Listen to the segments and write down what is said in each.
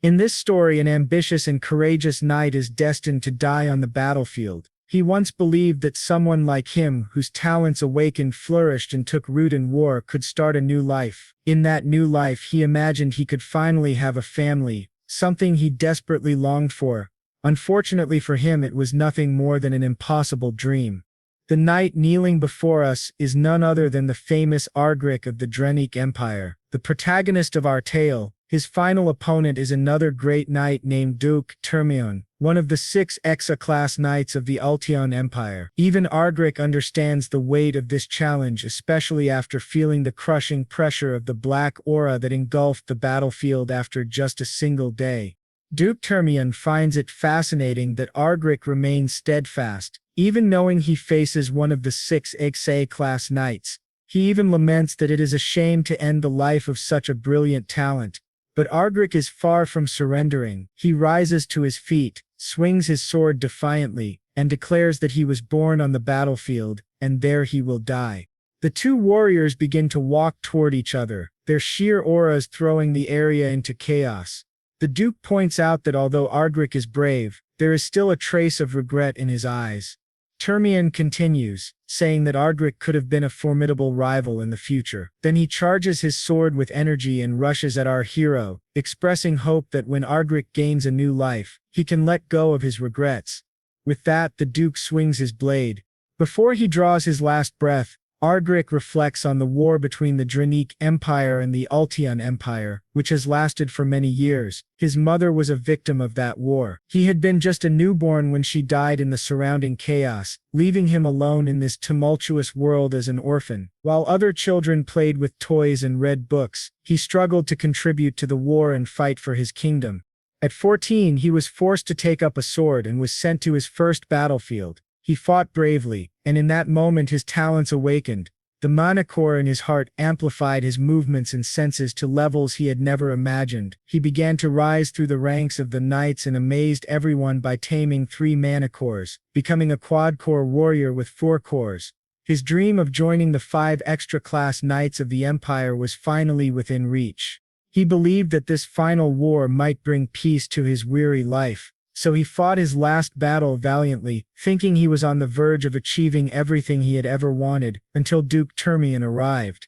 In this story, an ambitious and courageous knight is destined to die on the battlefield. He once believed that someone like him, whose talents awakened, flourished, and took root in war, could start a new life. In that new life, he imagined he could finally have a family, something he desperately longed for. Unfortunately for him, it was nothing more than an impossible dream. The knight kneeling before us is none other than the famous Agrick of the Drenic Empire, the protagonist of our tale. His final opponent is another great knight named Duke Termion, one of the 6 Exa-class knights of the Ultion Empire. Even Agrick understands the weight of this challenge, especially after feeling the crushing pressure of the black aura that engulfed the battlefield after just a single day. Duke Termion finds it fascinating that Agrick remains steadfast, even knowing he faces one of the 6 Exa-class knights. He even laments that it is a shame to end the life of such a brilliant talent. But Agrick is far from surrendering. He rises to his feet, swings his sword defiantly, and declares that he was born on the battlefield, and there he will die. The two warriors begin to walk toward each other, their sheer auras throwing the area into chaos. The Duke points out that although Agrick is brave, there is still a trace of regret in his eyes. Termion continues, saying that Agrick could have been a formidable rival in the future. Then he charges his sword with energy and rushes at our hero, expressing hope that when Agrick gains a new life, he can let go of his regrets. With that, the Duke swings his blade. Before he draws his last breath, Agrick reflects on the war between the Drenic Empire and the Ultion Empire, which has lasted for many years. His mother was a victim of that war. He had been just a newborn when she died in the surrounding chaos, leaving him alone in this tumultuous world as an orphan. While other children played with toys and read books, he struggled to contribute to the war and fight for his kingdom. At 14, he was forced to take up a sword and was sent to his first battlefield. He fought bravely, and in that moment his talents awakened. The manhua in his heart amplified his movements and senses to levels he had never imagined. He began to rise through the ranks of the knights and amazed everyone by taming 3 manhwas, becoming a quad-core warrior with 4 cores. His dream of joining the 5 extra-class knights of the empire was finally within reach. He believed that this final war might bring peace to his weary life. So he fought his last battle valiantly, thinking he was on the verge of achieving everything he had ever wanted, until Duke Termion arrived.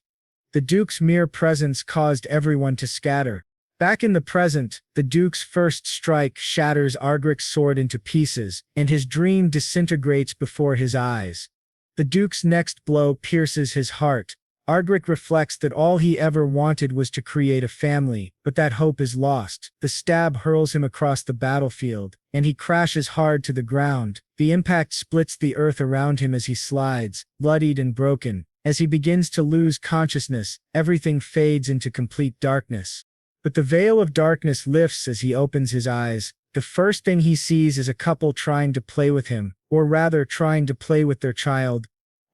The Duke's mere presence caused everyone to scatter. Back in the present, the Duke's first strike shatters Agrick's sword into pieces, and his dream disintegrates before his eyes. The Duke's next blow pierces his heart. Agrick reflects that all he ever wanted was to create a family, but that hope is lost. The stab hurls him across the battlefield, and he crashes hard to the ground. The impact splits the earth around him as he slides, bloodied and broken. As he begins to lose consciousness, everything fades into complete darkness. But the veil of darkness lifts as he opens his eyes. The first thing he sees is a couple trying to play with him, or rather trying to play with their child.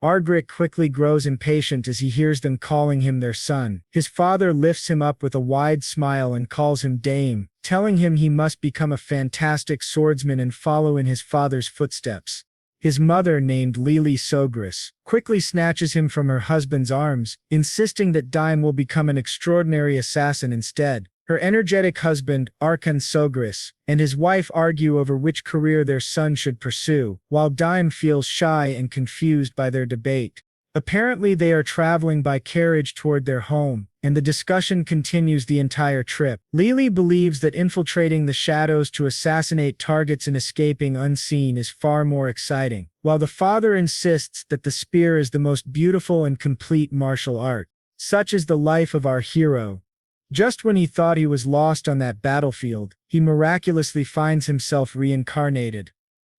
Agrick quickly grows impatient as he hears them calling him their son. His father lifts him up with a wide smile and calls him Dame, telling him he must become a fantastic swordsman and follow in his father's footsteps. His mother, named Dane Sogress, quickly snatches him from her husband's arms, insisting that Dane will become an extraordinary assassin instead. Her energetic husband, Dane Sogress, and his wife argue over which career their son should pursue, while Dane feels shy and confused by their debate. Apparently they are traveling by carriage toward their home, and the discussion continues the entire trip. Lily believes that infiltrating the shadows to assassinate targets and escaping unseen is far more exciting, while the father insists that the spear is the most beautiful and complete martial art. Such is the life of our hero. Just when he thought he was lost on that battlefield, he miraculously finds himself reincarnated.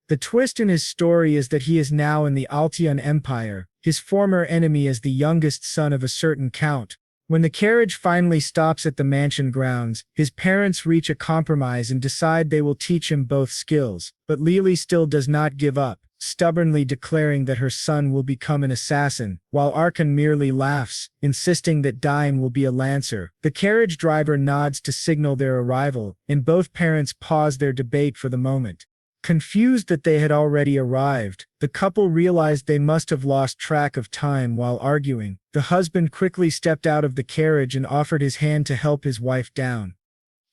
The twist in his story is that he is now in the Ultion Empire. His former enemy is the youngest son of a certain count. When the carriage finally stops at the mansion grounds, his parents reach a compromise and decide they will teach him both skills, but Lily still does not give up, stubbornly declaring that her son will become an assassin, while Arkan merely laughs, insisting that Dane will be a lancer. The carriage driver nods to signal their arrival, and both parents pause their debate for the moment. Confused that they had already arrived, the couple realized they must have lost track of time while arguing. The husband quickly stepped out of the carriage and offered his hand to help his wife down.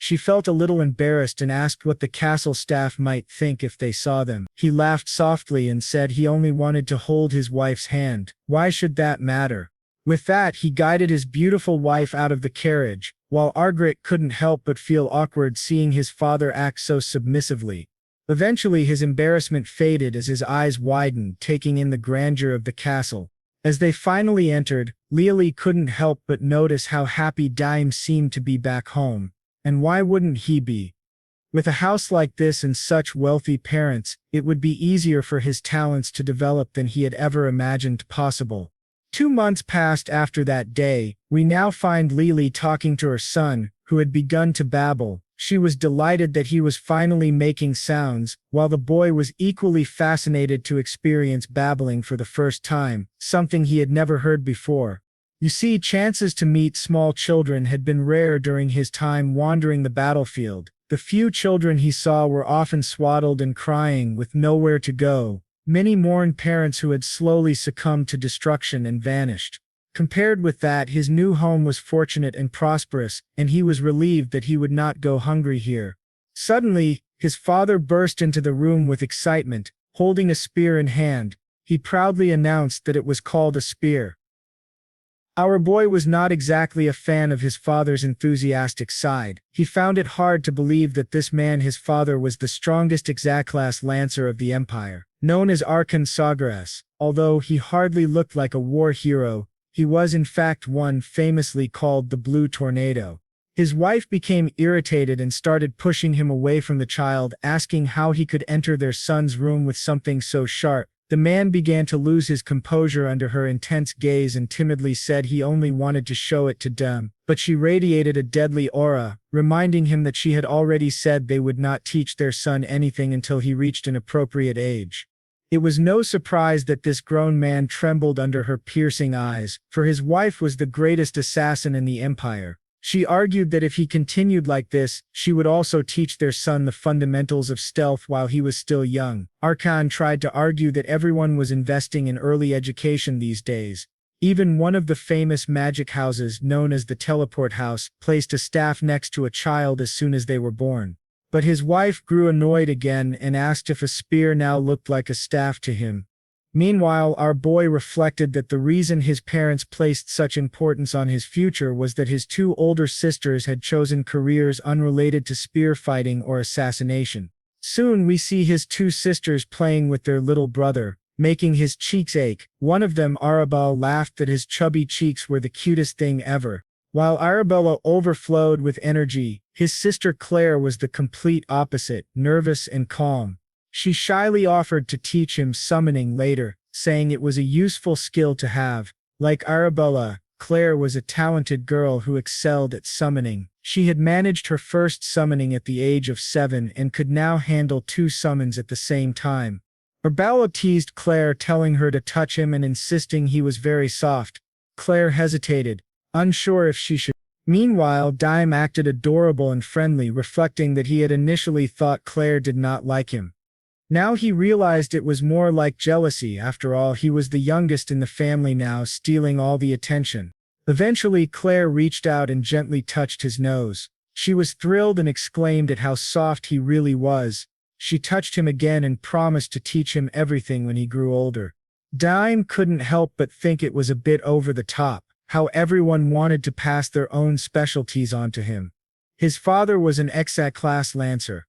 She felt a little embarrassed and asked what the castle staff might think if they saw them. He laughed softly and said he only wanted to hold his wife's hand. Why should that matter? With that, he guided his beautiful wife out of the carriage, while Agrick couldn't help but feel awkward seeing his father act so submissively. Eventually his embarrassment faded as his eyes widened, taking in the grandeur of the castle. As they finally entered, Lily couldn't help but notice how happy Dime seemed to be back home. And why wouldn't he be? With a house like this and such wealthy parents, it would be easier for his talents to develop than he had ever imagined possible. 2 months passed after that day. We now find Lily talking to her son, who had begun to babble. She was delighted that he was finally making sounds, while the boy was equally fascinated to experience babbling for the first time, something he had never heard before. You see, chances to meet small children had been rare during his time wandering the battlefield. The few children he saw were often swaddled and crying with nowhere to go. Many mourned parents who had slowly succumbed to destruction and vanished. Compared with that, his new home was fortunate and prosperous, and he was relieved that he would not go hungry here. Suddenly, his father burst into the room with excitement, holding a spear in hand. He proudly announced that it was called a spear. Our boy was not exactly a fan of his father's enthusiastic side. He found it hard to believe that this man, his father, was the strongest exact-class lancer of the empire. Known as Dane Sogress, although he hardly looked like a war hero, he was in fact one famously called the Blue Tornado. His wife became irritated and started pushing him away from the child, asking how he could enter their son's room with something so sharp. The man began to lose his composure under her intense gaze and timidly said he only wanted to show it to them, but she radiated a deadly aura, reminding him that she had already said they would not teach their son anything until he reached an appropriate age. It was no surprise that this grown man trembled under her piercing eyes, for his wife was the greatest assassin in the empire. She argued that if he continued like this, she would also teach their son the fundamentals of stealth while he was still young. Arkan tried to argue that everyone was investing in early education these days. Even one of the famous magic houses, known as the Teleport House, placed a staff next to a child as soon as they were born. But his wife grew annoyed again and asked if a spear now looked like a staff to him. Meanwhile, our boy reflected that the reason his parents placed such importance on his future was that his 2 older sisters had chosen careers unrelated to spear fighting or assassination. Soon we see his 2 sisters playing with their little brother, making his cheeks ache. One of them, Arabella, laughed that his chubby cheeks were the cutest thing ever. While Arabella overflowed with energy, his sister Claire was the complete opposite, nervous and calm. She shyly offered to teach him summoning later, saying it was a useful skill to have. Like Arabella, Claire was a talented girl who excelled at summoning. She had managed her first summoning at the age of 7 and could now handle 2 summons at the same time. Arabella teased Claire, telling her to touch him and insisting he was very soft. Claire hesitated, unsure if she should. Meanwhile, Dime acted adorable and friendly, reflecting that he had initially thought Claire did not like him. Now he realized it was more like jealousy. After all, he was the youngest in the family now, stealing all the attention. Eventually, Claire reached out and gently touched his nose. She was thrilled and exclaimed at how soft he really was. She touched him again and promised to teach him everything when he grew older. Dime couldn't help but think it was a bit over the top, how everyone wanted to pass their own specialties on to him. His father was an exact-class lancer.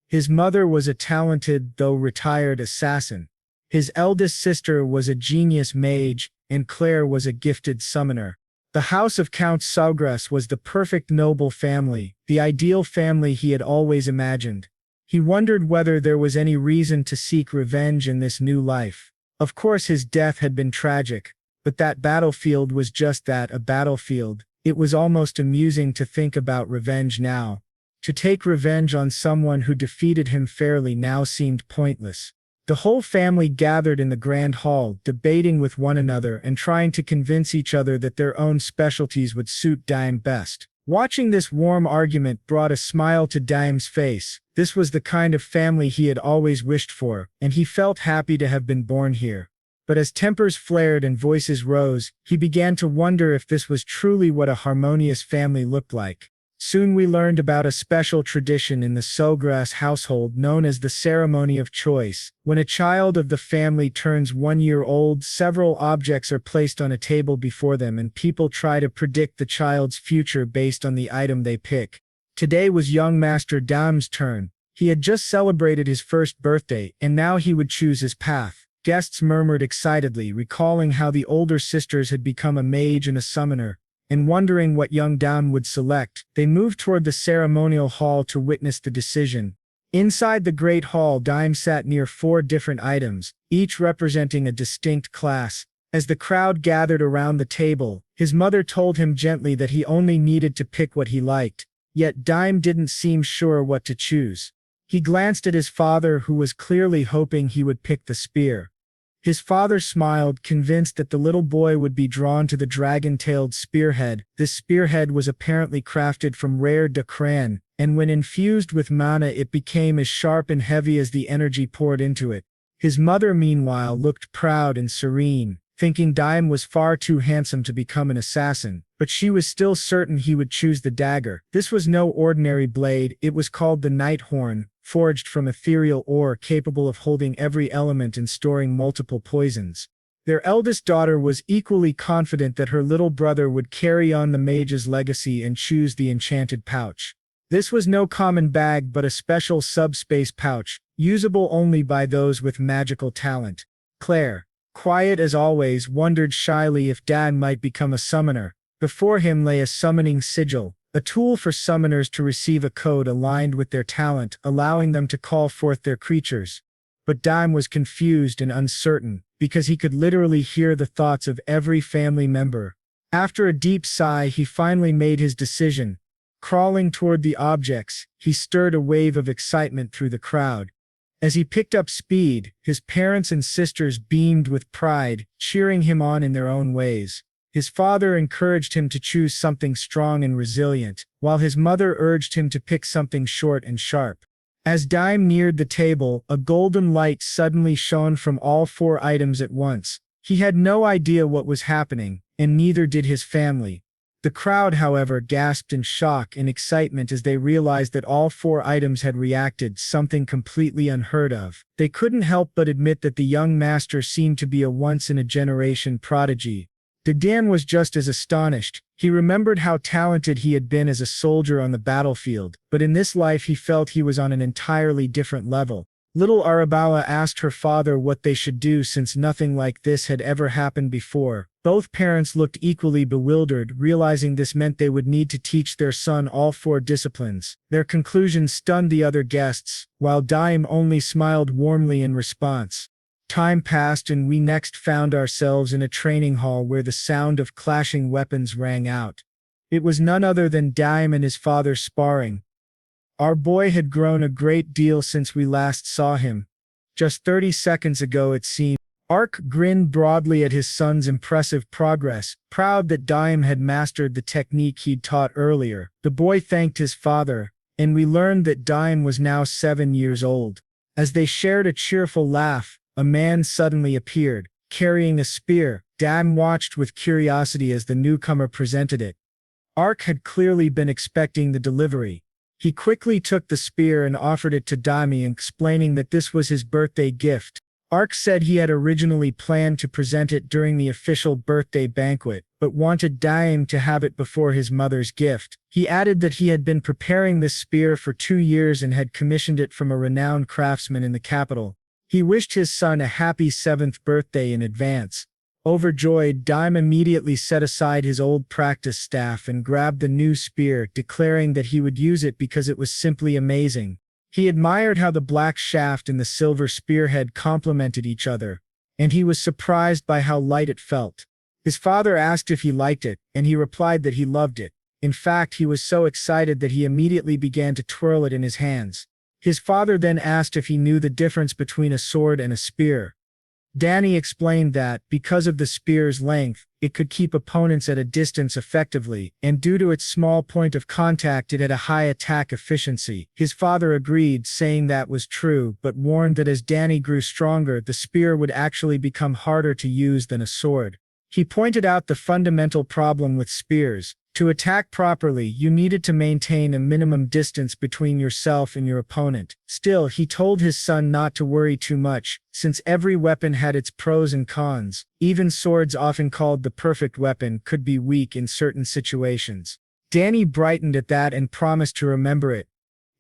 His mother was a talented, though retired, assassin. His eldest sister was a genius mage, and Claire was a gifted summoner. The house of Count Sogress was the perfect noble family, the ideal family he had always imagined. He wondered whether there was any reason to seek revenge in this new life. Of course his death had been tragic, but that battlefield was just that, a battlefield. It was almost amusing to think about revenge now. To take revenge on someone who defeated him fairly now seemed pointless. The whole family gathered in the grand hall, debating with one another and trying to convince each other that their own specialties would suit Dime best. Watching this warm argument brought a smile to Dime's face. This was the kind of family he had always wished for, and he felt happy to have been born here. But as tempers flared and voices rose, he began to wonder if this was truly what a harmonious family looked like. Soon we learned about a special tradition in the Sogress household known as the ceremony of choice. When a child of the family turns 1 year old, several objects are placed on a table before them and people try to predict the child's future based on the item they pick. Today was young Master Daim's turn. He had just celebrated his first birthday, and now he would choose his path. Guests murmured excitedly, recalling how the older sisters had become a mage and a summoner. And wondering what young Daim would select, they moved toward the ceremonial hall to witness the decision. Inside the great hall, Daim sat near 4 different items, each representing a distinct class. As the crowd gathered around the table, his mother told him gently that he only needed to pick what he liked. Yet Daim didn't seem sure what to choose. He glanced at his father, who was clearly hoping he would pick the spear. His father smiled, convinced that the little boy would be drawn to the dragon-tailed spearhead. This spearhead was apparently crafted from rare Dakran, and when infused with mana it became as sharp and heavy as the energy poured into it. His mother, meanwhile, looked proud and serene, thinking Daim was far too handsome to become an assassin, but she was still certain he would choose the dagger. This was no ordinary blade, it was called the Night Horn, forged from ethereal ore capable of holding every element and storing multiple poisons. Their eldest daughter was equally confident that her little brother would carry on the mage's legacy and choose the enchanted pouch. This was no common bag but a special subspace pouch, usable only by those with magical talent. Claire, quiet as always, wondered shyly if Dad might become a summoner. Before him lay a summoning sigil, a tool for summoners to receive a code aligned with their talent, allowing them to call forth their creatures. But Daim was confused and uncertain, because he could literally hear the thoughts of every family member. After a deep sigh, he finally made his decision. Crawling toward the objects, he stirred a wave of excitement through the crowd. As he picked up speed, his parents and sisters beamed with pride, cheering him on in their own ways. His father encouraged him to choose something strong and resilient, while his mother urged him to pick something short and sharp. As Daim neared the table, a golden light suddenly shone from all 4 items at once. He had no idea what was happening, and neither did his family. The crowd, however, gasped in shock and excitement as they realized that all 4 items had reacted, something completely unheard of. They couldn't help but admit that the young master seemed to be a once-in-a-generation prodigy. Daim was just as astonished. He remembered how talented he had been as a soldier on the battlefield, but in this life he felt he was on an entirely different level. Little Arabella asked her father what they should do since nothing like this had ever happened before. Both parents looked equally bewildered, realizing this meant they would need to teach their son all 4 disciplines. Their conclusion stunned the other guests, while Daim only smiled warmly in response. Time passed and we next found ourselves in a training hall where the sound of clashing weapons rang out. It was none other than Daim and his father sparring. Our boy had grown a great deal since we last saw him. Just 30 seconds ago it seemed. Agrick grinned broadly at his son's impressive progress, proud that Daim had mastered the technique he'd taught earlier. The boy thanked his father, and we learned that Daim was now 7 years old. As they shared a cheerful laugh, a man suddenly appeared, carrying a spear. Daim watched with curiosity as the newcomer presented it. Agrick had clearly been expecting the delivery. He quickly took the spear and offered it to Daim, explaining that this was his birthday gift. Agrick said he had originally planned to present it during the official birthday banquet, but wanted Daim to have it before his mother's gift. He added that he had been preparing this spear for 2 years and had commissioned it from a renowned craftsman in the capital. He wished his son a happy 7th birthday in advance. Overjoyed, Daim immediately set aside his old practice staff and grabbed the new spear, declaring that he would use it because it was simply amazing. He admired how the black shaft and the silver spearhead complemented each other, and he was surprised by how light it felt. His father asked if he liked it, and he replied that he loved it. In fact, he was so excited that he immediately began to twirl it in his hands. His father then asked if he knew the difference between a sword and a spear. Danny explained that, because of the spear's length, it could keep opponents at a distance effectively, and due to its small point of contact it had a high attack efficiency. His father agreed, saying that was true, but warned that as Danny grew stronger, the spear would actually become harder to use than a sword. He pointed out the fundamental problem with spears. To attack properly, you needed to maintain a minimum distance between yourself and your opponent. Still, he told his son not to worry too much, since every weapon had its pros and cons. Even swords, often called the perfect weapon, could be weak in certain situations. Danny brightened at that and promised to remember it.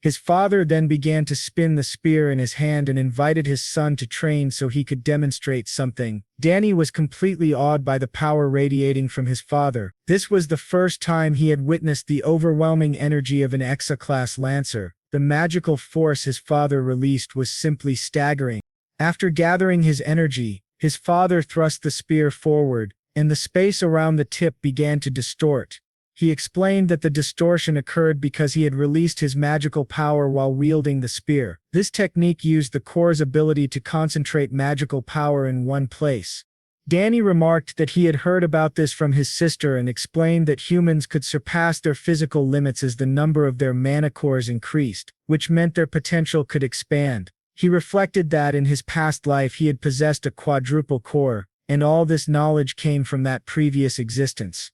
His father then began to spin the spear in his hand and invited his son to train so he could demonstrate something. Danny was completely awed by the power radiating from his father. This was the first time he had witnessed the overwhelming energy of an Exa-class lancer. The magical force his father released was simply staggering. After gathering his energy, his father thrust the spear forward, and the space around the tip began to distort. He explained that the distortion occurred because he had released his magical power while wielding the spear. This technique used the core's ability to concentrate magical power in one place. Danny remarked that he had heard about this from his sister and explained that humans could surpass their physical limits as the number of their mana cores increased, which meant their potential could expand. He reflected that in his past life he had possessed a quadruple core, and all this knowledge came from that previous existence.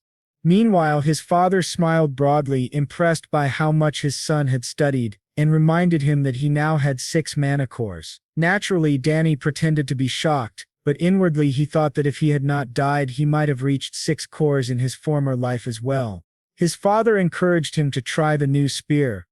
Meanwhile, his father smiled broadly, impressed by how much his son had studied, and reminded him that he now had 6 mana cores. Naturally, Danny pretended to be shocked, but inwardly he thought that if he had not died, he might have reached 6 cores in his former life as well. His father encouraged him to try the new spear.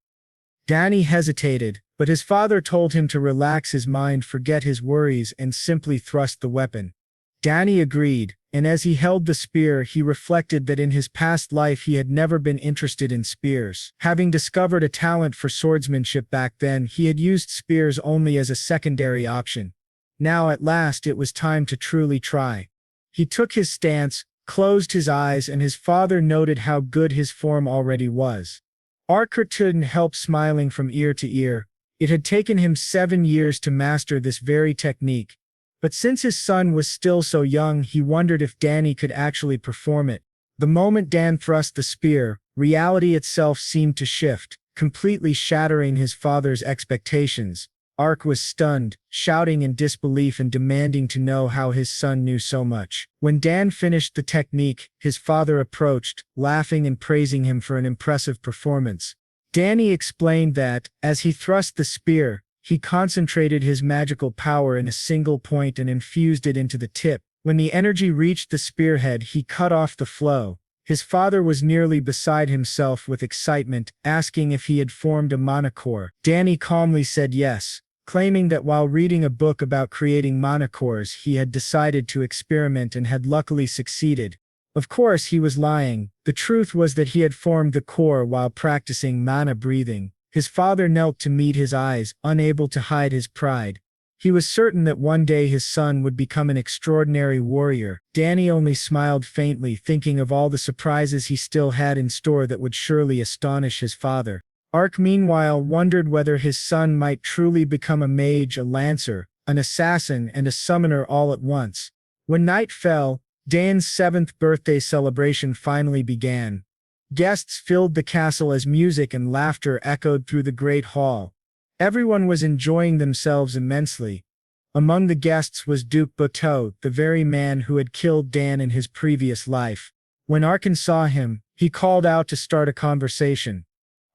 Danny hesitated, but his father told him to relax his mind, forget his worries, and simply thrust the weapon. Danny agreed, and as he held the spear, he reflected that in his past life he had never been interested in spears. Having discovered a talent for swordsmanship back then, he had used spears only as a secondary option. Now at last it was time to truly try. He took his stance, closed his eyes, and his father noted how good his form already was. Agrick couldn't help smiling from ear to ear. It had taken him 7 years to master this very technique. But since his son was still so young, he wondered if Danny could actually perform it. The moment Dan thrust the spear, reality itself seemed to shift, completely shattering his father's expectations. Agrick was stunned, shouting in disbelief and demanding to know how his son knew so much. When Dan finished the technique, his father approached, laughing and praising him for an impressive performance. Danny explained that, as he thrust the spear, he concentrated his magical power in a single point and infused it into the tip. When the energy reached the spearhead, he cut off the flow. His father was nearly beside himself with excitement, asking if he had formed a mana core. Danny calmly said yes, claiming that while reading a book about creating mana cores, he had decided to experiment and had luckily succeeded. Of course, he was lying. The truth was that he had formed the core while practicing mana breathing. His father knelt to meet his eyes, unable to hide his pride. He was certain that one day his son would become an extraordinary warrior. Danny only smiled faintly, thinking of all the surprises he still had in store that would surely astonish his father. Agrick, meanwhile, wondered whether his son might truly become a mage, a lancer, an assassin, and a summoner all at once. When night fell, Dane's 7th birthday celebration finally began. Guests filled the castle as music and laughter echoed through the great hall. Everyone was enjoying themselves immensely. Among the guests was Duke Bateau, the very man who had killed Dan in his previous life. When Agrick saw him, he called out to start a conversation.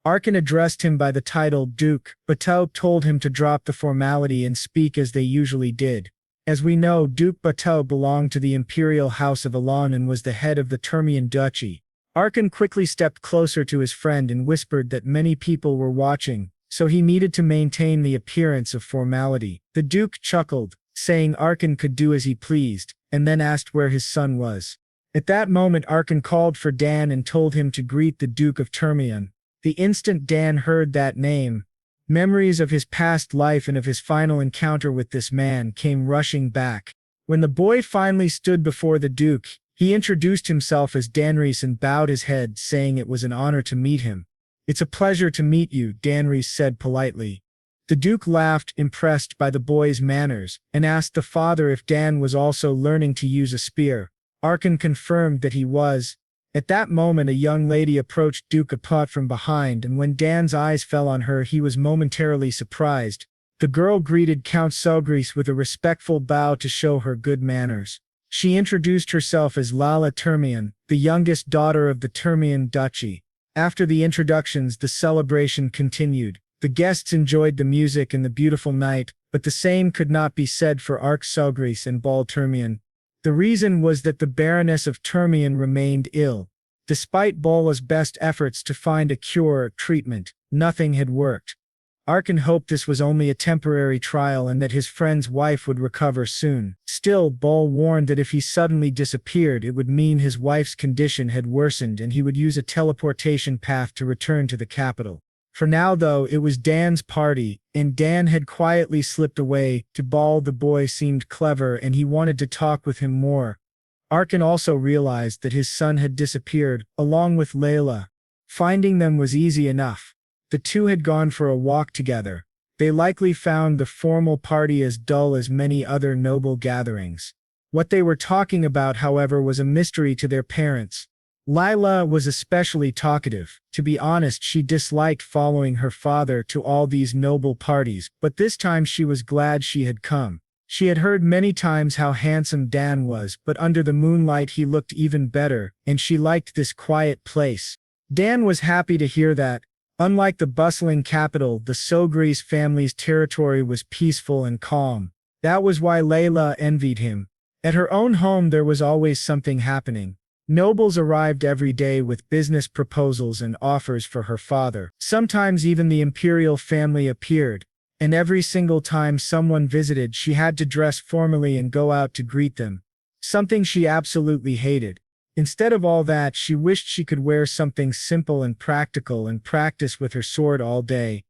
Agrick addressed him by the title Duke. Bateau told him to drop the formality and speak as they usually did. As we know, Duke Bateau belonged to the imperial house of Elan and was the head of the Termian duchy. Agrick quickly stepped closer to his friend and whispered that many people were watching, so he needed to maintain the appearance of formality. The Duke chuckled, saying Agrick could do as he pleased, and then asked where his son was. At that moment, Agrick called for Dan and told him to greet the Duke of Termian. The instant Dan heard that name, memories of his past life and of his final encounter with this man came rushing back. When the boy finally stood before the Duke, he introduced himself as Danrys and bowed his head, saying it was an honor to meet him. "It's a pleasure to meet you," Danrys said politely. The Duke laughed, impressed by the boy's manners, and asked the father if Dan was also learning to use a spear. Agrick confirmed that he was. At that moment, a young lady approached Duke Apot from behind, and when Dan's eyes fell on her, he was momentarily surprised. The girl greeted Count Sogress with a respectful bow to show her good manners. She introduced herself as Lala Termian, the youngest daughter of the Termian Duchy. After the introductions, the celebration continued. The guests enjoyed the music and the beautiful night, but the same could not be said for Dane Sogress and Bal Termian. The reason was that the Baroness of Termian remained ill. Despite Bal's best efforts to find a cure or treatment, nothing had worked. Arkan hoped this was only a temporary trial and that his friend's wife would recover soon. Still, Bal warned that if he suddenly disappeared, it would mean his wife's condition had worsened and he would use a teleportation path to return to the capital. For now, though, it was Dan's party, and Dan had quietly slipped away. To Bal, the boy seemed clever and he wanted to talk with him more. Arkan also realized that his son had disappeared, along with Layla. Finding them was easy enough. The two had gone for a walk together. They likely found the formal party as dull as many other noble gatherings. What they were talking about, however, was a mystery to their parents. Layla was especially talkative. To be honest, she disliked following her father to all these noble parties, but this time she was glad she had come. She had heard many times how handsome Dan was, but under the moonlight he looked even better, and she liked this quiet place. Dan was happy to hear that. Unlike the bustling capital, the Sogress family's territory was peaceful and calm. That was why Layla envied him. At her own home there was always something happening. Nobles arrived every day with business proposals and offers for her father. Sometimes even the imperial family appeared, and every single time someone visited she had to dress formally and go out to greet them. Something she absolutely hated. Instead of all that, she wished she could wear something simple and practical and practice with her sword all day.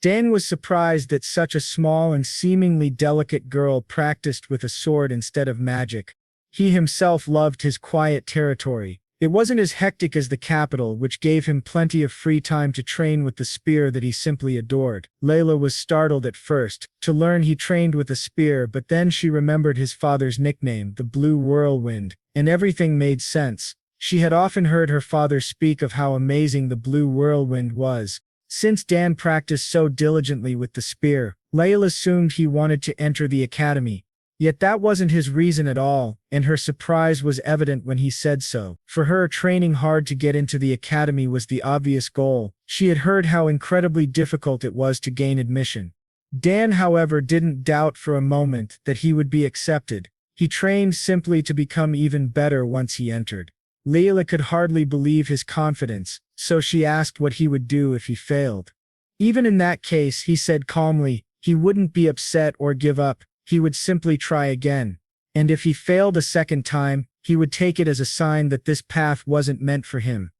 Dan was surprised that such a small and seemingly delicate girl practiced with a sword instead of magic. He himself loved his quiet territory. It wasn't as hectic as the capital, which gave him plenty of free time to train with the spear that he simply adored. Layla was startled at first to learn he trained with a spear, but then she remembered his father's nickname, the Blue Whirlwind, and everything made sense. She had often heard her father speak of how amazing the Blue Whirlwind was. Since Dan practiced so diligently with the spear, Layla assumed he wanted to enter the academy. Yet that wasn't his reason at all, and her surprise was evident when he said so. For her, training hard to get into the academy was the obvious goal. She had heard how incredibly difficult it was to gain admission. Dan, however, didn't doubt for a moment that he would be accepted. He trained simply to become even better once he entered. Layla could hardly believe his confidence, so she asked what he would do if he failed. Even in that case, he said calmly, he wouldn't be upset or give up. He would simply try again. And if he failed a second time, he would take it as a sign that this path wasn't meant for him.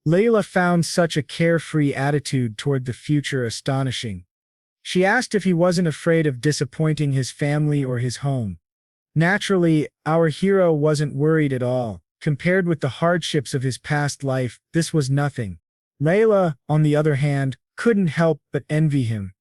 Layla found such a carefree attitude toward the future astonishing. She asked if he wasn't afraid of disappointing his family or his home. Naturally, our hero wasn't worried at all. Compared with the hardships of his past life, this was nothing. Layla, on the other hand, couldn't help but envy him.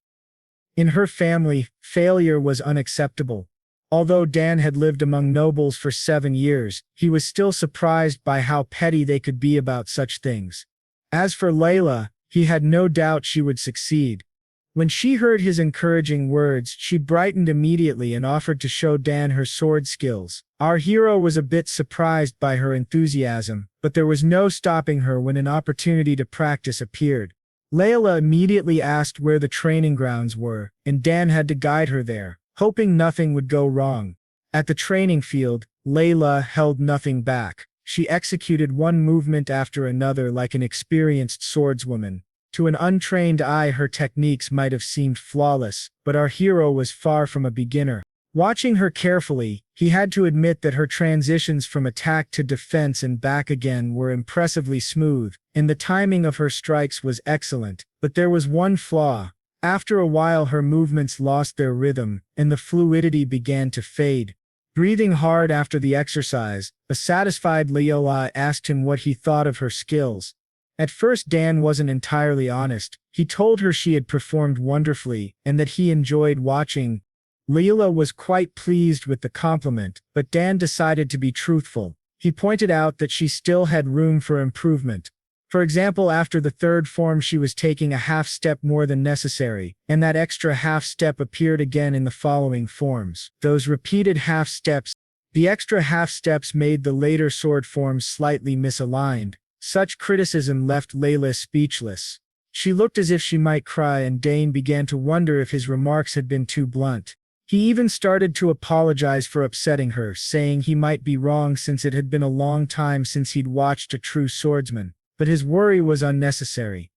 In her family, failure was unacceptable. Although Dan had lived among nobles for 7 years, he was still surprised by how petty they could be about such things. As for Layla, he had no doubt she would succeed. When she heard his encouraging words, she brightened immediately and offered to show Dan her sword skills. Our hero was a bit surprised by her enthusiasm, but there was no stopping her when an opportunity to practice appeared. Layla immediately asked where the training grounds were, and Dan had to guide her there, hoping nothing would go wrong. At the training field, Layla held nothing back. She executed one movement after another like an experienced swordswoman. To an untrained eye, her techniques might have seemed flawless, but our hero was far from a beginner. Watching her carefully, he had to admit that her transitions from attack to defense and back again were impressively smooth, and the timing of her strikes was excellent. But there was one flaw. After a while her movements lost their rhythm, and the fluidity began to fade. Breathing hard after the exercise, a satisfied Layla asked him what he thought of her skills. At first Dan wasn't entirely honest. He told her she had performed wonderfully, and that he enjoyed watching. Layla was quite pleased with the compliment, but Dan decided to be truthful. He pointed out that she still had room for improvement. For example, after the third form she was taking a half step more than necessary, and that extra half step appeared again in the following forms. Those repeated half steps The extra half steps made the later sword forms slightly misaligned. Such criticism left Layla speechless. She looked as if she might cry, and Dane began to wonder if his remarks had been too blunt. He even started to apologize for upsetting her, saying he might be wrong since it had been a long time since he'd watched a true swordsman, but his worry was unnecessary.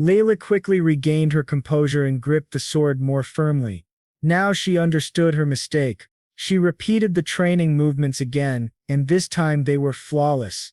Layla quickly regained her composure and gripped the sword more firmly. Now she understood her mistake. She repeated the training movements again, and this time they were flawless.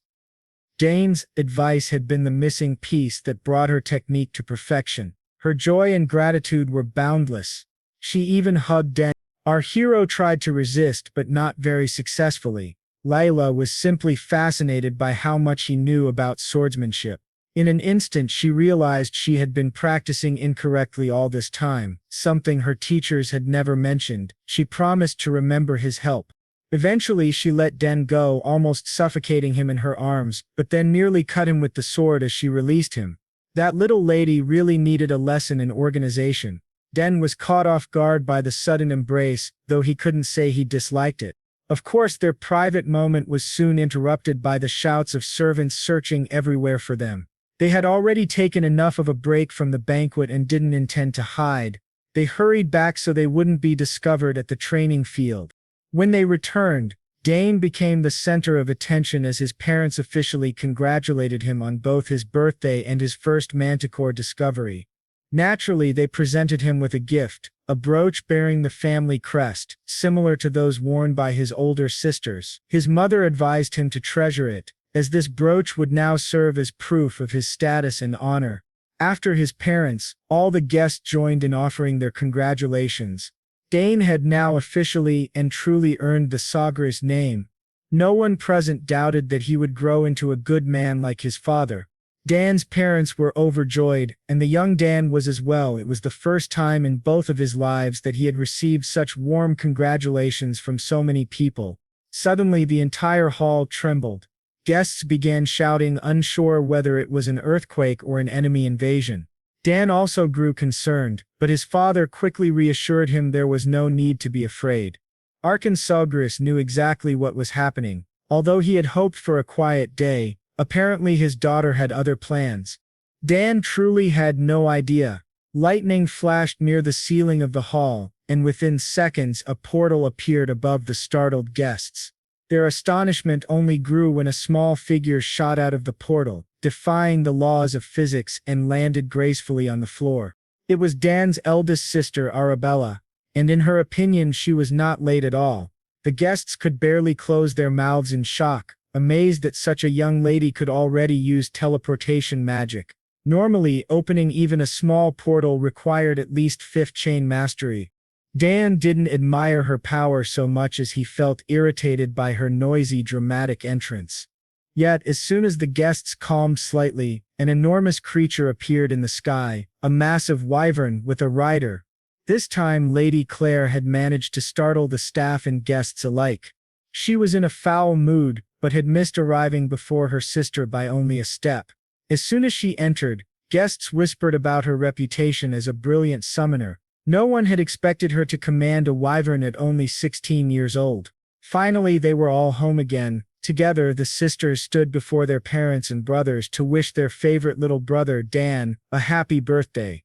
Dane's advice had been the missing piece that brought her technique to perfection. Her joy and gratitude were boundless. She even hugged Dane. Our hero tried to resist, but not very successfully. Layla was simply fascinated by how much he knew about swordsmanship. In an instant she realized she had been practicing incorrectly all this time, something her teachers had never mentioned. She promised to remember his help. Eventually she let Den go, almost suffocating him in her arms, but then nearly cut him with the sword as she released him. That little lady really needed a lesson in organization. Den was caught off guard by the sudden embrace, though he couldn't say he disliked it. Of course, their private moment was soon interrupted by the shouts of servants searching everywhere for them. They had already taken enough of a break from the banquet and didn't intend to hide. They hurried back so they wouldn't be discovered at the training field. When they returned, Dane became the center of attention as his parents officially congratulated him on both his birthday and his first manticore discovery. Naturally, they presented him with a gift, a brooch bearing the family crest, similar to those worn by his older sisters. His mother advised him to treasure it, as this brooch would now serve as proof of his status and honor. After his parents, all the guests joined in offering their congratulations. Dane had now officially and truly earned the Sogress name. No one present doubted that he would grow into a good man like his father. Dan's parents were overjoyed, and the young Dan was as well. It was the first time in both of his lives that he had received such warm congratulations from so many people. Suddenly the entire hall trembled. Guests began shouting, unsure whether it was an earthquake or an enemy invasion. Dan also grew concerned, but his father quickly reassured him there was no need to be afraid. Dane Sogress knew exactly what was happening. Although he had hoped for a quiet day, apparently his daughter had other plans. Dan truly had no idea. Lightning flashed near the ceiling of the hall, and within seconds a portal appeared above the startled guests. Their astonishment only grew when a small figure shot out of the portal, defying the laws of physics, and landed gracefully on the floor. It was Dan's eldest sister, Arabella, and in her opinion she was not late at all. The guests could barely close their mouths in shock, amazed that such a young lady could already use teleportation magic. Normally, opening even a small portal required at least 5th chain mastery. Dan didn't admire her power so much as he felt irritated by her noisy, dramatic entrance. Yet, as soon as the guests calmed slightly, an enormous creature appeared in the sky, a massive wyvern with a rider. This time Lady Claire had managed to startle the staff and guests alike. She was in a foul mood, but had missed arriving before her sister by only a step. As soon as she entered, guests whispered about her reputation as a brilliant summoner. No one had expected her to command a wyvern at only 16 years old. Finally, they were all home again. Together, the sisters stood before their parents and brothers to wish their favorite little brother, Dan, a happy birthday.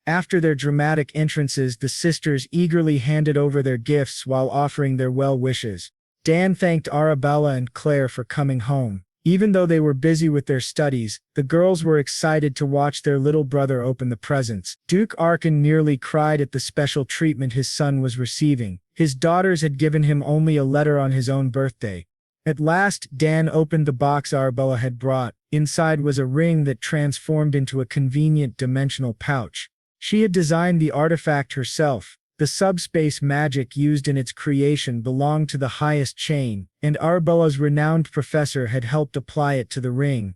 After their dramatic entrances, the sisters eagerly handed over their gifts while offering their well wishes. Dan thanked Arabella and Claire for coming home. Even though they were busy with their studies, the girls were excited to watch their little brother open the presents. Duke Arkan nearly cried at the special treatment his son was receiving. His daughters had given him only a letter on his own birthday. At last, Dan opened the box Arabella had brought. Inside was a ring that transformed into a convenient dimensional pouch. She had designed the artifact herself. The subspace magic used in its creation belonged to the highest chain, and Arabella's renowned professor had helped apply it to the ring.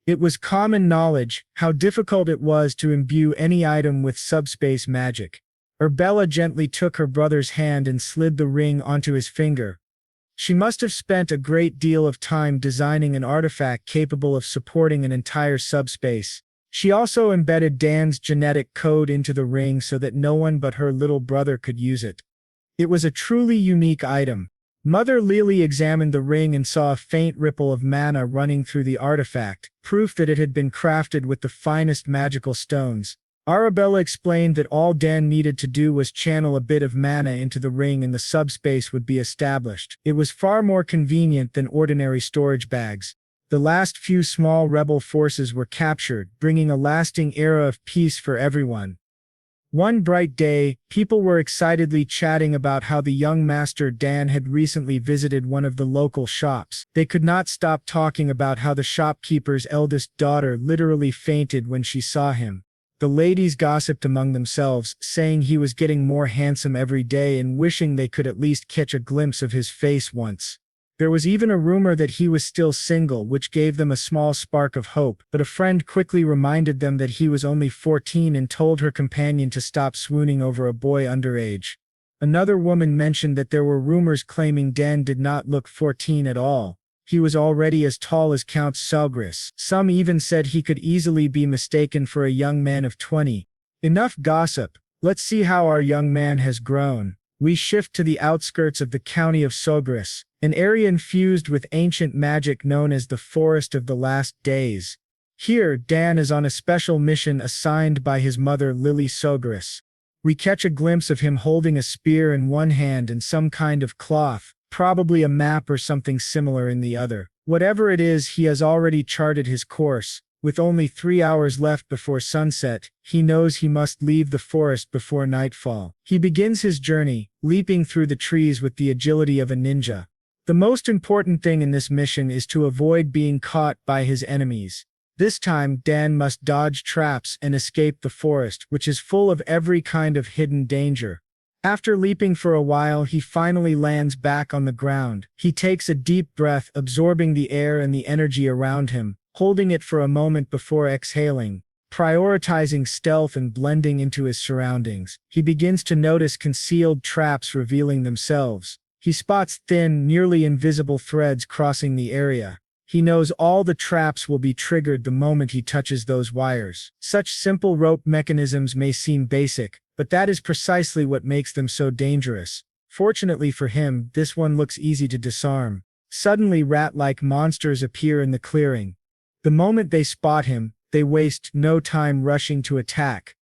It was common knowledge how difficult it was to imbue any item with subspace magic. Arabella gently took her brother's hand and slid the ring onto his finger. She must have spent a great deal of time designing an artifact capable of supporting an entire subspace. She also embedded Dan's genetic code into the ring so that no one but her little brother could use it. It was a truly unique item. Mother Lily examined the ring and saw a faint ripple of mana running through the artifact, proof that it had been crafted with the finest magical stones. Arabella explained that all Dan needed to do was channel a bit of mana into the ring and the subspace would be established. It was far more convenient than ordinary storage bags. The last few small rebel forces were captured, bringing a lasting era of peace for everyone. One bright day, people were excitedly chatting about how the young master Dan had recently visited one of the local shops. They could not stop talking about how the shopkeeper's eldest daughter literally fainted when she saw him. The ladies gossiped among themselves, saying he was getting more handsome every day and wishing they could at least catch a glimpse of his face once. There was even a rumor that he was still single, which gave them a small spark of hope, but a friend quickly reminded them that he was only 14 and told her companion to stop swooning over a boy underage. Another woman mentioned that there were rumors claiming Dan did not look 14 at all. He was already as tall as Count Sogress. Some even said he could easily be mistaken for a young man of 20. Enough gossip. Let's see how our young man has grown. We shift to the outskirts of the county of Sogress, an area infused with ancient magic known as the Forest of the Last Days. Here, Dan is on a special mission assigned by his mother Lily Sogress. We catch a glimpse of him holding a spear in one hand and some kind of cloth, probably a map or something similar in the other. Whatever it is, he has already charted his course. With only 3 hours left before sunset, he knows he must leave the forest before nightfall. He begins his journey, leaping through the trees with the agility of a ninja. The most important thing in this mission is to avoid being caught by his enemies. This time, Dan must dodge traps and escape the forest, which is full of every kind of hidden danger. After leaping for a while, he finally lands back on the ground. He takes a deep breath, absorbing the air and the energy around him, holding it for a moment before exhaling. Prioritizing stealth and blending into his surroundings, he begins to notice concealed traps revealing themselves. He spots thin, nearly invisible threads crossing the area. He knows all the traps will be triggered the moment he touches those wires. Such simple rope mechanisms may seem basic, but that is precisely what makes them so dangerous. Fortunately for him, this one looks easy to disarm. Suddenly, rat-like monsters appear in the clearing. The moment they spot him, they waste no time rushing to attack.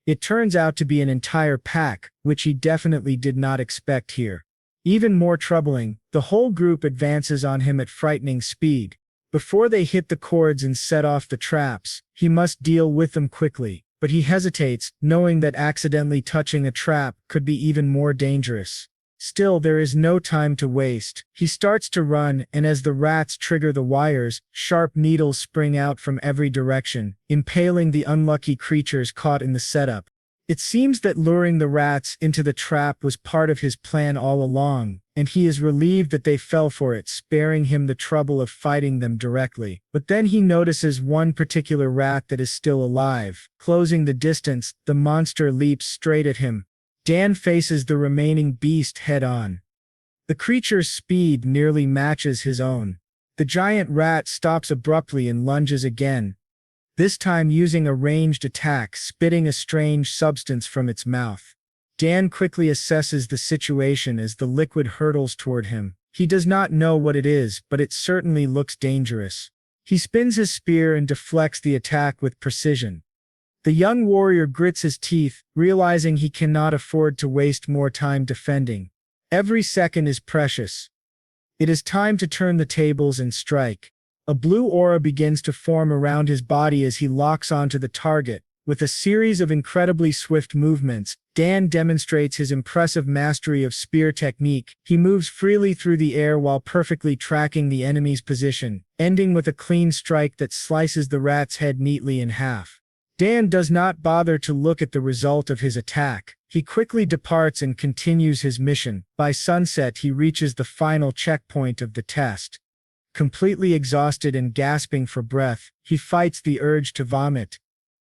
It turns out to be an entire pack, which he definitely did not expect here. Even more troubling, the whole group advances on him at frightening speed. Before they hit the cords and set off the traps, he must deal with them quickly, but he hesitates, knowing that accidentally touching a trap could be even more dangerous. Still, there is no time to waste. He starts to run, and as the rats trigger the wires, sharp needles spring out from every direction, impaling the unlucky creatures caught in the setup. It seems that luring the rats into the trap was part of his plan all along, and he is relieved that they fell for it, sparing him the trouble of fighting them directly. But then he notices one particular rat that is still alive. Closing the distance, the monster leaps straight at him. Dan faces the remaining beast head-on. The creature's speed nearly matches his own. The giant rat stops abruptly and lunges again, this time using a ranged attack, spitting a strange substance from its mouth. Dan quickly assesses the situation as the liquid hurtles toward him. He does not know what it is, but it certainly looks dangerous. He spins his spear and deflects the attack with precision. The young warrior grits his teeth, realizing he cannot afford to waste more time defending. Every second is precious. It is time to turn the tables and strike. A blue aura begins to form around his body as he locks onto the target. With a series of incredibly swift movements, Dan demonstrates his impressive mastery of spear technique. He moves freely through the air while perfectly tracking the enemy's position, ending with a clean strike that slices the rat's head neatly in half. Dan does not bother to look at the result of his attack. He quickly departs and continues his mission. By sunset, he reaches the final checkpoint of the test. Completely exhausted and gasping for breath, he fights the urge to vomit.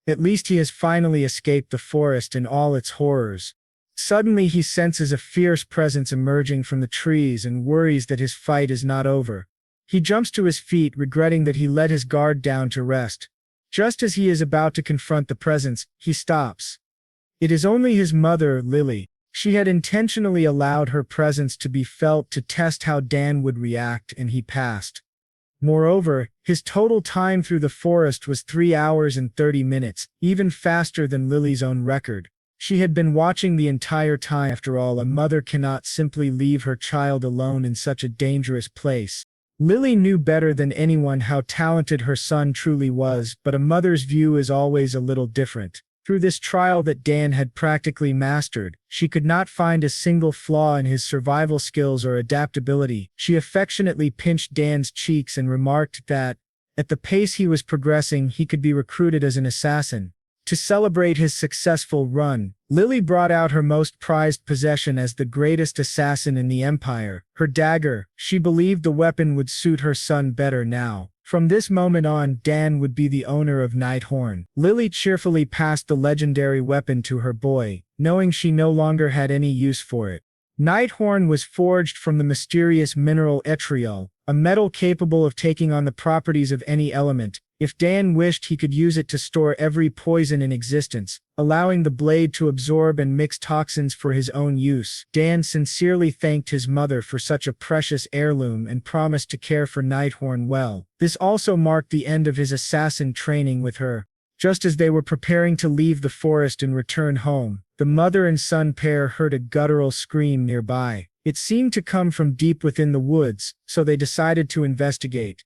At least he has finally escaped the forest and all its horrors. Suddenly he senses a fierce presence emerging from the trees and worries that his fight is not over. He jumps to his feet, regretting that he let his guard down to rest. Just as he is about to confront the presence, he stops. It is only his mother, Lily. She had intentionally allowed her presence to be felt to test how Dan would react, and he passed. Moreover, his total time through the forest was 3 hours and 30 minutes, even faster than Lily's own record. She had been watching the entire time. After all, a mother cannot simply leave her child alone in such a dangerous place. Lily knew better than anyone how talented her son truly was, but a mother's view is always a little different. Through this trial that Dan had practically mastered, she could not find a single flaw in his survival skills or adaptability. She affectionately pinched Dan's cheeks and remarked that, at the pace he was progressing, he could be recruited as an assassin. To celebrate his successful run, Lily brought out her most prized possession as the greatest assassin in the Empire, her dagger. She believed the weapon would suit her son better now. From this moment on, Dan would be the owner of Nighthorn. Lily cheerfully passed the legendary weapon to her boy, knowing she no longer had any use for it. Nighthorn was forged from the mysterious mineral etriol, a metal capable of taking on the properties of any element. If Dan wished, he could use it to store every poison in existence, allowing the blade to absorb and mix toxins for his own use. Dan sincerely thanked his mother for such a precious heirloom and promised to care for Nighthorn well. This also marked the end of his assassin training with her. Just as they were preparing to leave the forest and return home, the mother and son pair heard a guttural scream nearby. It seemed to come from deep within the woods, so they decided to investigate.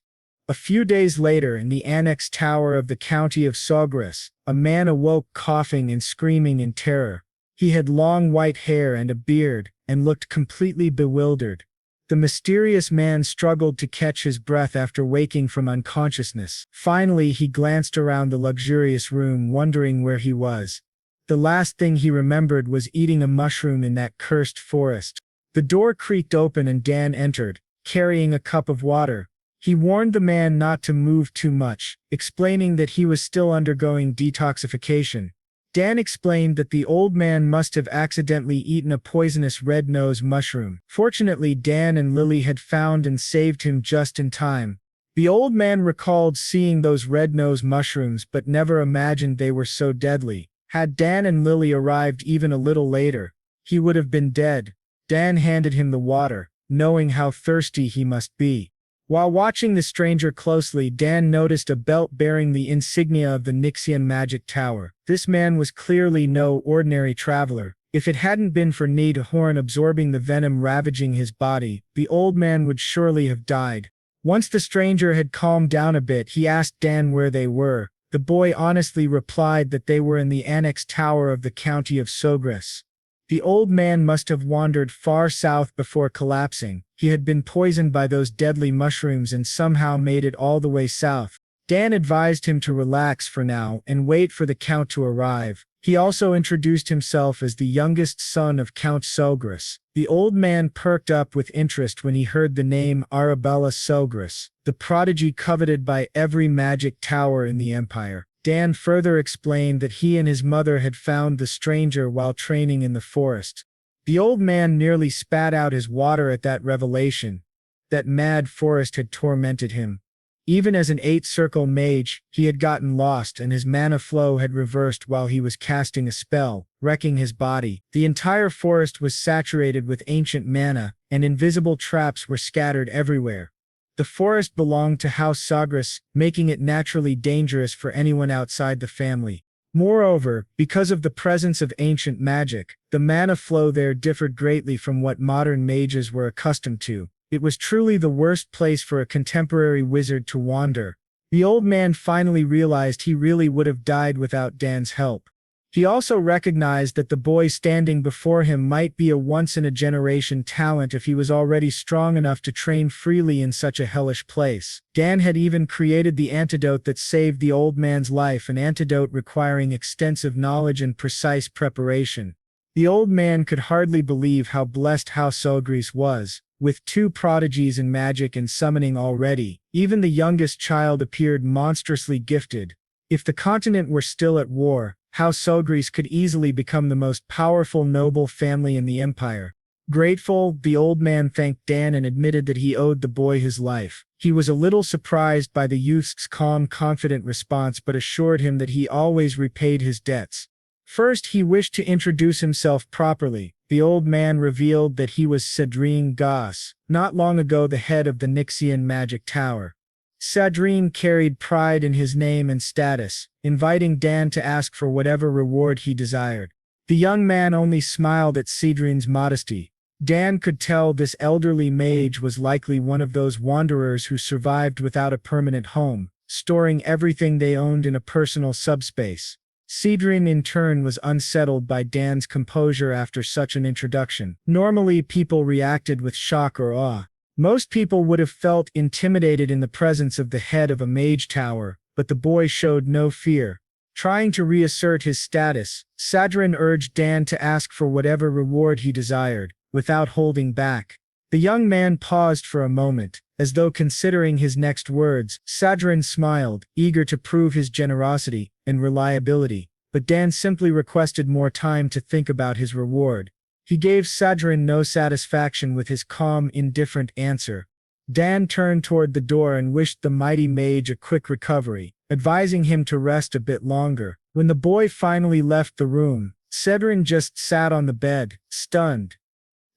A few days later, in the annex tower of the county of Sogress, a man awoke coughing and screaming in terror. He had long white hair and a beard, and looked completely bewildered. The mysterious man struggled to catch his breath after waking from unconsciousness. Finally, he glanced around the luxurious room, wondering where he was. The last thing he remembered was eating a mushroom in that cursed forest. The door creaked open and Dan entered, carrying a cup of water. He warned the man not to move too much, explaining that he was still undergoing detoxification. Dan explained that the old man must have accidentally eaten a poisonous red-nosed mushroom. Fortunately, Dan and Lily had found and saved him just in time. The old man recalled seeing those red-nosed mushrooms but never imagined they were so deadly. Had Dan and Lily arrived even a little later, he would have been dead. Dan handed him the water, knowing how thirsty he must be. While watching the stranger closely, Dan noticed a belt bearing the insignia of the Nixian magic tower. This man was clearly no ordinary traveler. If it hadn't been for Nighthorn absorbing the venom ravaging his body, the old man would surely have died. Once the stranger had calmed down a bit, he asked Dan where they were. The boy honestly replied that they were in the annex tower of the county of Sogress. The old man must have wandered far south before collapsing. He had been poisoned by those deadly mushrooms and somehow made it all the way south. Dan advised him to relax for now and wait for the Count to arrive. He also introduced himself as the youngest son of Count Sogress. The old man perked up with interest when he heard the name Arabella Sogress, the prodigy coveted by every magic tower in the empire. Dan further explained that he and his mother had found the stranger while training in the forest. The old man nearly spat out his water at that revelation. That mad forest had tormented him. Even as an 8-circle mage, he had gotten lost and his mana flow had reversed while he was casting a spell, wrecking his body. The entire forest was saturated with ancient mana, and invisible traps were scattered everywhere. The forest belonged to House Sogress, making it naturally dangerous for anyone outside the family. Moreover, because of the presence of ancient magic, the mana flow there differed greatly from what modern mages were accustomed to. It was truly the worst place for a contemporary wizard to wander. The old man finally realized he really would have died without Dan's help. He also recognized that the boy standing before him might be a once-in-a-generation talent if he was already strong enough to train freely in such a hellish place. Dan had even created the antidote that saved the old man's life, an antidote requiring extensive knowledge and precise preparation. The old man could hardly believe how blessed House Sogress was. With 2 prodigies in magic and summoning already, even the youngest child appeared monstrously gifted. If the continent were still at war, House Sogress could easily become the most powerful noble family in the empire. Grateful, the old man thanked Dan and admitted that he owed the boy his life. He was a little surprised by the youth's calm, confident response but assured him that he always repaid his debts. First, he wished to introduce himself properly. The old man revealed that he was Cedrine Goss, not long ago the head of the Nixian magic tower. Cedrine carried pride in his name and status, inviting Dan to ask for whatever reward he desired. The young man only smiled at Cedrine's modesty. Dan could tell this elderly mage was likely one of those wanderers who survived without a permanent home, storing everything they owned in a personal subspace. Cedrine in turn was unsettled by Dan's composure after such an introduction. Normally people reacted with shock or awe. Most people would have felt intimidated in the presence of the head of a mage tower, but the boy showed no fear. Trying to reassert his status, Cedrine urged Dan to ask for whatever reward he desired, without holding back. The young man paused for a moment, as though considering his next words. Cedrine smiled, eager to prove his generosity and reliability, but Dan simply requested more time to think about his reward. He gave Cedrine no satisfaction with his calm, indifferent answer. Dan turned toward the door and wished the mighty mage a quick recovery, advising him to rest a bit longer. When the boy finally left the room, Cedrine just sat on the bed, stunned.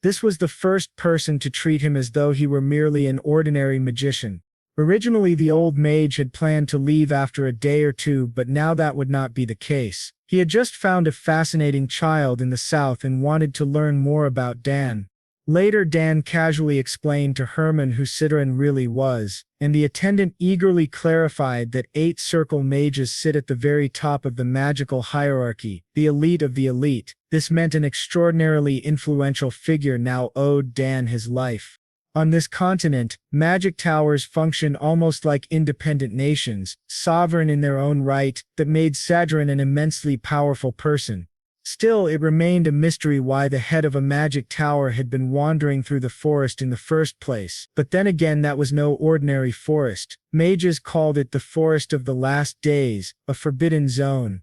This was the first person to treat him as though he were merely an ordinary magician. Originally, the old mage had planned to leave after a day or two, but now that would not be the case. He had just found a fascinating child in the south and wanted to learn more about Dan. Later, Dan casually explained to Herman who Cedrine really was, and the attendant eagerly clarified that 8 circle mages sit at the very top of the magical hierarchy, the elite of the elite. This meant an extraordinarily influential figure now owed Dan his life. On this continent, magic towers function almost like independent nations, sovereign in their own right, that made Cedrine an immensely powerful person. Still, it remained a mystery why the head of a magic tower had been wandering through the forest in the first place. But then again, that was no ordinary forest. Mages called it the Forest of the Last Days, a forbidden zone.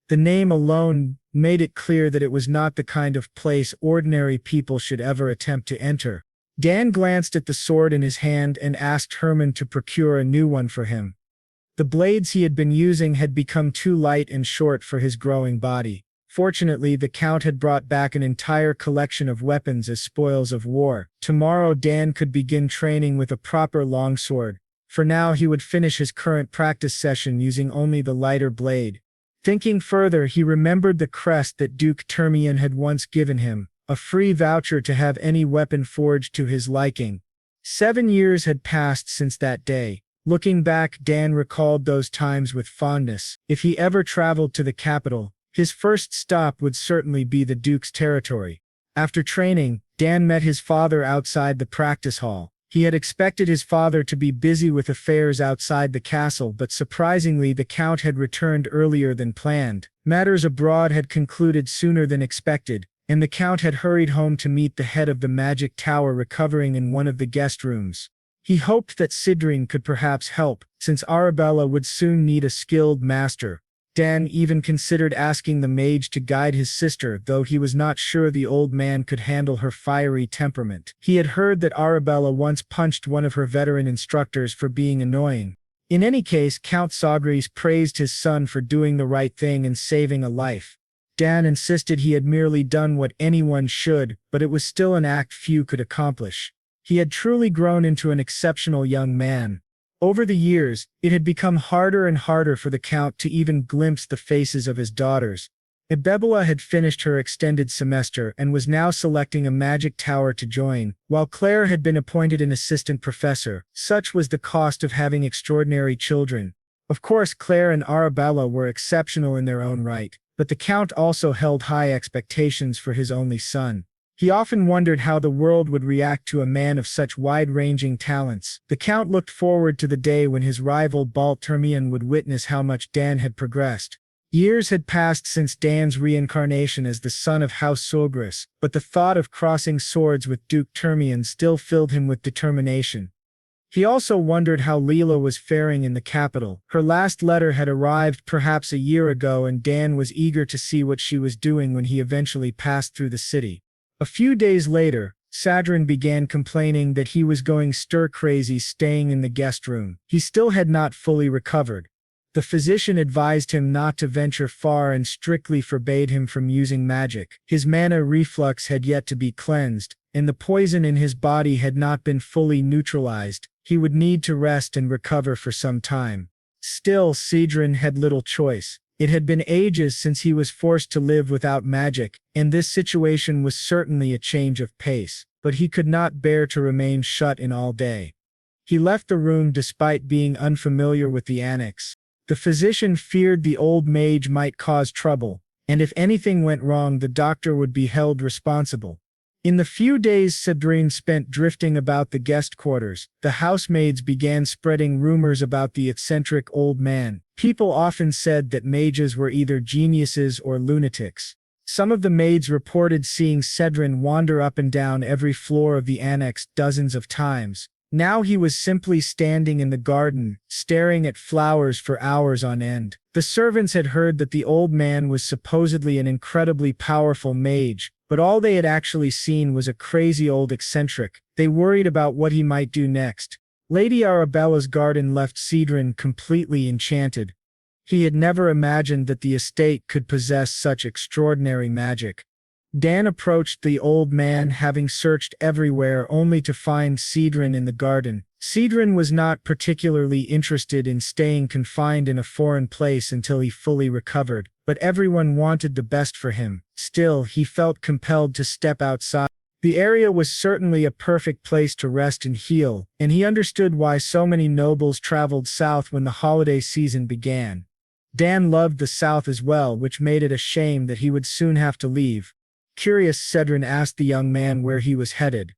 The name alone made it clear that it was not the kind of place ordinary people should ever attempt to enter. Dan glanced at the sword in his hand and asked Herman to procure a new one for him. The blades he had been using had become too light and short for his growing body. Fortunately, the Count had brought back an entire collection of weapons as spoils of war. Tomorrow Dan could begin training with a proper longsword. For now, he would finish his current practice session using only the lighter blade. Thinking further, he remembered the crest that Duke Termian had once given him, a free voucher to have any weapon forged to his liking. 7 years had passed since that day. Looking back, Dan recalled those times with fondness. If he ever traveled to the capital, his first stop would certainly be the Duke's territory. After training, Dan met his father outside the practice hall. He had expected his father to be busy with affairs outside the castle, but surprisingly the Count had returned earlier than planned. Matters abroad had concluded sooner than expected, and the Count had hurried home to meet the head of the magic tower recovering in one of the guest rooms. He hoped that Cedrine could perhaps help, since Arabella would soon need a skilled master. Dan even considered asking the mage to guide his sister, though he was not sure the old man could handle her fiery temperament. He had heard that Arabella once punched one of her veteran instructors for being annoying. In any case, Count Sogress praised his son for doing the right thing and saving a life. Dan insisted he had merely done what anyone should, but it was still an act few could accomplish. He had truly grown into an exceptional young man. Over the years, it had become harder and harder for the Count to even glimpse the faces of his daughters. Ibebula had finished her extended semester and was now selecting a magic tower to join, while Claire had been appointed an assistant professor. Such was the cost of having extraordinary children. Of course, Claire and Arabella were exceptional in their own right, but the Count also held high expectations for his only son. He often wondered how the world would react to a man of such wide-ranging talents. The Count looked forward to the day when his rival Balt Termian would witness how much Dan had progressed. Years had passed since Dan's reincarnation as the son of House Sogress, but the thought of crossing swords with Duke Termian still filled him with determination. He also wondered how Leela was faring in the capital. Her last letter had arrived perhaps a year ago, and Dan was eager to see what she was doing when he eventually passed through the city. A few days later, Cedrine began complaining that he was going stir-crazy staying in the guest room. He still had not fully recovered. The physician advised him not to venture far and strictly forbade him from using magic. His mana reflux had yet to be cleansed, and the poison in his body had not been fully neutralized. He would need to rest and recover for some time. Still, Sidran had little choice. It had been ages since he was forced to live without magic, and this situation was certainly a change of pace, but he could not bear to remain shut in all day. He left the room despite being unfamiliar with the annex. The physician feared the old mage might cause trouble, and if anything went wrong the doctor would be held responsible. In the few days Sidran spent drifting about the guest quarters, the housemaids began spreading rumors about the eccentric old man. People often said that mages were either geniuses or lunatics. Some of the maids reported seeing Sidran wander up and down every floor of the annex dozens of times. Now he was simply standing in the garden, staring at flowers for hours on end. The servants had heard that the old man was supposedly an incredibly powerful mage, but all they had actually seen was a crazy old eccentric. They worried about what he might do next. Lady Arabella's garden left Sidran completely enchanted. He had never imagined that the estate could possess such extraordinary magic. Dan approached the old man, having searched everywhere only to find Sidran in the garden. Sidran was not particularly interested in staying confined in a foreign place until he fully recovered, but everyone wanted the best for him. Still, he felt compelled to step outside. The area was certainly a perfect place to rest and heal, and he understood why so many nobles traveled south when the holiday season began. Dan loved the south as well, which made it a shame that he would soon have to leave. Curious, Sidran asked the young man where he was headed.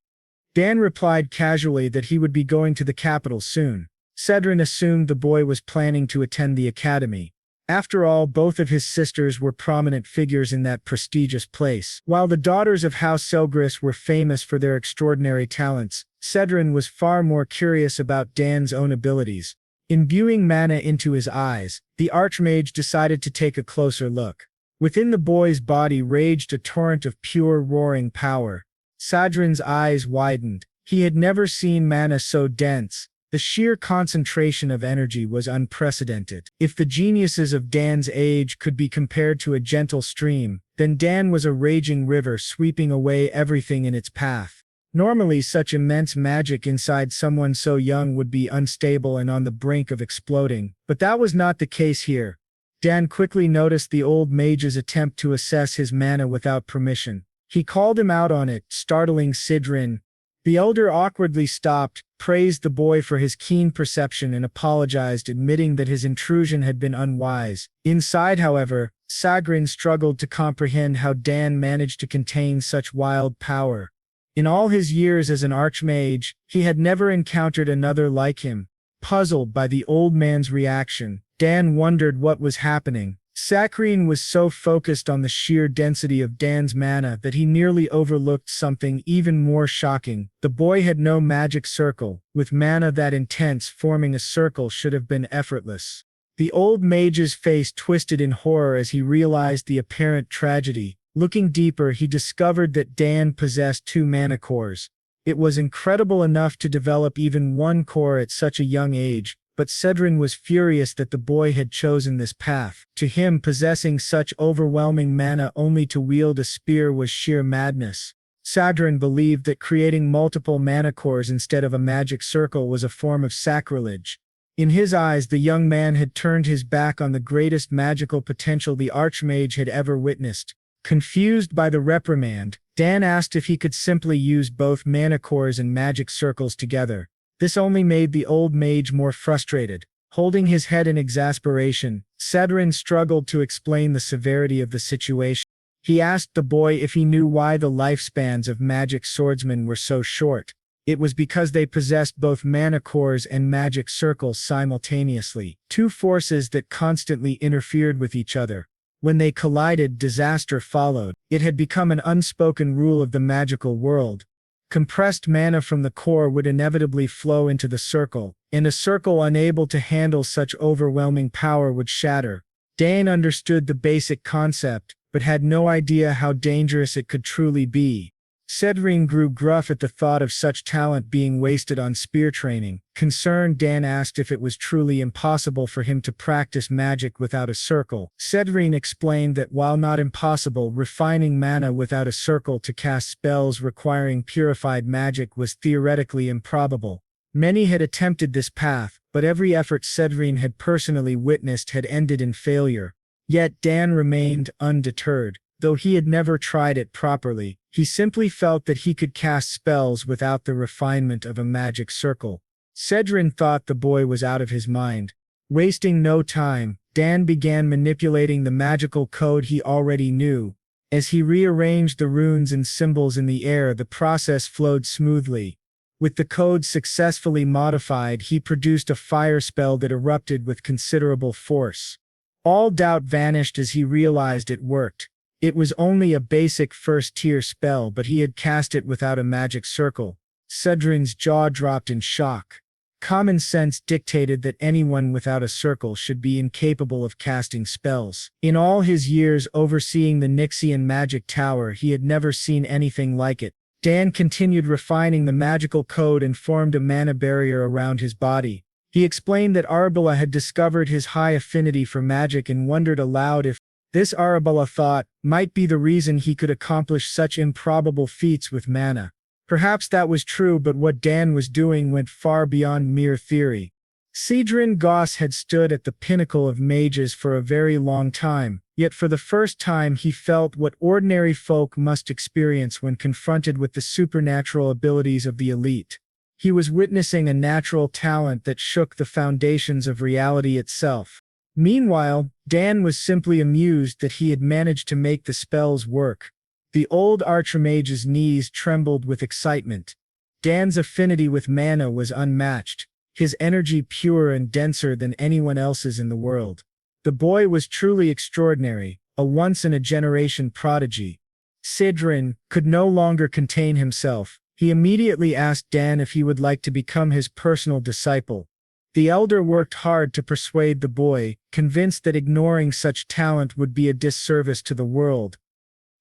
Dan replied casually that he would be going to the capital soon. Sidran assumed the boy was planning to attend the academy. After all, both of his sisters were prominent figures in that prestigious place. While the daughters of House Sogress were famous for their extraordinary talents, Sidran was far more curious about Dan's own abilities. Imbuing mana into his eyes, the archmage decided to take a closer look. Within the boy's body raged a torrent of pure roaring power. Sidran's eyes widened. He had never seen mana so dense. The sheer concentration of energy was unprecedented. If the geniuses of Dan's age could be compared to a gentle stream, then Dan was a raging river sweeping away everything in its path. Normally, such immense magic inside someone so young would be unstable and on the brink of exploding, but that was not the case here. Dan quickly noticed the old mage's attempt to assess his mana without permission. He called him out on it, startling Sidran. The elder awkwardly stopped, praised the boy for his keen perception and apologized, admitting that his intrusion had been unwise. Inside, however, Sidran struggled to comprehend how Dan managed to contain such wild power. In all his years as an archmage, he had never encountered another like him. Puzzled by the old man's reaction, Dan wondered what was happening. Sidran was so focused on the sheer density of Dan's mana that he nearly overlooked something even more shocking. The boy had no magic circle. With mana that intense, forming a circle should have been effortless. The old mage's face twisted in horror as he realized the apparent tragedy. Looking deeper, he discovered that Dan possessed 2 mana cores. It was incredible enough to develop even 1 core at such a young age, but Sidran was furious that the boy had chosen this path. To him, possessing such overwhelming mana only to wield a spear was sheer madness. Sidran believed that creating multiple mana cores instead of a magic circle was a form of sacrilege. In his eyes, the young man had turned his back on the greatest magical potential the archmage had ever witnessed. Confused by the reprimand, Dan asked if he could simply use both mana cores and magic circles together. This only made the old mage more frustrated. Holding his head in exasperation, Sidran struggled to explain the severity of the situation. He asked the boy if he knew why the lifespans of magic swordsmen were so short. It was because they possessed both mana cores and magic circles simultaneously, 2 forces that constantly interfered with each other. When they collided, disaster followed. It had become an unspoken rule of the magical world. Compressed mana from the core would inevitably flow into the circle, and a circle unable to handle such overwhelming power would shatter. Dan understood the basic concept, but had no idea how dangerous it could truly be. Cedrine grew gruff at the thought of such talent being wasted on spear training. Concerned, Dan asked if it was truly impossible for him to practice magic without a circle. Cedrine explained that while not impossible, refining mana without a circle to cast spells requiring purified magic was theoretically improbable. Many had attempted this path, but every effort Cedrine had personally witnessed had ended in failure. Yet Dan remained undeterred. Though he had never tried it properly, he simply felt that he could cast spells without the refinement of a magic circle. Cedrine thought the boy was out of his mind. Wasting no time, Dan began manipulating the magical code he already knew. As he rearranged the runes and symbols in the air, the process flowed smoothly. With the code successfully modified, he produced a fire spell that erupted with considerable force. All doubt vanished as he realized it worked. It was only a basic first-tier spell, but he had cast it without a magic circle. Cedrine's jaw dropped in shock. Common sense dictated that anyone without a circle should be incapable of casting spells. In all his years overseeing the Nixian magic tower, he had never seen anything like it. Dan continued refining the magical code and formed a mana barrier around his body. He explained that Arabella had discovered his high affinity for magic and wondered aloud if this, Arabella thought, might be the reason he could accomplish such improbable feats with mana. Perhaps that was true, but what Dan was doing went far beyond mere theory. Cedrine Goss had stood at the pinnacle of mages for a very long time, yet for the first time he felt what ordinary folk must experience when confronted with the supernatural abilities of the elite. He was witnessing a natural talent that shook the foundations of reality itself. Meanwhile, Dan was simply amused that he had managed to make the spells work. The old archmage's knees trembled with excitement. Dan's affinity with mana was unmatched, his energy pure and denser than anyone else's in the world. The boy was truly extraordinary, a once-in-a-generation prodigy. Cedrine could no longer contain himself. He immediately asked Dan if he would like to become his personal disciple. The elder worked hard to persuade the boy, convinced that ignoring such talent would be a disservice to the world.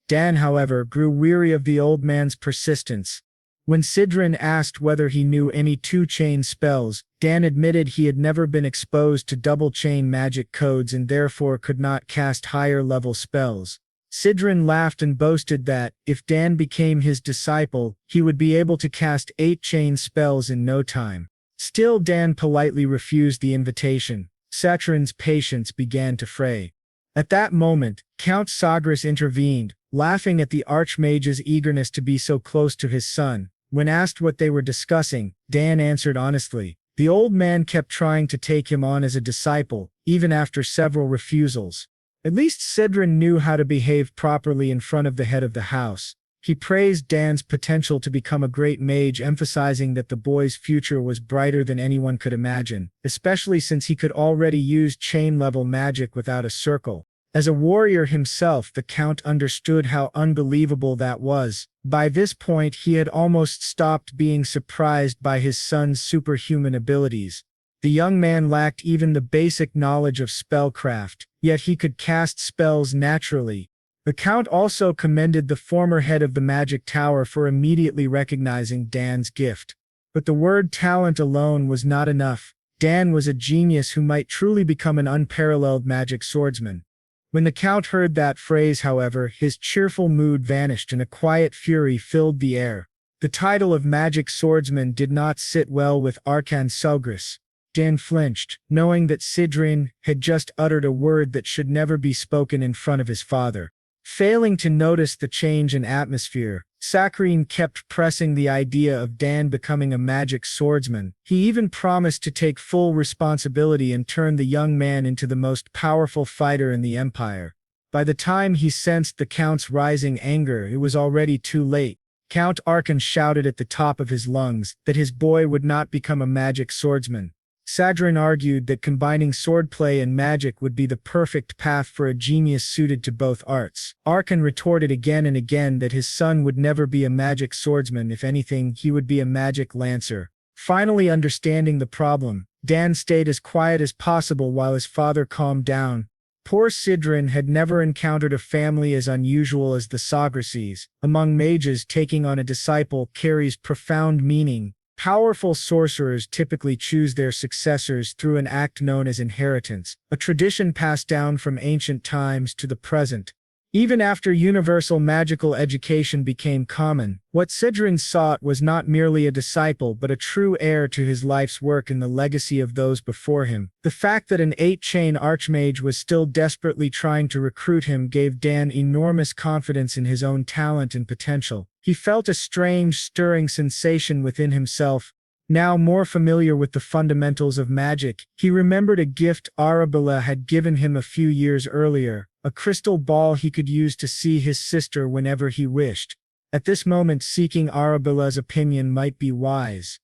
Dan, however, grew weary of the old man's persistence. When Cedrine asked whether he knew any two-chain spells, Dan admitted he had never been exposed to double-chain magic codes and therefore could not cast higher-level spells. Cedrine laughed and boasted that, if Dan became his disciple, he would be able to cast 8-chain spells in no time. Still, Dan politely refused the invitation. Cedrine's patience began to fray. At that moment, Count Sogress intervened, laughing at the archmage's eagerness to be so close to his son. When asked what they were discussing, Dan answered honestly. The old man kept trying to take him on as a disciple, even after several refusals. At least Cedrine knew how to behave properly in front of the head of the house. He praised Dan's potential to become a great mage, emphasizing that the boy's future was brighter than anyone could imagine, especially since he could already use chain-level magic without a circle. As a warrior himself, the Count understood how unbelievable that was. By this point, he had almost stopped being surprised by his son's superhuman abilities. The young man lacked even the basic knowledge of spellcraft, yet he could cast spells naturally. The Count also commended the former head of the magic tower for immediately recognizing Dan's gift. But the word talent alone was not enough. Dan was a genius who might truly become an unparalleled magic swordsman. When the Count heard that phrase, however, his cheerful mood vanished and a quiet fury filled the air. The title of magic swordsman did not sit well with Dane Sogress. Dan flinched, knowing that Cedrine had just uttered a word that should never be spoken in front of his father. Failing to notice the change in atmosphere, Cedrine kept pressing the idea of Dan becoming a magic swordsman. He even promised to take full responsibility and turn the young man into the most powerful fighter in the empire. By the time he sensed the Count's rising anger, it was already too late. Count Arkan shouted at the top of his lungs that his boy would not become a magic swordsman. Cedrine argued that combining swordplay and magic would be the perfect path for a genius suited to both arts. Arkan retorted again and again that his son would never be a magic swordsman. If anything, he would be a magic lancer. Finally understanding the problem, Dan stayed as quiet as possible while his father calmed down. Poor Sidrin had never encountered a family as unusual as the Sogresses. Among mages, taking on a disciple carries profound meaning. Powerful sorcerers typically choose their successors through an act known as inheritance, a tradition passed down from ancient times to the present. Even after universal magical education became common, what Sidrin sought was not merely a disciple but a true heir to his life's work and the legacy of those before him. The fact that an 8-chain archmage was still desperately trying to recruit him gave Dan enormous confidence in his own talent and potential. He felt a strange, stirring sensation within himself. Now more familiar with the fundamentals of magic, he remembered a gift Arabella had given him a few years earlier, a crystal ball he could use to see his sister whenever he wished. At this moment, seeking Arabella's opinion might be wise.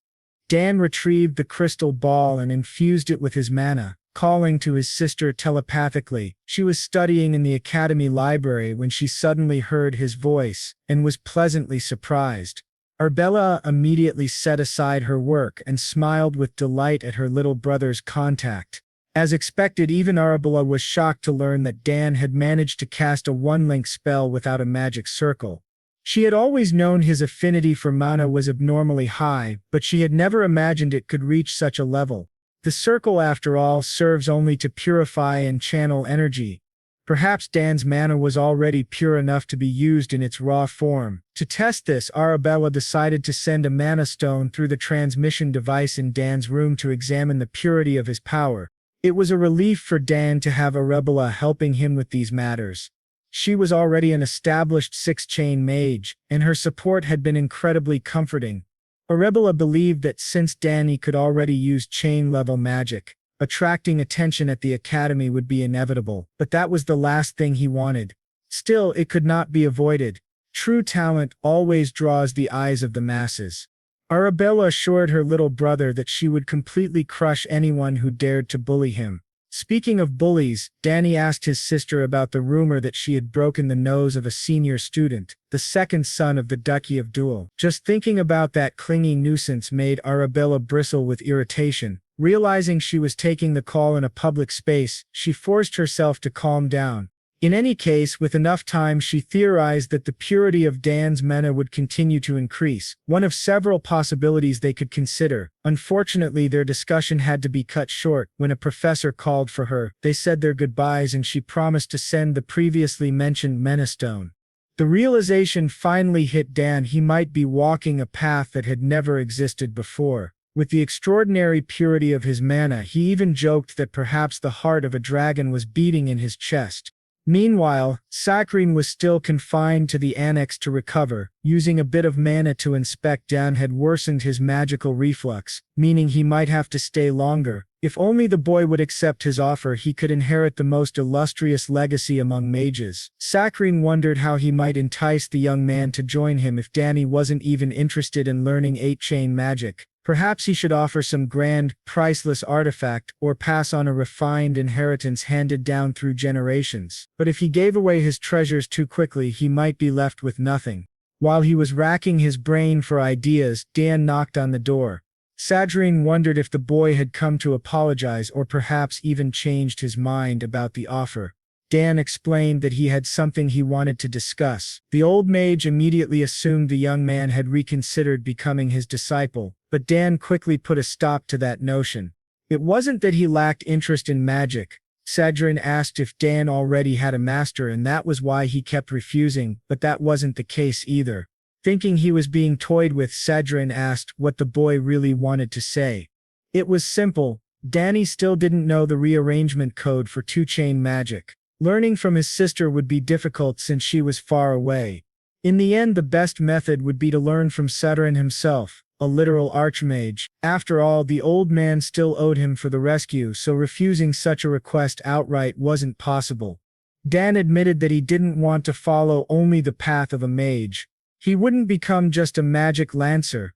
Dan retrieved the crystal ball and infused it with his mana, calling to his sister telepathically. She was studying in the academy library when she suddenly heard his voice, and was pleasantly surprised. Arabella immediately set aside her work and smiled with delight at her little brother's contact. As expected, even Arabella was shocked to learn that Dan had managed to cast a one-link spell without a magic circle. She had always known his affinity for mana was abnormally high, but she had never imagined it could reach such a level. The circle, after all, serves only to purify and channel energy. Perhaps Dan's mana was already pure enough to be used in its raw form. To test this, Arabella decided to send a mana stone through the transmission device in Dan's room to examine the purity of his power. It was a relief for Dan to have Arabella helping him with these matters. She was already an established 6-chain mage, and her support had been incredibly comforting. Arabella believed that since Danny could already use chain-level magic, attracting attention at the academy would be inevitable, but that was the last thing he wanted. Still, it could not be avoided. True talent always draws the eyes of the masses. Arabella assured her little brother that she would completely crush anyone who dared to bully him. Speaking of bullies, Danny asked his sister about the rumor that she had broken the nose of a senior student, the second son of the Duchy of Duel. Just thinking about that clinging nuisance made Arabella bristle with irritation. Realizing she was taking the call in a public space, she forced herself to calm down. In any case, with enough time, she theorized that the purity of Dan's mana would continue to increase, one of several possibilities they could consider. Unfortunately, their discussion had to be cut short when a professor called for her. They said their goodbyes and she promised to send the previously mentioned mana stone. The realization finally hit Dan. He might be walking a path that had never existed before. With the extraordinary purity of his mana, he even joked that perhaps the heart of a dragon was beating in his chest. Meanwhile, Sakrin was still confined to the annex to recover. Using a bit of mana to inspect Dan had worsened his magical reflux, meaning he might have to stay longer. If only the boy would accept his offer, he could inherit the most illustrious legacy among mages. Sakrin wondered how he might entice the young man to join him if Danny wasn't even interested in learning 8-chain magic. Perhaps he should offer some grand, priceless artifact, or pass on a refined inheritance handed down through generations. But if he gave away his treasures too quickly, he might be left with nothing. While he was racking his brain for ideas, Dan knocked on the door. Sadrine wondered if the boy had come to apologize or perhaps even changed his mind about the offer. Dan explained that he had something he wanted to discuss. The old mage immediately assumed the young man had reconsidered becoming his disciple, but Dan quickly put a stop to that notion. It wasn't that he lacked interest in magic. Sadrine asked if Dan already had a master and that was why he kept refusing, but that wasn't the case either. Thinking he was being toyed with, Sadrine asked what the boy really wanted to say. It was simple. Danny still didn't know the rearrangement code for 2-chain magic. Learning from his sister would be difficult since she was far away. In the end, the best method would be to learn from Sadrine himself, a literal archmage. After all, the old man still owed him for the rescue, so refusing such a request outright wasn't possible. Dan admitted that he didn't want to follow only the path of a mage. He wouldn't become just a magic lancer.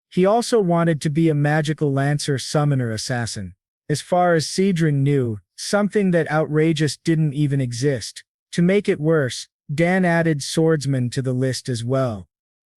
He also wanted to be a magical lancer summoner assassin. As far as Sadrine knew, something that outrageous didn't even exist. To make it worse, Dan added swordsman to the list as well.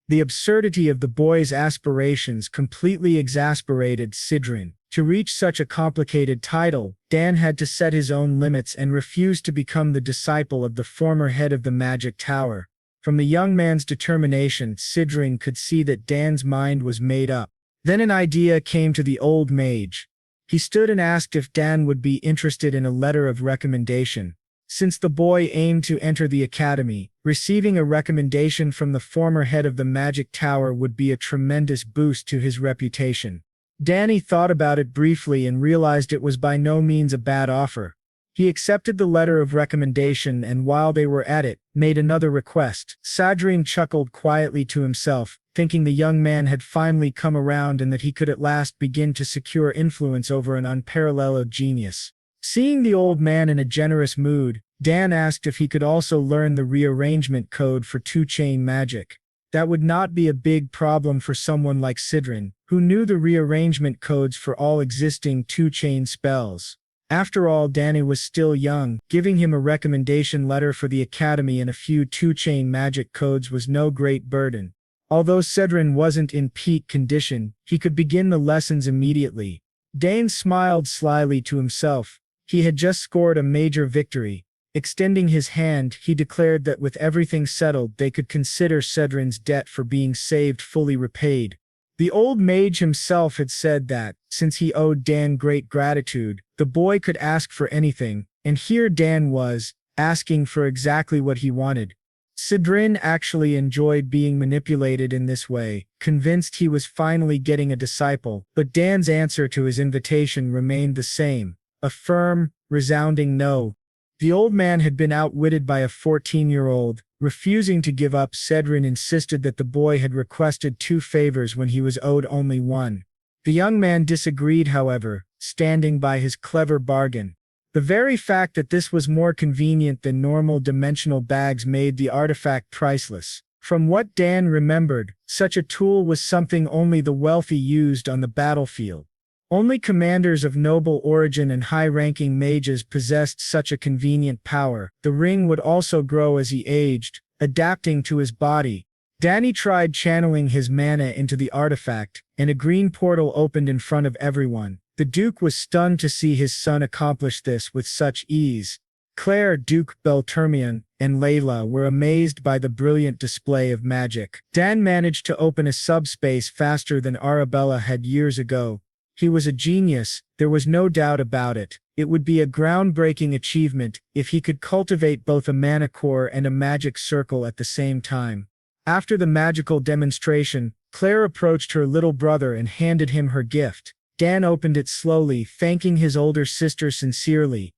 The absurdity of the boy's aspirations completely exasperated Sadrine. To reach such a complicated title, Dan had to set his own limits and refused to become the disciple of the former head of the magic tower. From the young man's determination, Sidrin could see that Dan's mind was made up. Then an idea came to the old mage. He stood and asked if Dan would be interested in a letter of recommendation. Since the boy aimed to enter the academy, receiving a recommendation from the former head of the magic tower would be a tremendous boost to his reputation. Danny thought about it briefly and realized it was by no means a bad offer. He accepted the letter of recommendation and while they were at it, made another request. Sidrin chuckled quietly to himself, thinking the young man had finally come around and that he could at last begin to secure influence over an unparalleled genius. Seeing the old man in a generous mood, Dan asked if he could also learn the rearrangement code for two-chain magic. That would not be a big problem for someone like Sidrin, who knew the rearrangement codes for all existing two-chain spells. After all, Danny was still young. Giving him a recommendation letter for the academy and a few two-chain magic codes was no great burden. Although Sidrin wasn't in peak condition, he could begin the lessons immediately. Dane smiled slyly to himself. He had just scored a major victory. Extending his hand, he declared that with everything settled, they could consider Sidrin's debt for being saved fully repaid. The old mage himself had said that, since he owed Dan great gratitude, the boy could ask for anything, and here Dan was, asking for exactly what he wanted. Sidrin actually enjoyed being manipulated in this way, convinced he was finally getting a disciple, but Dan's answer to his invitation remained the same, a firm, resounding no. The old man had been outwitted by a 14-year-old. Refusing to give up, Sidrin insisted that the boy had requested 2 favors when he was owed only 1. The young man disagreed, however, standing by his clever bargain. The very fact that this was more convenient than normal dimensional bags made the artifact priceless. From what Dan remembered, such a tool was something only the wealthy used on the battlefield. Only commanders of noble origin and high-ranking mages possessed such a convenient power. The ring would also grow as he aged, adapting to his body. Danny tried channeling his mana into the artifact, and a green portal opened in front of everyone. The Duke was stunned to see his son accomplish this with such ease. Claire, Duke Beltermian, and Layla were amazed by the brilliant display of magic. Dan managed to open a subspace faster than Arabella had years ago. He was a genius, there was no doubt about it. It would be a groundbreaking achievement if he could cultivate both a mana core and a magic circle at the same time. After the magical demonstration, Claire approached her little brother and handed him her gift. Dan opened it slowly, thanking his older sister sincerely.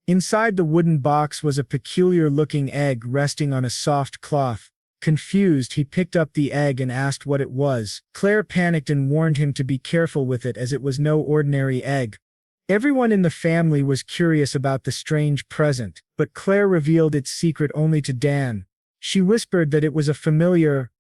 Inside the wooden box was a peculiar-looking egg resting on a soft cloth. Confused, he picked up the egg and asked what it was. Claire panicked and warned him to be careful with it as it was no ordinary egg. Everyone in the family was curious about the strange present, but Claire revealed its secret only to Dan. She whispered that it was a familiar.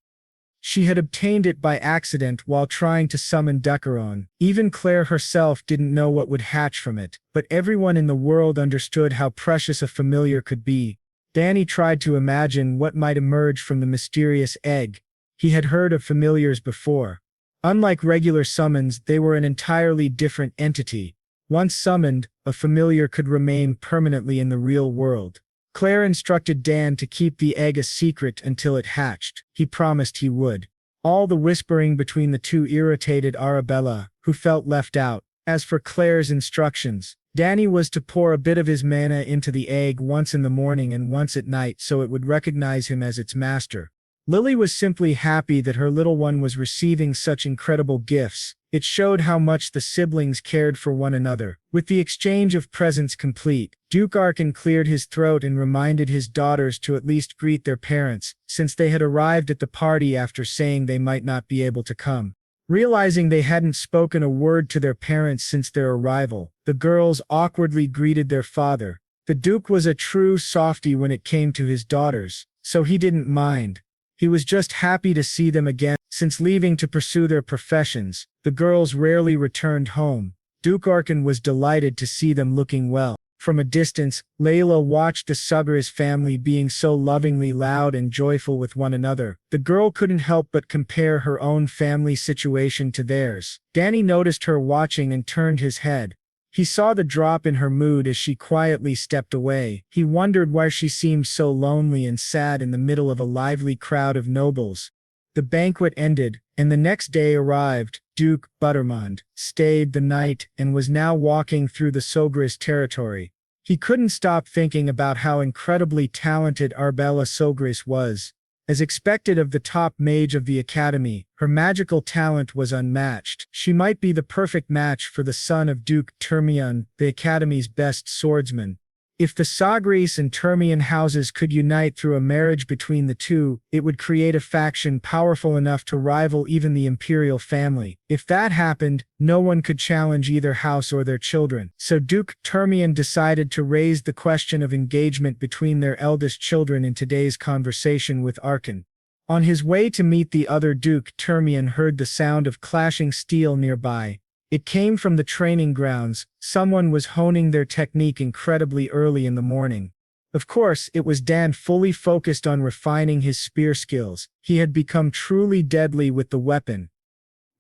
She had obtained it by accident while trying to summon Ducaron. Even Claire herself didn't know what would hatch from it, but everyone in the world understood how precious a familiar could be. Danny tried to imagine what might emerge from the mysterious egg. He had heard of familiars before. Unlike regular summons, they were an entirely different entity. Once summoned, a familiar could remain permanently in the real world. Claire instructed Dan to keep the egg a secret until it hatched. He promised he would. All the whispering between the two irritated Arabella, who felt left out. As for Claire's instructions, Danny was to pour a bit of his mana into the egg once in the morning and once at night so it would recognize him as its master. Lily was simply happy that her little one was receiving such incredible gifts. It showed how much the siblings cared for one another. With the exchange of presents complete, Duke Arkan cleared his throat and reminded his daughters to at least greet their parents, since they had arrived at the party after saying they might not be able to come. Realizing they hadn't spoken a word to their parents since their arrival, the girls awkwardly greeted their father. The Duke was a true softie when it came to his daughters, so he didn't mind. He was just happy to see them again. Since leaving to pursue their professions, the girls rarely returned home. Duke Arkan was delighted to see them looking well. From a distance, Layla watched the Sogress family being so lovingly loud and joyful with one another. The girl couldn't help but compare her own family situation to theirs. Danny noticed her watching and turned his head. He saw the drop in her mood as she quietly stepped away. He wondered why she seemed so lonely and sad in the middle of a lively crowd of nobles. The banquet ended, and the next day arrived. Duke Buttermond stayed the night and was now walking through the Sogress territory. He couldn't stop thinking about how incredibly talented Arbella Sogress was. As expected of the top mage of the academy, her magical talent was unmatched. She might be the perfect match for the son of Duke Termion, the academy's best swordsman. If the Sogress and Termion houses could unite through a marriage between the two, it would create a faction powerful enough to rival even the imperial family. If that happened, no one could challenge either house or their children. So Duke Termion decided to raise the question of engagement between their eldest children in today's conversation with Arkan. On his way to meet the other Duke, Termion heard the sound of clashing steel nearby. It came from the training grounds. Someone was honing their technique incredibly early in the morning. Of course, it was Dan, fully focused on refining his spear skills. He had become truly deadly with the weapon.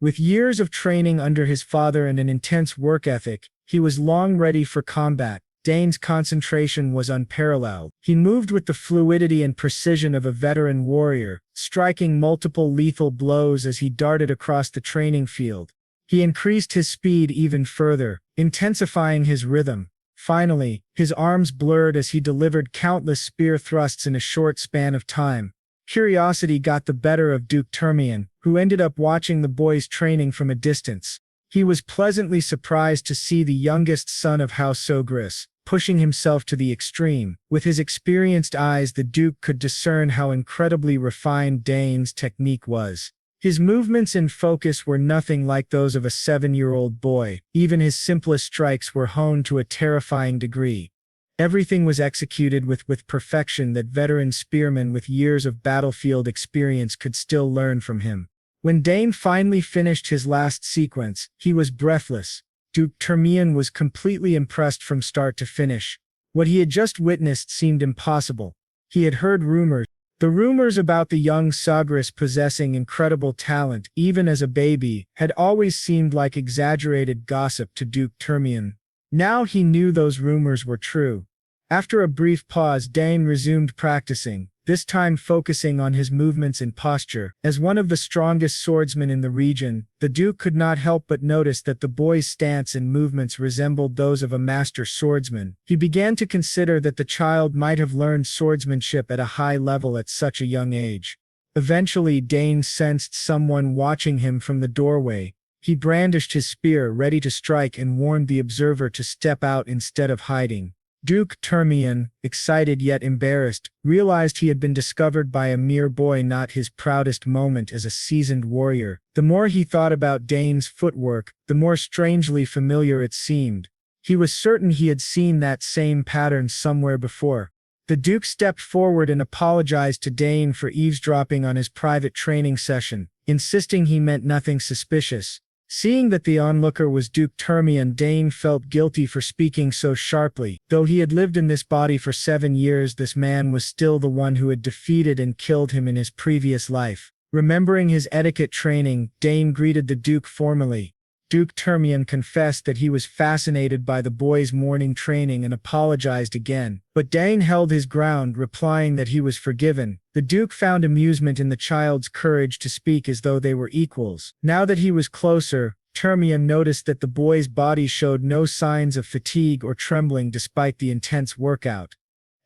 With years of training under his father and an intense work ethic, he was long ready for combat. Dane's concentration was unparalleled. He moved with the fluidity and precision of a veteran warrior, striking multiple lethal blows as he darted across the training field. He increased his speed even further, intensifying his rhythm. Finally, his arms blurred as he delivered countless spear thrusts in a short span of time. Curiosity got the better of Duke Termion, who ended up watching the boys training from a distance. He was pleasantly surprised to see the youngest son of House Sogress pushing himself to the extreme. With his experienced eyes, the Duke could discern how incredibly refined Dane's technique was. His movements and focus were nothing like those of a 7-year-old boy. Even his simplest strikes were honed to a terrifying degree. Everything was executed with perfection that veteran spearmen with years of battlefield experience could still learn from him. When Dane finally finished his last sequence, he was breathless. Duke Termion was completely impressed from start to finish. What he had just witnessed seemed impossible. He had heard rumors. The rumors about the young Sogress possessing incredible talent, even as a baby, had always seemed like exaggerated gossip to Duke Termion. Now he knew those rumors were true. After a brief pause, Dane resumed practicing, this time focusing on his movements and posture. As one of the strongest swordsmen in the region, the Duke could not help but notice that the boy's stance and movements resembled those of a master swordsman. He began to consider that the child might have learned swordsmanship at a high level at such a young age. Eventually, Dane sensed someone watching him from the doorway. He brandished his spear, ready to strike, and warned the observer to step out instead of hiding. Duke Termion, excited yet embarrassed, realized he had been discovered by a mere boy, not his proudest moment as a seasoned warrior. The more he thought about Dane's footwork, the more strangely familiar it seemed. He was certain he had seen that same pattern somewhere before. The Duke stepped forward and apologized to Dane for eavesdropping on his private training session, insisting he meant nothing suspicious. Seeing that the onlooker was Duke Termion, Dane felt guilty for speaking so sharply. Though he had lived in this body for 7 years, this man was still the one who had defeated and killed him in his previous life. Remembering his etiquette training, Dane greeted the Duke formally. Duke Termion confessed that he was fascinated by the boy's morning training and apologized again. But Dane held his ground, replying that he was forgiven. The Duke found amusement in the child's courage to speak as though they were equals. Now that he was closer, Termion noticed that the boy's body showed no signs of fatigue or trembling despite the intense workout.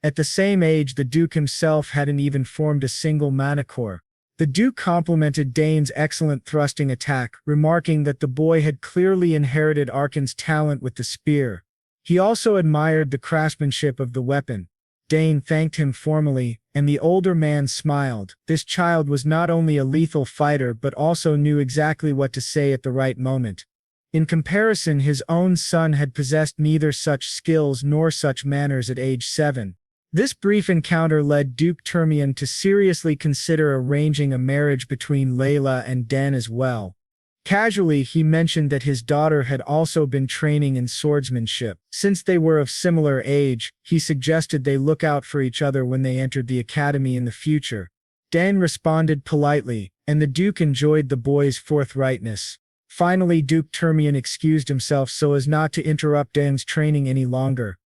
At the same age, the Duke himself hadn't even formed a single manticore. The Duke complimented Dane's excellent thrusting attack, remarking that the boy had clearly inherited Arkan's talent with the spear. He also admired the craftsmanship of the weapon. Dane thanked him formally, and the older man smiled. This child was not only a lethal fighter but also knew exactly what to say at the right moment. In comparison, his own son had possessed neither such skills nor such manners at age 7. This brief encounter led Duke Termion to seriously consider arranging a marriage between Layla and Dan as well. Casually, he mentioned that his daughter had also been training in swordsmanship. Since they were of similar age, he suggested they look out for each other when they entered the academy in the future. Dane responded politely, and the Duke enjoyed the boy's forthrightness. Finally, Duke Termian excused himself so as not to interrupt Dane's training any longer.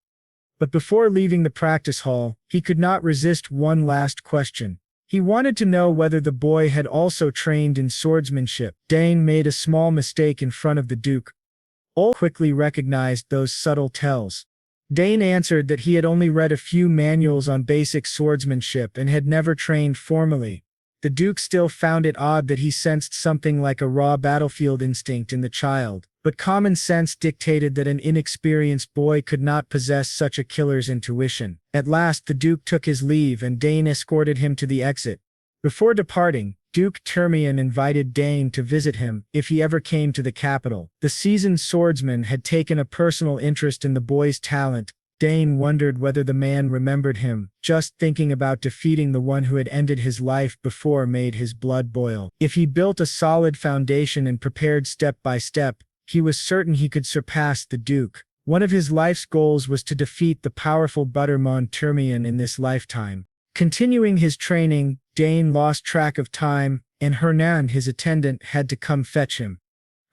But before leaving the practice hall, he could not resist one last question. He wanted to know whether the boy had also trained in swordsmanship. Dane made a small mistake in front of the Duke. Ol quickly recognized those subtle tells. Dane answered that he had only read a few manuals on basic swordsmanship and had never trained formally. The Duke still found it odd that he sensed something like a raw battlefield instinct in the child, but common sense dictated that an inexperienced boy could not possess such a killer's intuition. At last the Duke took his leave and Dane escorted him to the exit. Before departing, Duke Termian invited Dane to visit him if he ever came to the capital. The seasoned swordsman had taken a personal interest in the boy's talent. Dane wondered whether the man remembered him. Just thinking about defeating the one who had ended his life before made his blood boil. If he built a solid foundation and prepared step by step, he was certain he could surpass the Duke. One of his life's goals was to defeat the powerful Buttermon Termian in this lifetime. Continuing his training, Dane lost track of time, and Hernan, his attendant, had to come fetch him.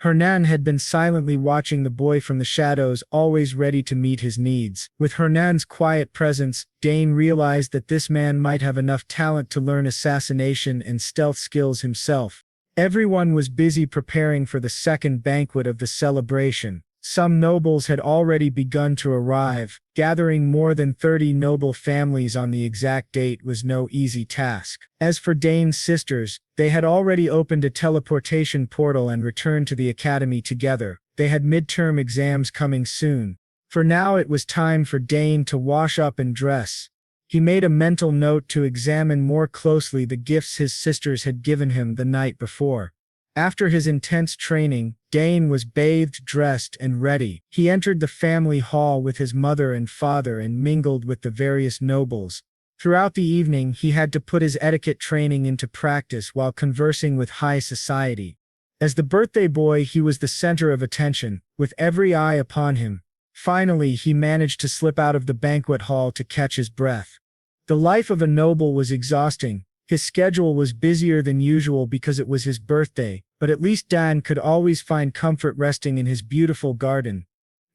Hernan had been silently watching the boy from the shadows, always ready to meet his needs. With Hernan's quiet presence, Dane realized that this man might have enough talent to learn assassination and stealth skills himself. Everyone was busy preparing for the second banquet of the celebration. Some nobles had already begun to arrive. Gathering more than 30 noble families on the exact date was no easy task. As for Dane's sisters, they had already opened a teleportation portal and returned to the academy together. They had midterm exams coming soon. For now it was time for Dane to wash up and dress. He made a mental note to examine more closely the gifts his sisters had given him the night before. After his intense training, Dane was bathed, dressed, and ready. He entered the family hall with his mother and father and mingled with the various nobles. Throughout the evening, he had to put his etiquette training into practice while conversing with high society. As the birthday boy, he was the center of attention, with every eye upon him. Finally, he managed to slip out of the banquet hall to catch his breath. The life of a noble was exhausting. His schedule was busier than usual because it was his birthday, but at least Dan could always find comfort resting in his beautiful garden.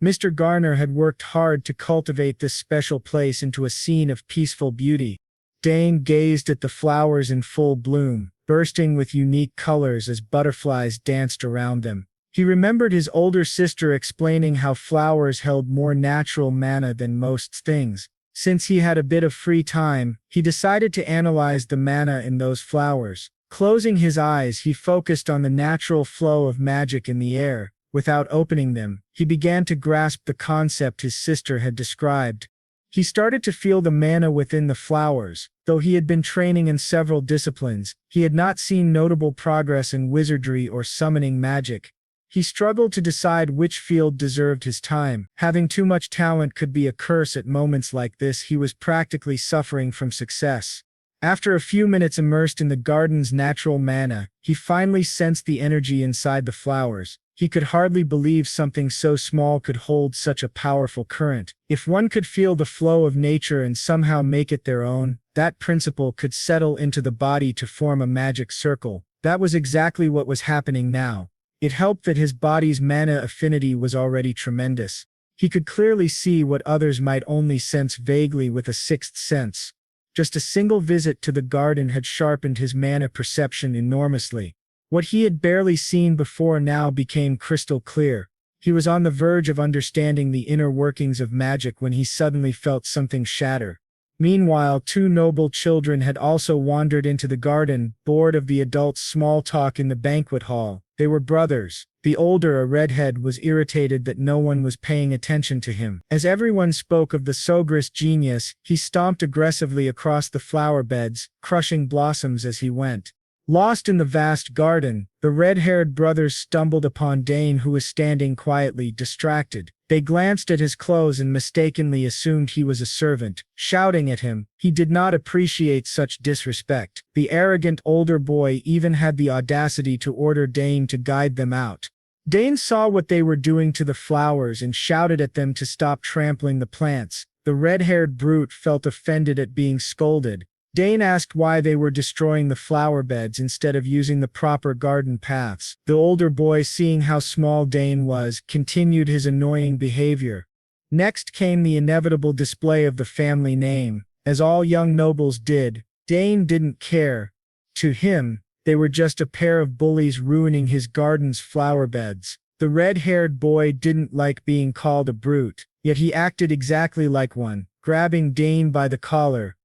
Mr. Garner had worked hard to cultivate this special place into a scene of peaceful beauty. Dane gazed at the flowers in full bloom, bursting with unique colors as butterflies danced around them. He remembered his older sister explaining how flowers held more natural mana than most things. Since he had a bit of free time, he decided to analyze the mana in those flowers. Closing his eyes, he focused on the natural flow of magic in the air. Without opening them, he began to grasp the concept his sister had described. He started to feel the mana within the flowers. Though he had been training in several disciplines, he had not seen notable progress in wizardry or summoning magic. He struggled to decide which field deserved his time. Having too much talent could be a curse at moments like this. He was practically suffering from success. After a few minutes immersed in the garden's natural mana, he finally sensed the energy inside the flowers. He could hardly believe something so small could hold such a powerful current. If one could feel the flow of nature and somehow make it their own, that principle could settle into the body to form a magic circle. That was exactly what was happening now. It helped that his body's mana affinity was already tremendous. He could clearly see what others might only sense vaguely with a sixth sense. Just a single visit to the garden had sharpened his mana perception enormously. What he had barely seen before now became crystal clear. He was on the verge of understanding the inner workings of magic when he suddenly felt something shatter. Meanwhile, two noble children had also wandered into the garden, bored of the adults' small talk in the banquet hall. They were brothers. The older, a redhead, was irritated that no one was paying attention to him. As everyone spoke of the Sogress genius, he stomped aggressively across the flower beds, crushing blossoms as he went. Lost in the vast garden, the red-haired brothers stumbled upon Dane, who was standing quietly, distracted. They glanced at his clothes and mistakenly assumed he was a servant, shouting at him. He did not appreciate such disrespect. The arrogant older boy even had the audacity to order Dane to guide them out. Dane saw what they were doing to the flowers and shouted at them to stop trampling the plants. The red-haired brute felt offended at being scolded. Dane asked why they were destroying the flower beds instead of using the proper garden paths. The older boy, seeing how small Dane was, continued his annoying behavior. Next came the inevitable display of the family name. As all young nobles did, Dane didn't care. To him, they were just a pair of bullies ruining his garden's flower beds. The red-haired boy didn't like being called a brute, yet he acted exactly like one, grabbing Dane by the collar.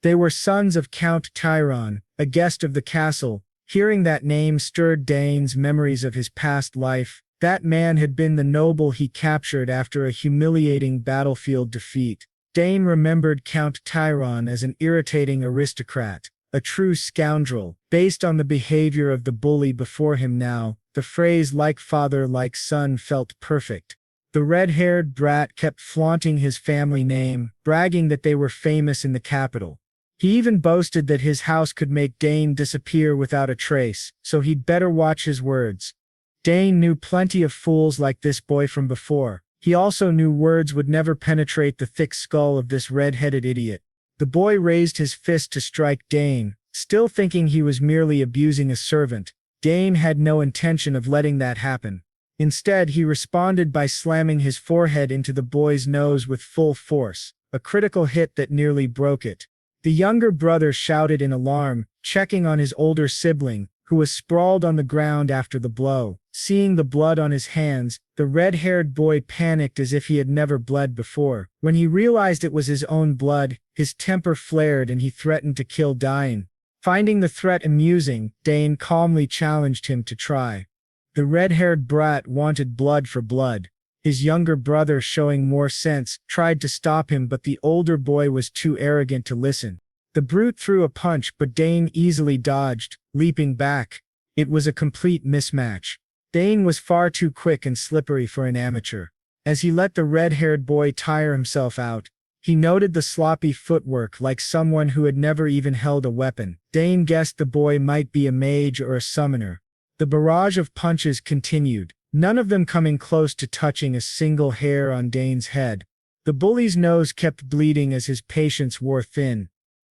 They were sons of Count Tyron, a guest of the castle. Hearing that name stirred Dane's memories of his past life. That man had been the noble he captured after a humiliating battlefield defeat. Dane remembered Count Tyron as an irritating aristocrat, a true scoundrel. Based on the behavior of the bully before him now, the phrase "like father, like son" felt perfect. The red-haired brat kept flaunting his family name, bragging that they were famous in the capital. He even boasted that his house could make Dane disappear without a trace, so he'd better watch his words. Dane knew plenty of fools like this boy from before. He also knew words would never penetrate the thick skull of this red-headed idiot. The boy raised his fist to strike Dane, still thinking he was merely abusing a servant. Dane had no intention of letting that happen. Instead, he responded by slamming his forehead into the boy's nose with full force, a critical hit that nearly broke it. The younger brother shouted in alarm, checking on his older sibling, who was sprawled on the ground after the blow. Seeing the blood on his hands, the red-haired boy panicked as if he had never bled before. When he realized it was his own blood, his temper flared and he threatened to kill Dane. Finding the threat amusing, Dane calmly challenged him to try. The red-haired brat wanted blood for blood. His younger brother, showing more sense, tried to stop him, but the older boy was too arrogant to listen. The brute threw a punch, but Dane easily dodged, leaping back. It was a complete mismatch. Dane was far too quick and slippery for an amateur. As he let the red-haired boy tire himself out, he noted the sloppy footwork, like someone who had never even held a weapon. Dane guessed the boy might be a mage or a summoner. The barrage of punches continued, none of them coming close to touching a single hair on Dane's head. The bully's nose kept bleeding as his patience wore thin.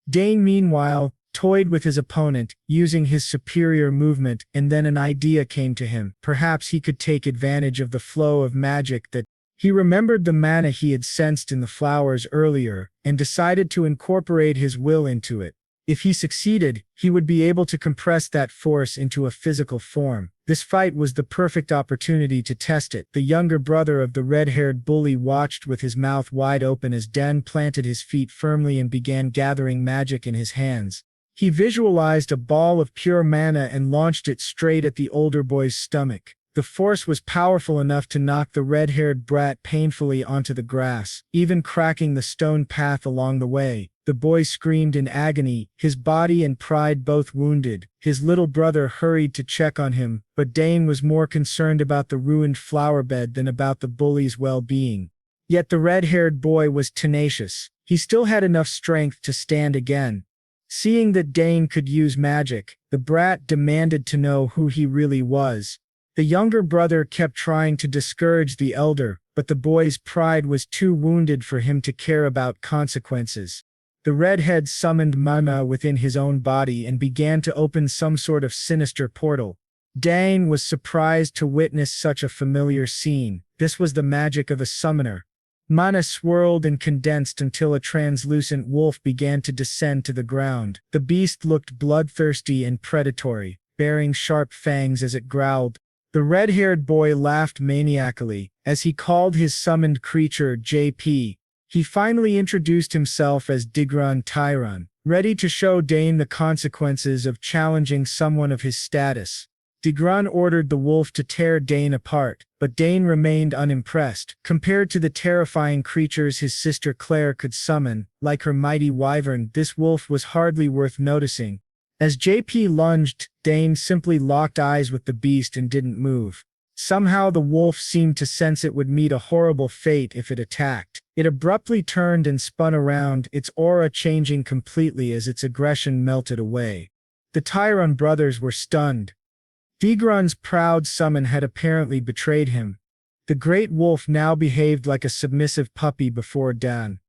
Dane, meanwhile, toyed with his opponent, using his superior movement, and then an idea came to him. Perhaps he could take advantage of the flow of magic that he remembered the mana he had sensed in the flowers earlier, and decided to incorporate his will into it. If he succeeded, he would be able to compress that force into a physical form. This fight was the perfect opportunity to test it. The younger brother of the red-haired bully watched with his mouth wide open as Dane planted his feet firmly and began gathering magic in his hands. He visualized a ball of pure mana and launched it straight at the older boy's stomach. The force was powerful enough to knock the red-haired brat painfully onto the grass, even cracking the stone path along the way. The boy screamed in agony, his body and pride both wounded. His little brother hurried to check on him, but Dane was more concerned about the ruined flower bed than about the bully's well-being. Yet the red-haired boy was tenacious. He still had enough strength to stand again. Seeing that Dane could use magic, the brat demanded to know who he really was. The younger brother kept trying to discourage the elder, but the boy's pride was too wounded for him to care about consequences. The redhead summoned Manhwa within his own body and began to open some sort of sinister portal. Dane was surprised to witness such a familiar scene. This was the magic of a summoner. Mana swirled and condensed until a translucent wolf began to descend to the ground. The beast looked bloodthirsty and predatory, bearing sharp fangs as it growled. The red-haired boy laughed maniacally as he called his summoned creature JP. He finally introduced himself as Digran Tyron, ready to show Dane the consequences of challenging someone of his status. Digran ordered the wolf to tear Dane apart, but Dane remained unimpressed. Compared to the terrifying creatures his sister Claire could summon, like her mighty wyvern, this wolf was hardly worth noticing. As JP lunged, Dane simply locked eyes with the beast and didn't move. Somehow the wolf seemed to sense it would meet a horrible fate if it attacked. It abruptly turned and spun around, its aura changing completely as its aggression melted away. The Tyron brothers were stunned. Degrun's proud summon had apparently betrayed him. The great wolf now behaved like a submissive puppy before Dan.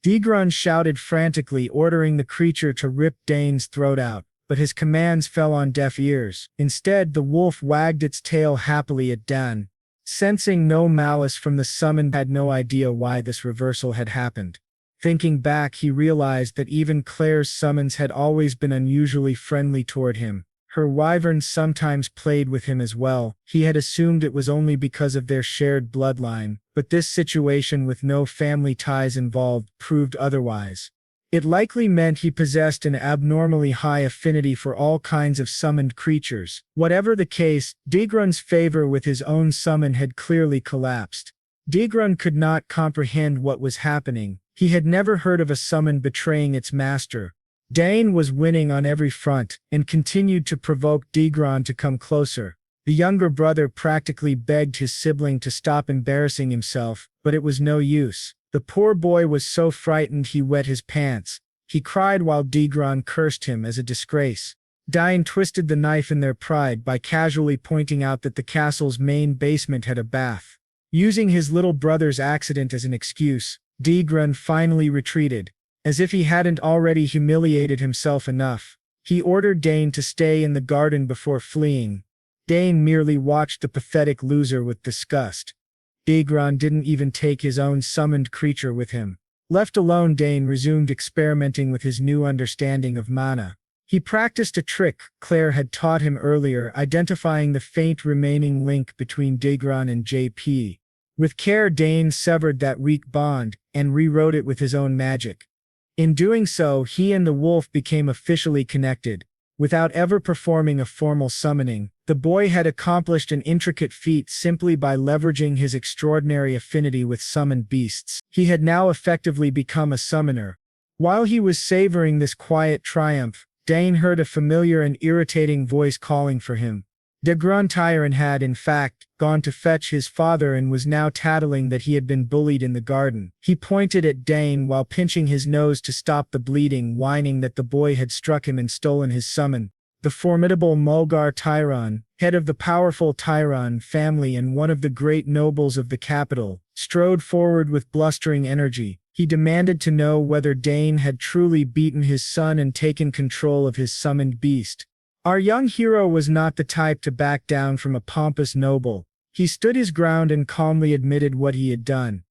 Degrun shouted frantically, ordering the creature to rip Dane's throat out, but his commands fell on deaf ears. Instead, the wolf wagged its tail happily at Dan. Sensing no malice from the summoned, had no idea why this reversal had happened. Thinking back, he realized that even Claire's summons had always been unusually friendly toward him. Her wyverns sometimes played with him as well. He had assumed it was only because of their shared bloodline, but this situation with no family ties involved proved otherwise. It likely meant he possessed an abnormally high affinity for all kinds of summoned creatures. Whatever the case, Degrun's favor with his own summon had clearly collapsed. Degrun could not comprehend what was happening. He had never heard of a summon betraying its master. Dane was winning on every front, and continued to provoke Degrun to come closer. The younger brother practically begged his sibling to stop embarrassing himself, but it was no use. The poor boy was so frightened he wet his pants. He cried while Degrun cursed him as a disgrace. Dane twisted the knife in their pride by casually pointing out that the castle's main basement had a bath. Using his little brother's accident as an excuse, Degrun finally retreated. As if he hadn't already humiliated himself enough, he ordered Dane to stay in the garden before fleeing. Dane merely watched the pathetic loser with disgust. Degrun didn't even take his own summoned creature with him. Left alone, Dane resumed experimenting with his new understanding of mana. He practiced a trick Claire had taught him earlier, identifying the faint remaining link between Degrun and JP. With care, Dane severed that weak bond, and rewrote it with his own magic. In doing so, he and the wolf became officially connected. Without ever performing a formal summoning, the boy had accomplished an intricate feat simply by leveraging his extraordinary affinity with summoned beasts. He had now effectively become a summoner. While he was savoring this quiet triumph, Dane heard a familiar and irritating voice calling for him. Degrun Tyron had, in fact, gone to fetch his father and was now tattling that he had been bullied in the garden. He pointed at Dane while pinching his nose to stop the bleeding, whining that the boy had struck him and stolen his summon. The formidable Mulgar Tyron, head of the powerful Tyron family and one of the great nobles of the capital, strode forward with blustering energy. He demanded to know whether Dane had truly beaten his son and taken control of his summoned beast. Our young hero was not the type to back down from a pompous noble. He stood his ground and calmly admitted what he had done.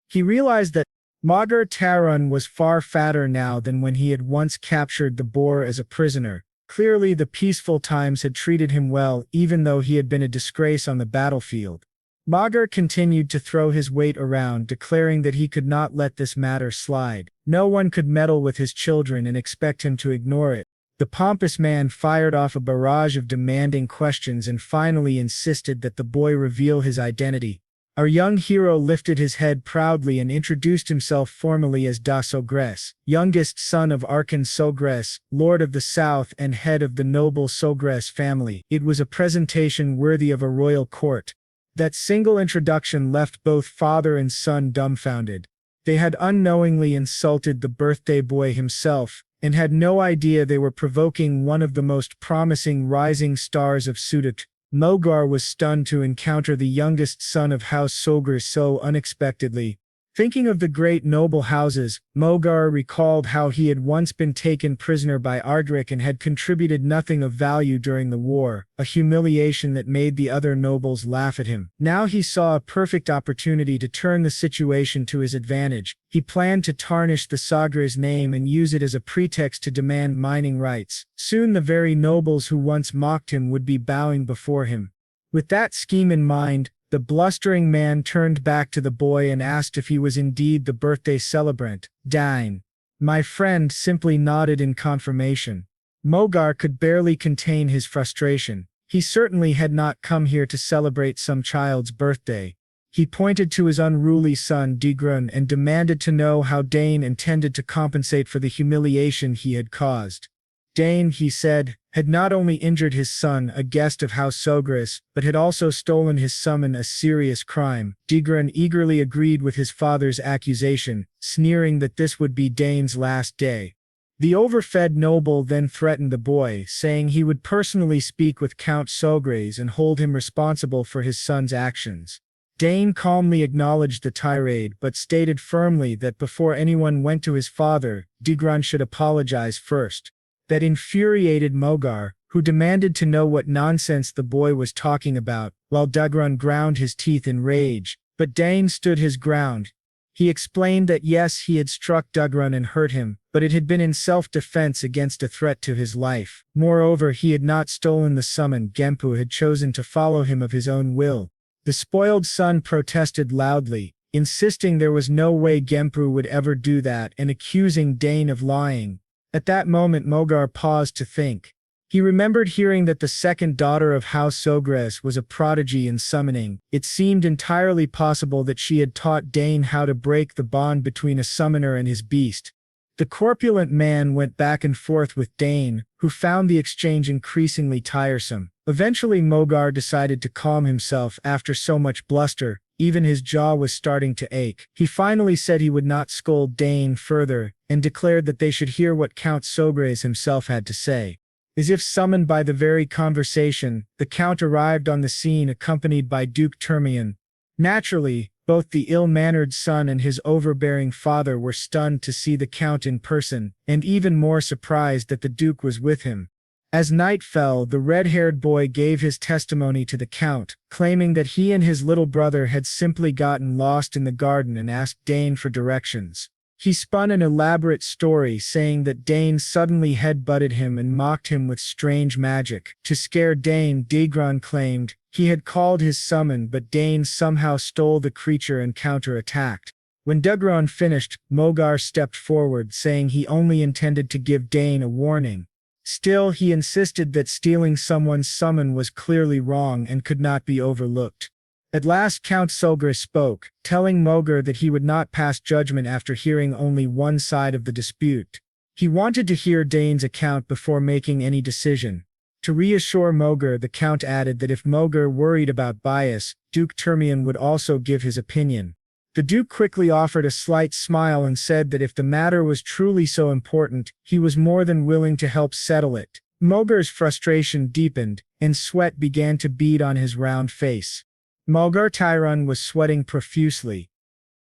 He realized that Mulgar Tyron was far fatter now than when he had once captured the boar as a prisoner. Clearly the peaceful times had treated him well, even though he had been a disgrace on the battlefield. Mulgar continued to throw his weight around, declaring that he could not let this matter slide. No one could meddle with his children and expect him to ignore it. The pompous man fired off a barrage of demanding questions and finally insisted that the boy reveal his identity. Our young hero lifted his head proudly and introduced himself formally as Dane Sogress, youngest son of Dane Sogress, Lord of the South and head of the noble Sogress family. It was a presentation worthy of a royal court. That single introduction left both father and son dumbfounded. They had unknowingly insulted the birthday boy himself, and had no idea they were provoking one of the most promising rising stars of Sudat. Mulgar was stunned to encounter the youngest son of House Sogress so unexpectedly. Thinking of the great noble houses, Mulgar recalled how he had once been taken prisoner by Agrick and had contributed nothing of value during the war, a humiliation that made the other nobles laugh at him. Now he saw a perfect opportunity to turn the situation to his advantage. He planned to tarnish the Sogress name and use it as a pretext to demand mining rights. Soon the very nobles who once mocked him would be bowing before him. With that scheme in mind, the blustering man turned back to the boy and asked if he was indeed the birthday celebrant. Dane, my friend, simply nodded in confirmation. Mulgar could barely contain his frustration. He certainly had not come here to celebrate some child's birthday. He pointed to his unruly son Degrun and demanded to know how Dane intended to compensate for the humiliation he had caused. Dane, he said, had not only injured his son, a guest of House Sogress, but had also stolen his summon, a serious crime. Degran eagerly agreed with his father's accusation, sneering that this would be Dane's last day. The overfed noble then threatened the boy, saying he would personally speak with Count Sogress and hold him responsible for his son's actions. Dane calmly acknowledged the tirade but stated firmly that before anyone went to his father, Degran should apologize first. That infuriated Mogar, who demanded to know what nonsense the boy was talking about, while Degran ground his teeth in rage. But Dane stood his ground. He explained that yes, he had struck Degran and hurt him, but it had been in self-defense against a threat to his life. Moreover, he had not stolen the summon. Genpu had chosen to follow him of his own will. The spoiled son protested loudly, insisting there was no way Genpu would ever do that and accusing Dane of lying. At that moment Mogar paused to think. He remembered hearing that the second daughter of House Sogress was a prodigy in summoning. It seemed entirely possible that she had taught Dane how to break the bond between a summoner and his beast. The corpulent man went back and forth with Dane, who found the exchange increasingly tiresome. Eventually Mogar decided to calm himself after so much bluster. Even his jaw was starting to ache. He finally said he would not scold Dane further, and declared that they should hear what Count Sogress himself had to say. As if summoned by the very conversation, the Count arrived on the scene accompanied by Duke Termian. Naturally, both the ill-mannered son and his overbearing father were stunned to see the Count in person, and even more surprised that the Duke was with him. As night fell, the red-haired boy gave his testimony to the Count, claiming that he and his little brother had simply gotten lost in the garden and asked Dane for directions. He spun an elaborate story saying that Dane suddenly head-butted him and mocked him with strange magic. To scare Dane, Degran claimed he had called his summon, but Dane somehow stole the creature and counter-attacked. When Degran finished, Mogar stepped forward saying he only intended to give Dane a warning. Still, he insisted that stealing someone's summon was clearly wrong and could not be overlooked. At last Count Sogress spoke, telling Mogar that he would not pass judgment after hearing only one side of the dispute. He wanted to hear Dane's account before making any decision. To reassure Mogar, the Count added that if Mogar worried about bias, Duke Termian would also give his opinion. The Duke quickly offered a slight smile and said that if the matter was truly so important, he was more than willing to help settle it. Mogar's frustration deepened, and sweat began to bead on his round face. Mogar Tyron was sweating profusely.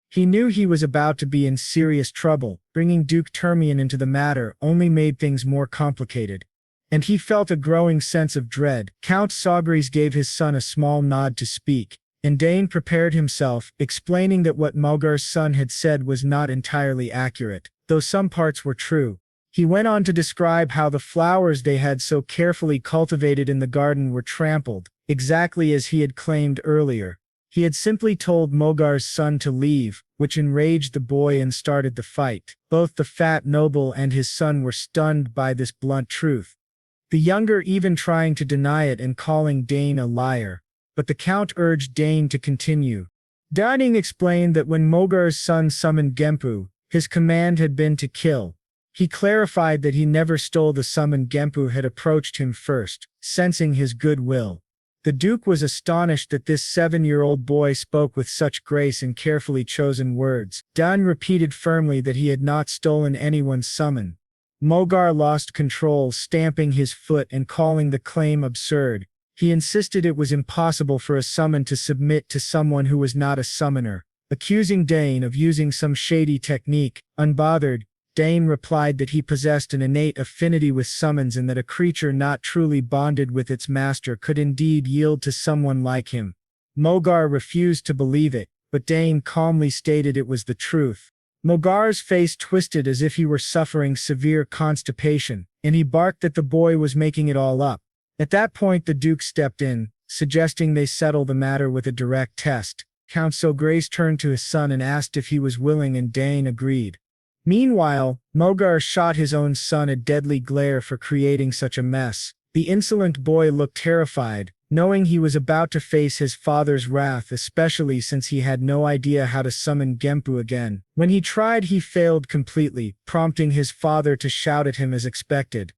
He knew he was about to be in serious trouble. Bringing Duke Termian into the matter only made things more complicated. And he felt a growing sense of dread. Count Sogress gave his son a small nod to speak, and Dane prepared himself, explaining that what Mogar's son had said was not entirely accurate, though some parts were true. He went on to describe how the flowers they had so carefully cultivated in the garden were trampled, exactly as he had claimed earlier. He had simply told Mogar's son to leave, which enraged the boy and started the fight. Both the fat noble and his son were stunned by this blunt truth. The younger even trying to deny it and calling Dane a liar. But the Count urged Dane to continue. Dane explained that when Mogar's son summoned Genpu, his command had been to kill. He clarified that he never stole the summon. Genpu had approached him first, sensing his goodwill. The Duke was astonished that this 7-year-old boy spoke with such grace and carefully chosen words. Dane repeated firmly that he had not stolen anyone's summon. Mogar lost control, stamping his foot and calling the claim absurd. He insisted it was impossible for a summon to submit to someone who was not a summoner, accusing Dane of using some shady technique. Unbothered, Dane replied that he possessed an innate affinity with summons and that a creature not truly bonded with its master could indeed yield to someone like him. Mogar refused to believe it, but Dane calmly stated it was the truth. Mogar's face twisted as if he were suffering severe constipation, and he barked that the boy was making it all up. At that point the Duke stepped in, suggesting they settle the matter with a direct test. Count Sogress turned to his son and asked if he was willing, and Dane agreed. Meanwhile, Mogar shot his own son a deadly glare for creating such a mess. The insolent boy looked terrified, knowing he was about to face his father's wrath, especially since he had no idea how to summon Genpu again. When he tried, he failed completely, prompting his father to shout at him as expected.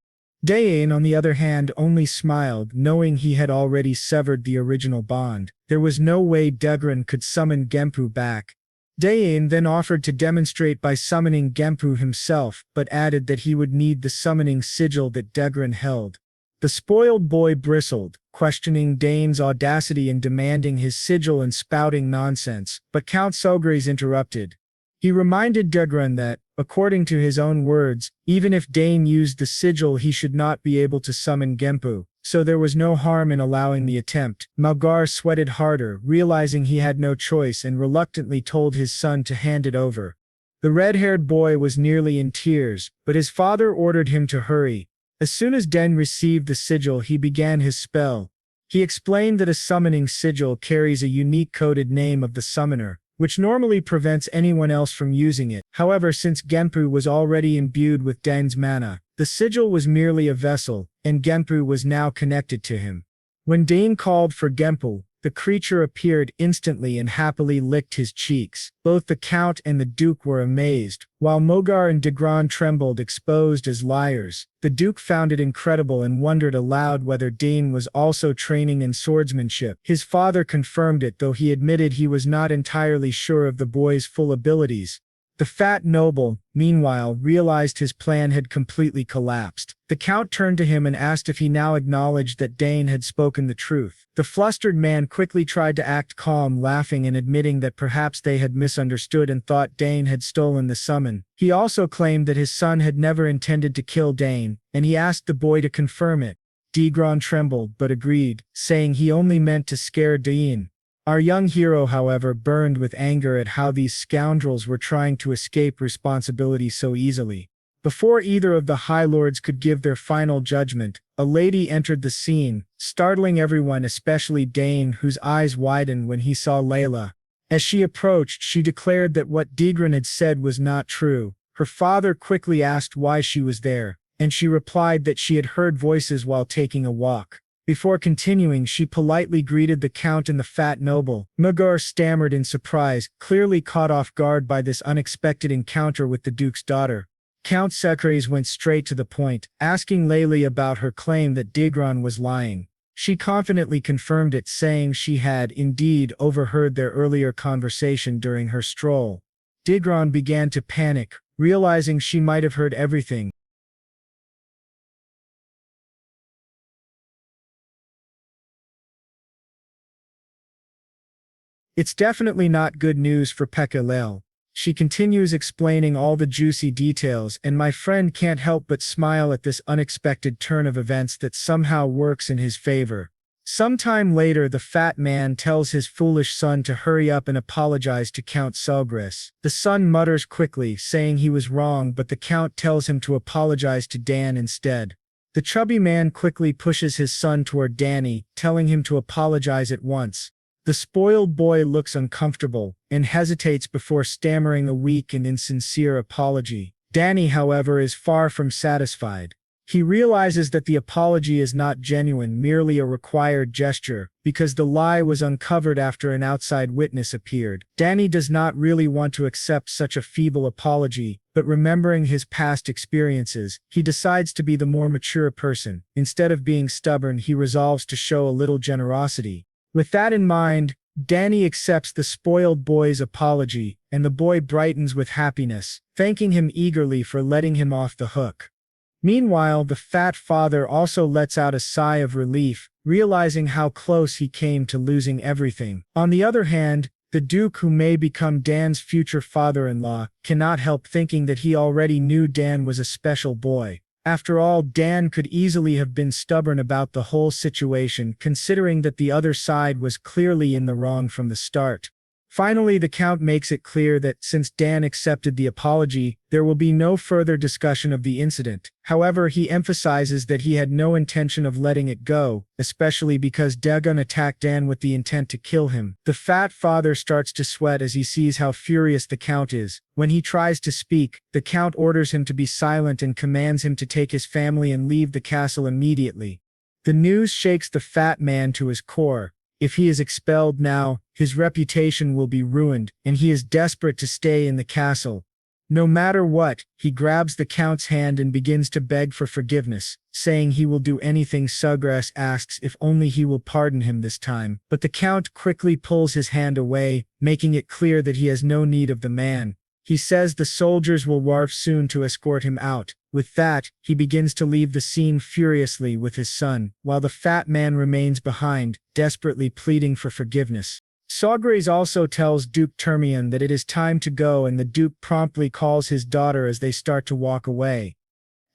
Dane, on the other hand, only smiled, knowing he had already severed the original bond. There was no way Degran could summon Genpu back. Dane then offered to demonstrate by summoning Genpu himself, but added that he would need the summoning sigil that Degran held. The spoiled boy bristled, questioning Dane's audacity in demanding his sigil and spouting nonsense, but Count Sogress interrupted. He reminded Degran that, according to his own words, even if Dane used the sigil he should not be able to summon Genpu, so there was no harm in allowing the attempt. Malgar sweated harder, realizing he had no choice, and reluctantly told his son to hand it over. The red-haired boy was nearly in tears, but his father ordered him to hurry. As soon as Den received the sigil, he began his spell. He explained that a summoning sigil carries a unique coded name of the summoner, which normally prevents anyone else from using it. However, since Genpu was already imbued with Den's mana, the sigil was merely a vessel, and Genpu was now connected to him. When Dane called for Genpu, the creature appeared instantly and happily licked his cheeks. Both the Count and the Duke were amazed, while Mogar and Degran trembled, exposed as liars. The Duke found it incredible and wondered aloud whether Dane was also training in swordsmanship. His father confirmed it, though he admitted he was not entirely sure of the boy's full abilities. The fat noble, meanwhile, realized his plan had completely collapsed. The Count turned to him and asked if he now acknowledged that Dane had spoken the truth. The flustered man quickly tried to act calm, laughing and admitting that perhaps they had misunderstood and thought Dane had stolen the summon. He also claimed that his son had never intended to kill Dane, and he asked the boy to confirm it. Degran trembled but agreed, saying he only meant to scare Dane. Our young hero, however, burned with anger at how these scoundrels were trying to escape responsibility so easily. Before either of the High Lords could give their final judgment, a lady entered the scene, startling everyone, especially Dane, whose eyes widened when he saw Layla. As she approached, she declared that what Degran had said was not true. Her father quickly asked why she was there, and she replied that she had heard voices while taking a walk. Before continuing, she politely greeted the Count and the fat noble. Mogar stammered in surprise, clearly caught off guard by this unexpected encounter with the Duke's daughter. Count Sogress went straight to the point, asking Layla about her claim that Degran was lying. She confidently confirmed it, saying she had indeed overheard their earlier conversation during her stroll. Degran began to panic, realizing she might have heard everything. It's definitely not good news for Pekka. She continues explaining all the juicy details, and my friend can't help but smile at this unexpected turn of events that somehow works in his favor. Sometime later, the fat man tells his foolish son to hurry up and apologize to Count Sogress. The son mutters quickly, saying he was wrong, but the Count tells him to apologize to Dan instead. The chubby man quickly pushes his son toward Danny, telling him to apologize at once. The spoiled boy looks uncomfortable, and hesitates before stammering a weak and insincere apology. Danny, however, is far from satisfied. He realizes that the apology is not genuine, merely a required gesture, because the lie was uncovered after an outside witness appeared. Danny does not really want to accept such a feeble apology, but remembering his past experiences, he decides to be the more mature person. Instead of being stubborn, he resolves to show a little generosity. With that in mind, Danny accepts the spoiled boy's apology, and the boy brightens with happiness, thanking him eagerly for letting him off the hook. Meanwhile, the fat father also lets out a sigh of relief, realizing how close he came to losing everything. On the other hand, the Duke, who may become Dan's future father-in-law, cannot help thinking that he already knew Dan was a special boy. After all, Dan could easily have been stubborn about the whole situation, considering that the other side was clearly in the wrong from the start. Finally, the Count makes it clear that since Dan accepted the apology, there will be no further discussion of the incident. However, he emphasizes that he had no intention of letting it go, especially because Dagon attacked Dan with the intent to kill him. The fat father starts to sweat as he sees how furious the Count is. When he tries to speak, the Count orders him to be silent and commands him to take his family and leave the castle immediately. The news shakes the fat man to his core. If he is expelled now, his reputation will be ruined, and he is desperate to stay in the castle. No matter what, he grabs the Count's hand and begins to beg for forgiveness, saying he will do anything. Sogress asks if only he will pardon him this time, but the Count quickly pulls his hand away, making it clear that he has no need of the man. He says the soldiers will arrive soon to escort him out. With that, he begins to leave the scene furiously with his son, while the fat man remains behind, desperately pleading for forgiveness. Sogress also tells Duke Termian that it is time to go, and the Duke promptly calls his daughter as they start to walk away.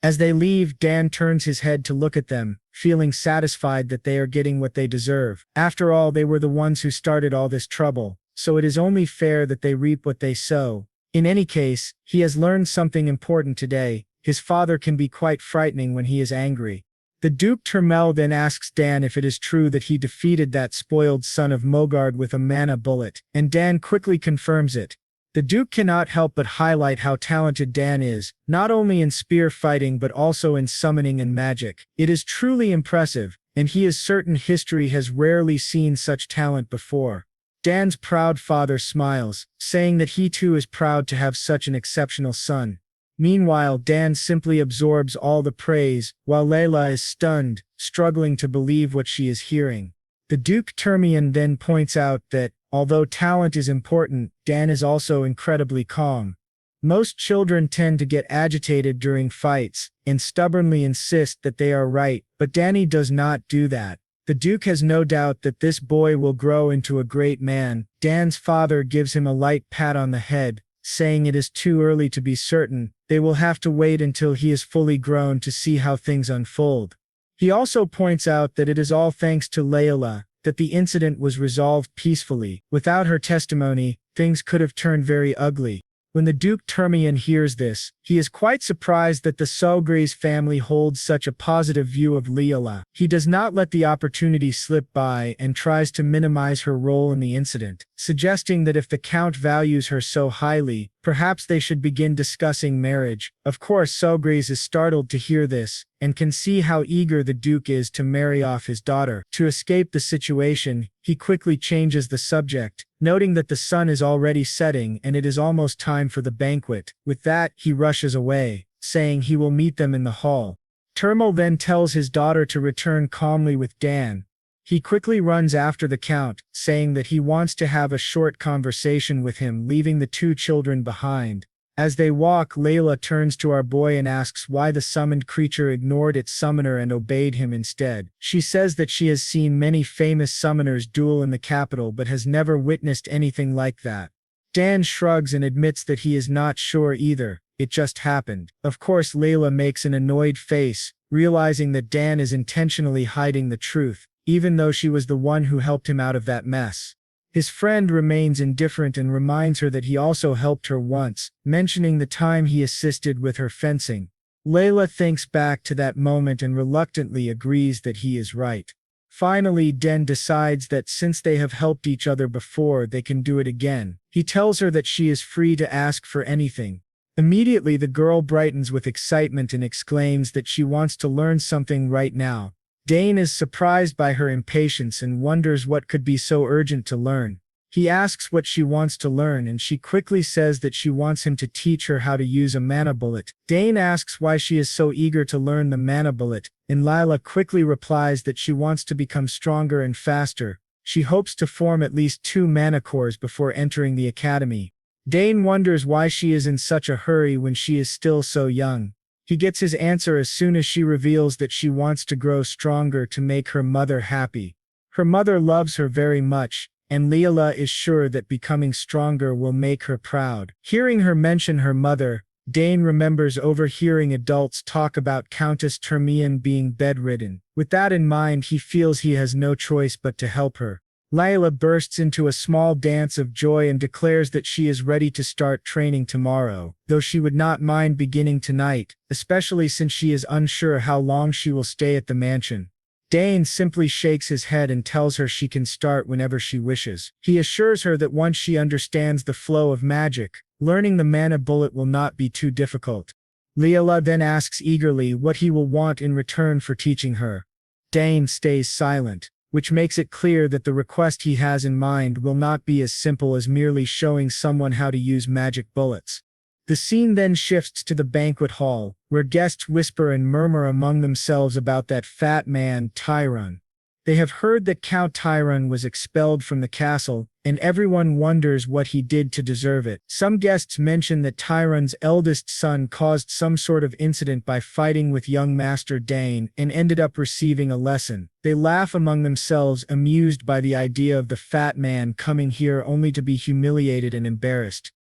As they leave, Dan turns his head to look at them, feeling satisfied that they are getting what they deserve. After all, they were the ones who started all this trouble, so it is only fair that they reap what they sow. In any case, he has learned something important today. His father can be quite frightening when he is angry. The Duke Termel then asks Dan if it is true that he defeated that spoiled son of Mogard with a mana bullet, and Dan quickly confirms it. The Duke cannot help but highlight how talented Dan is, not only in spear fighting but also in summoning and magic. It is truly impressive, and he is certain history has rarely seen such talent before. Dan's proud father smiles, saying that he too is proud to have such an exceptional son. Meanwhile, Dan simply absorbs all the praise, while Layla is stunned, struggling to believe what she is hearing. The Duke Termian then points out that, although talent is important, Dan is also incredibly calm. Most children tend to get agitated during fights, and stubbornly insist that they are right, but Danny does not do that. The Duke has no doubt that this boy will grow into a great man. Dan's father gives him a light pat on the head, saying it is too early to be certain. They will have to wait until he is fully grown to see how things unfold. He also points out that it is all thanks to Layla that the incident was resolved peacefully. Without her testimony, things could have turned very ugly. When the Duke Termian hears this, he is quite surprised that the Sogress family holds such a positive view of Layla. He does not let the opportunity slip by and tries to minimize her role in the incident, suggesting that if the Count values her so highly, perhaps they should begin discussing marriage. Of course, Sogress is startled to hear this, and can see how eager the Duke is to marry off his daughter. To escape the situation, he quickly changes the subject, noting that the sun is already setting and it is almost time for the banquet. With that, he rushes away, saying he will meet them in the hall. Termel then tells his daughter to return calmly with Dan. He quickly runs after the Count, saying that he wants to have a short conversation with him, leaving the two children behind. As they walk, Layla turns to our boy and asks why the summoned creature ignored its summoner and obeyed him instead. She says that she has seen many famous summoners duel in the capital but has never witnessed anything like that. Dan shrugs and admits that he is not sure either. It just happened. Of course, Layla makes an annoyed face, realizing that Dan is intentionally hiding the truth, even though she was the one who helped him out of that mess. His friend remains indifferent and reminds her that he also helped her once, mentioning the time he assisted with her fencing. Layla thinks back to that moment and reluctantly agrees that he is right. Finally, Dan decides that since they have helped each other before, they can do it again. He tells her that she is free to ask for anything. Immediately, the girl brightens with excitement and exclaims that she wants to learn something right now. Dane is surprised by her impatience and wonders what could be so urgent to learn. He asks what she wants to learn, and she quickly says that she wants him to teach her how to use a mana bullet. Dane asks why she is so eager to learn the mana bullet, and Layla quickly replies that she wants to become stronger and faster. She hopes to form at least 2 mana cores before entering the academy. Dane wonders why she is in such a hurry when she is still so young. He gets his answer as soon as she reveals that she wants to grow stronger to make her mother happy. Her mother loves her very much, and Layla is sure that becoming stronger will make her proud. Hearing her mention her mother, Dane remembers overhearing adults talk about Countess Termian being bedridden. With that in mind, he feels he has no choice but to help her. Layla bursts into a small dance of joy and declares that she is ready to start training tomorrow, though she would not mind beginning tonight, especially since she is unsure how long she will stay at the mansion. Dane simply shakes his head and tells her she can start whenever she wishes. He assures her that once she understands the flow of magic, learning the mana bullet will not be too difficult. Layla then asks eagerly what he will want in return for teaching her. Dane stays silent, which makes it clear that the request he has in mind will not be as simple as merely showing someone how to use magic bullets. The scene then shifts to the banquet hall, where guests whisper and murmur among themselves about that fat man, Tyrone. They have heard that Count Tyrone was expelled from the castle, and everyone wonders what he did to deserve it. Some guests mention that Tyrone's eldest son caused some sort of incident by fighting with young Master Dane and ended up receiving a lesson. They laugh among themselves, amused by the idea of the fat man coming here only to be humiliated and embarrassed.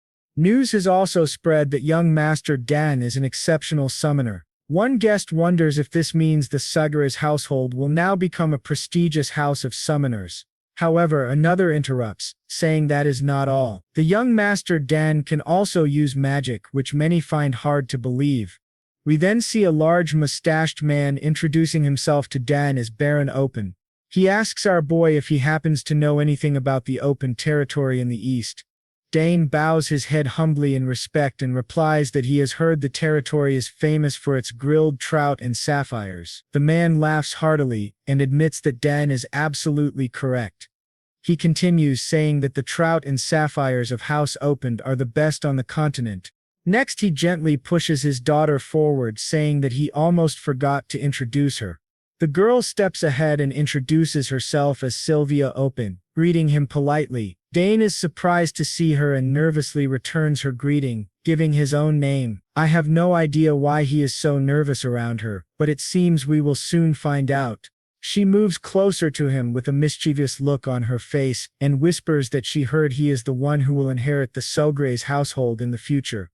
News has also spread that young Master Dan is an exceptional summoner. One guest wonders if this means the Sogress household will now become a prestigious house of summoners. However, another interrupts, saying that is not all. The young Master Dan can also use magic, which many find hard to believe. We then see a large mustached man introducing himself to Dan as Baron Open. He asks our boy if he happens to know anything about the open territory in the east. Dane bows his head humbly in respect and replies that he has heard the territory is famous for its grilled trout and sapphires. The man laughs heartily and admits that Dan is absolutely correct. He continues, saying that the trout and sapphires of House Opened are the best on the continent. Next, he gently pushes his daughter forward, saying that he almost forgot to introduce her. The girl steps ahead and introduces herself as Sylvia Open, greeting him politely. Dane is surprised to see her and nervously returns her greeting, giving his own name. I have no idea why he is so nervous around her, but it seems we will soon find out. She moves closer to him with a mischievous look on her face and whispers that she heard he is the one who will inherit the Sogress household in the future.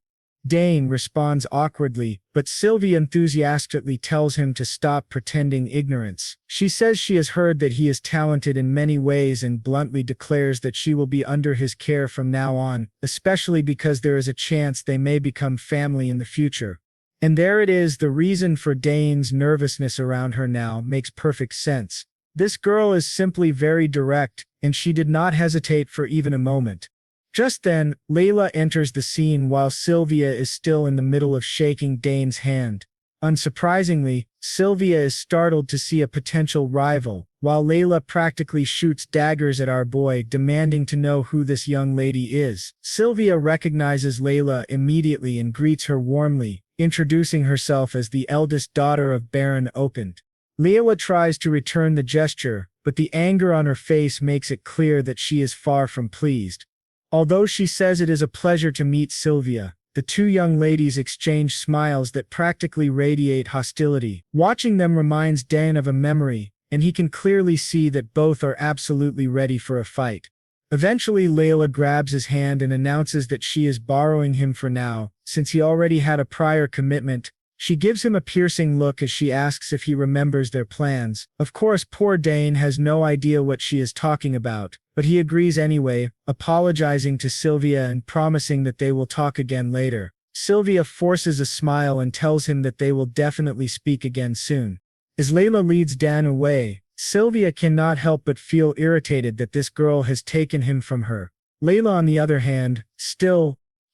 Dane responds awkwardly, but Sylvia enthusiastically tells him to stop pretending ignorance. She says she has heard that he is talented in many ways and bluntly declares that she will be under his care from now on, especially because there is a chance they may become family in the future. And there it is, the reason for Dane's nervousness around her now makes perfect sense. This girl is simply very direct, and she did not hesitate for even a moment. Just then, Layla enters the scene while Sylvia is still in the middle of shaking Dane's hand. Unsurprisingly, Sylvia is startled to see a potential rival, while Layla practically shoots daggers at our boy, demanding to know who this young lady is. Sylvia recognizes Layla immediately and greets her warmly, introducing herself as the eldest daughter of Baron Opened. Layla tries to return the gesture, but the anger on her face makes it clear that she is far from pleased. Although she says it is a pleasure to meet Sylvia, the two young ladies exchange smiles that practically radiate hostility. Watching them reminds Dan of a memory, and he can clearly see that both are absolutely ready for a fight. Eventually, Layla grabs his hand and announces that she is borrowing him for now, since he already had a prior commitment. She gives him a piercing look as she asks if he remembers their plans. Of course, poor Dane has no idea what she is talking about, but he agrees anyway, apologizing to Sylvia and promising that they will talk again later. Sylvia forces a smile and tells him that they will definitely speak again soon. As Layla leads Dan away, Sylvia cannot help but feel irritated that this girl has taken him from her. Layla, on the other hand,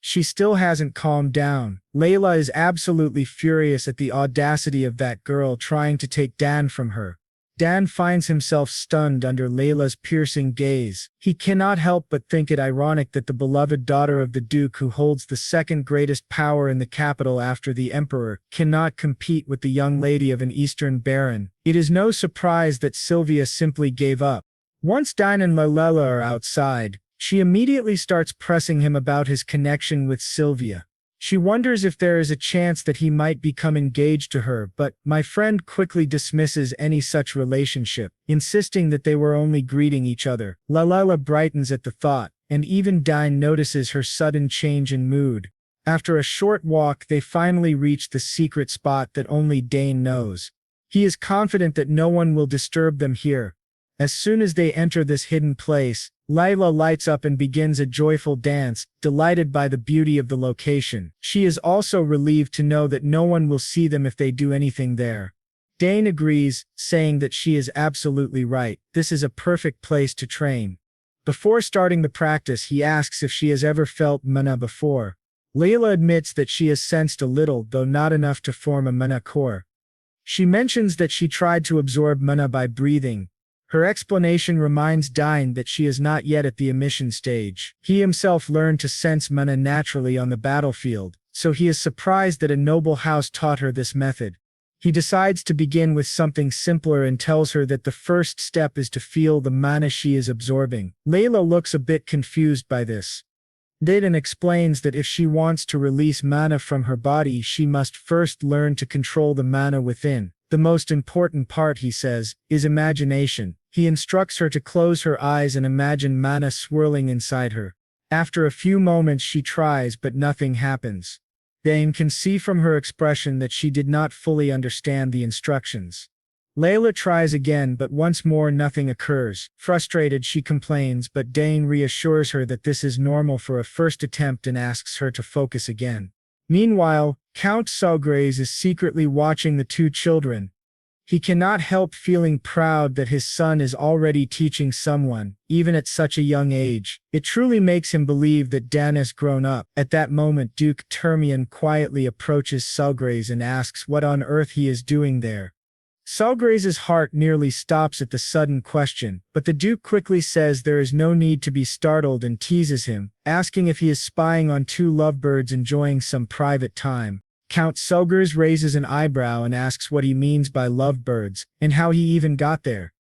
she still hasn't calmed down. Layla is absolutely furious at the audacity of that girl trying to take Dan from her. Dan finds himself stunned under Layla's piercing gaze. He cannot help but think it ironic that the beloved daughter of the Duke, who holds the second greatest power in the capital after the Emperor, cannot compete with the young lady of an Eastern baron. It is no surprise that Sylvia simply gave up. Once Dan and Layla are outside, she immediately starts pressing him about his connection with Sylvia. She wonders if there is a chance that he might become engaged to her, but my friend quickly dismisses any such relationship, insisting that they were only greeting each other. Layla brightens at the thought, and even Dane notices her sudden change in mood. After a short walk, they finally reach the secret spot that only Dane knows. He is confident that no one will disturb them here. As soon as they enter this hidden place, Layla lights up and begins a joyful dance, delighted by the beauty of the location. She is also relieved to know that no one will see them if they do anything there. Dane agrees, saying that she is absolutely right. This is a perfect place to train. Before starting the practice, he asks if she has ever felt mana before. Layla admits that she has sensed a little, though not enough to form a mana core. She mentions that she tried to absorb mana by breathing. Her explanation reminds Dane that she is not yet at the emission stage. He himself learned to sense mana naturally on the battlefield, so he is surprised that a noble house taught her this method. He decides to begin with something simpler and tells her that the first step is to feel the mana she is absorbing. Layla looks a bit confused by this. Dane explains that if she wants to release mana from her body, she must first learn to control the mana within. The most important part, he says, is imagination. He instructs her to close her eyes and imagine mana swirling inside her. After a few moments she tries, but nothing happens. Dane can see from her expression that she did not fully understand the instructions. Layla tries again, but once more nothing occurs. Frustrated, she complains, but Dane reassures her that this is normal for a first attempt and asks her to focus again. Meanwhile, Count Sogress is secretly watching the two children. He cannot help feeling proud that his son is already teaching someone, even at such a young age. It truly makes him believe that Dan has grown up. At that moment, Duke Termian quietly approaches Sogress and asks what on earth he is doing there. Sogress's heart nearly stops at the sudden question, but the Duke quickly says there is no need to be startled and teases him, asking if he is spying on two lovebirds enjoying some private time. Count Sogress raises an eyebrow and asks what he means by lovebirds, and how he even got there.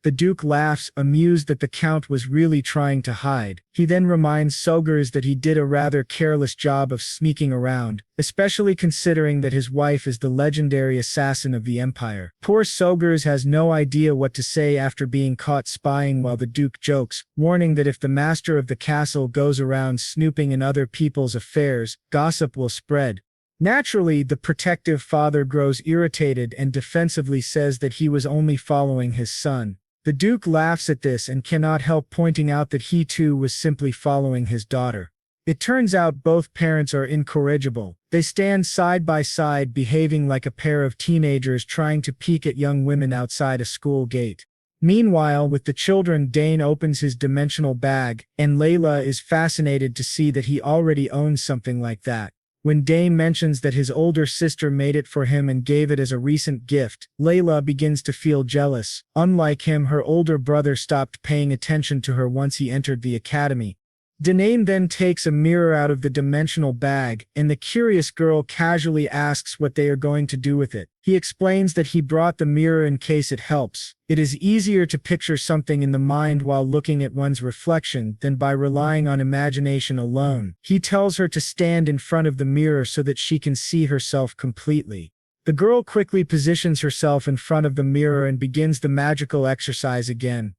The Duke laughs, amused that the Count was really trying to hide. He then reminds Sogress that he did a rather careless job of sneaking around, especially considering that his wife is the legendary assassin of the Empire. Poor Sogress has no idea what to say after being caught spying, while the Duke jokes, warning that if the master of the castle goes around snooping in other people's affairs, gossip will spread. Naturally, the protective father grows irritated and defensively says that he was only following his son. The Duke laughs at this and cannot help pointing out that he too was simply following his daughter. It turns out both parents are incorrigible. They stand side by side, behaving like a pair of teenagers trying to peek at young women outside a school gate. Meanwhile, with the children, Dane opens his dimensional bag, and Layla is fascinated to see that he already owns something like that. When Dane mentions that his older sister made it for him and gave it as a recent gift, Layla begins to feel jealous. Unlike him, her older brother stopped paying attention to her once he entered the academy. Dane then takes a mirror out of the dimensional bag, and the curious girl casually asks what they are going to do with it. He explains that he brought the mirror in case it helps. It is easier to picture something in the mind while looking at one's reflection than by relying on imagination alone. He tells her to stand in front of the mirror so that she can see herself completely. The girl quickly positions herself in front of the mirror and begins the magical exercise again.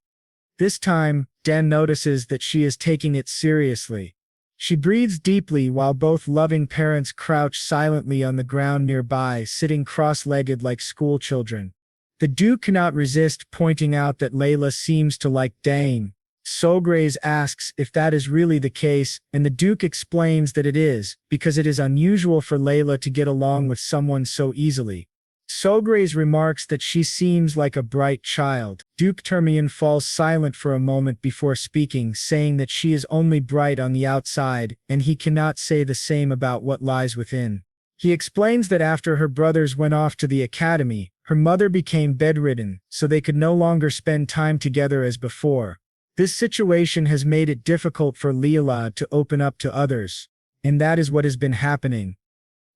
This time, Dan notices that she is taking it seriously. She breathes deeply while both loving parents crouch silently on the ground nearby, sitting cross-legged like schoolchildren. The Duke cannot resist pointing out that Layla seems to like Dane. Sogress asks if that is really the case, and the Duke explains that it is, because it is unusual for Layla to get along with someone so easily. Sogress remarks that she seems like a bright child. Duke Termian falls silent for a moment before speaking, saying that she is only bright on the outside, and he cannot say the same about what lies within. He explains that after her brothers went off to the academy, her mother became bedridden, so they could no longer spend time together as before. This situation has made it difficult for Layla to open up to others, and that is what has been happening.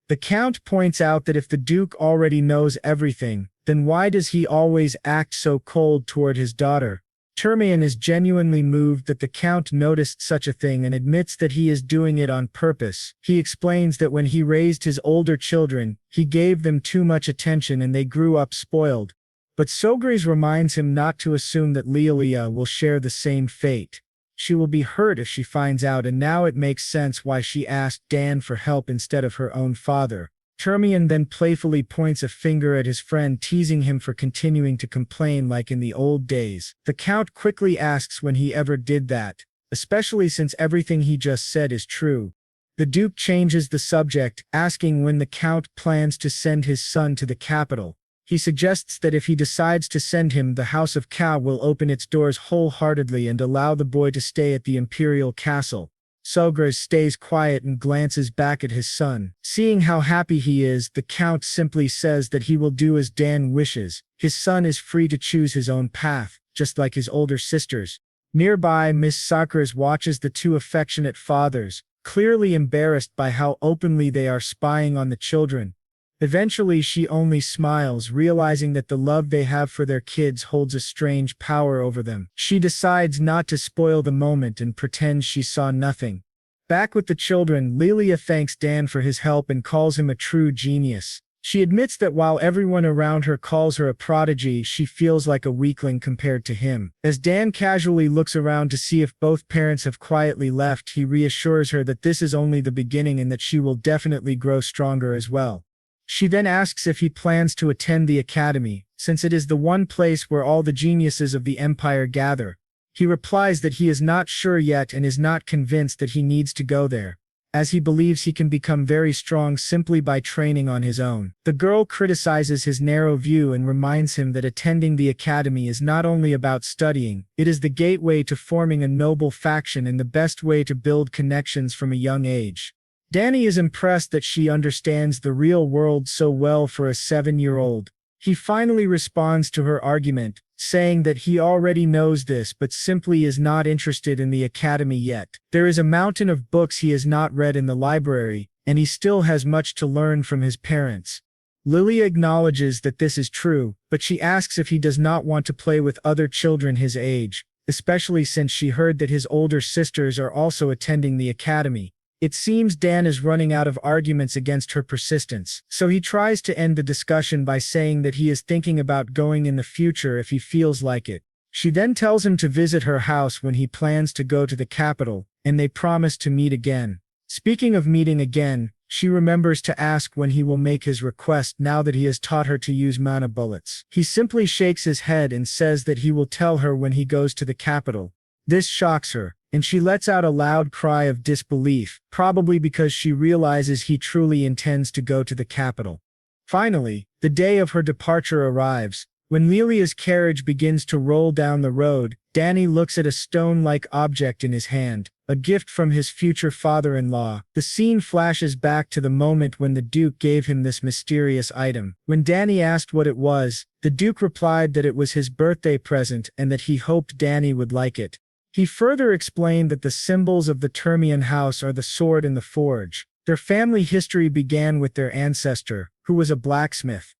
The Count points out that if the Duke already knows everything, then why does he always act so cold toward his daughter? Termian is genuinely moved that the Count noticed such a thing and admits that he is doing it on purpose. He explains that when he raised his older children, he gave them too much attention and they grew up spoiled. But Sogress reminds him not to assume that Layla will share the same fate. She will be hurt if she finds out, and now it makes sense why she asked Dan for help instead of her own father. Termian then playfully points a finger at his friend, teasing him for continuing to complain like in the old days. The Count quickly asks when he ever did that, especially since everything he just said is true. The Duke changes the subject, asking when the Count plans to send his son to the capital. He suggests that if he decides to send him, the House of Cao will open its doors wholeheartedly and allow the boy to stay at the imperial castle. Sogress stays quiet and glances back at his son. Seeing how happy he is, the Count simply says that he will do as Dan wishes. His son is free to choose his own path, just like his older sisters. Nearby, Miss Sogress watches the two affectionate fathers, clearly embarrassed by how openly they are spying on the children. Eventually she only smiles, realizing that the love they have for their kids holds a strange power over them. She decides not to spoil the moment and pretends she saw nothing. Back with the children, Lilia thanks Dan for his help and calls him a true genius. She admits that while everyone around her calls her a prodigy, she feels like a weakling compared to him. As Dan casually looks around to see if both parents have quietly left, he reassures her that this is only the beginning and that she will definitely grow stronger as well. She then asks if he plans to attend the academy, since it is the one place where all the geniuses of the empire gather. He replies that he is not sure yet and is not convinced that he needs to go there, as he believes he can become very strong simply by training on his own. The girl criticizes his narrow view and reminds him that attending the academy is not only about studying, it is the gateway to forming a noble faction and the best way to build connections from a young age. Danny is impressed that she understands the real world so well for a 7-year-old. He finally responds to her argument, saying that he already knows this but simply is not interested in the academy yet. There is a mountain of books he has not read in the library, and he still has much to learn from his parents. Lilia acknowledges that this is true, but she asks if he does not want to play with other children his age, especially since she heard that his older sisters are also attending the academy. It seems Dan is running out of arguments against her persistence, so he tries to end the discussion by saying that he is thinking about going in the future if he feels like it. She then tells him to visit her house when he plans to go to the capital, and they promise to meet again. Speaking of meeting again, she remembers to ask when he will make his request now that he has taught her to use mana bullets. He simply shakes his head and says that he will tell her when he goes to the capital. This shocks her, and she lets out a loud cry of disbelief, probably because she realizes he truly intends to go to the capital. Finally, the day of her departure arrives. When Lilia's carriage begins to roll down the road, Danny looks at a stone-like object in his hand, a gift from his future father-in-law. The scene flashes back to the moment when the Duke gave him this mysterious item. When Danny asked what it was, the Duke replied that it was his birthday present and that he hoped Danny would like it. He further explained that the symbols of the Termian house are the sword and the forge. Their family history began with their ancestor, who was a blacksmith.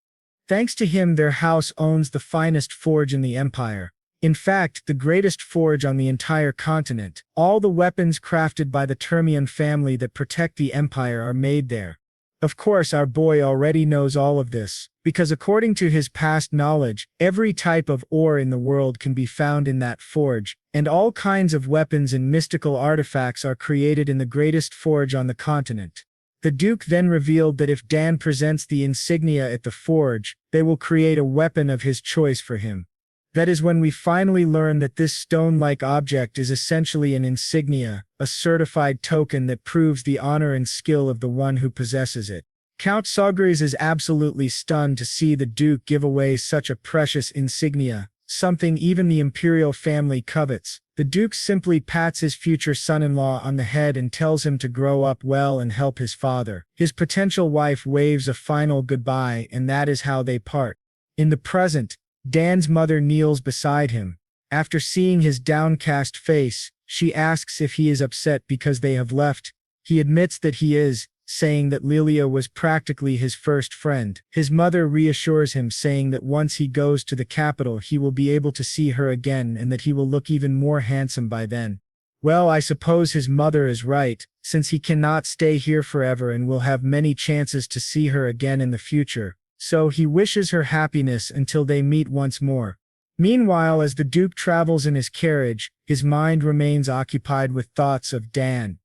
Thanks to him, their house owns the finest forge in the empire. In fact, the greatest forge on the entire continent. All the weapons crafted by the Termian family that protect the empire are made there. Of course, our boy already knows all of this, because according to his past knowledge, every type of ore in the world can be found in that forge, and all kinds of weapons and mystical artifacts are created in the greatest forge on the continent. The Duke then revealed that if Dan presents the insignia at the forge, they will create a weapon of his choice for him. That is when we finally learn that this stone-like object is essentially an insignia, a certified token that proves the honor and skill of the one who possesses it. Count Sogress is absolutely stunned to see the Duke give away such a precious insignia, something even the imperial family covets. The Duke simply pats his future son-in-law on the head and tells him to grow up well and help his father. His potential wife waves a final goodbye, and that is how they part. In the present, Dan's mother kneels beside him. After seeing his downcast face, she asks if he is upset because they have left. He admits that he is, saying that Lilia was practically his first friend. His mother reassures him, saying that once he goes to the capital he will be able to see her again and that he will look even more handsome by then. Well, I suppose his mother is right, since he cannot stay here forever and will have many chances to see her again in the future. So he wishes her happiness until they meet once more. Meanwhile, as the Duke travels in his carriage, his mind remains occupied with thoughts of Dan.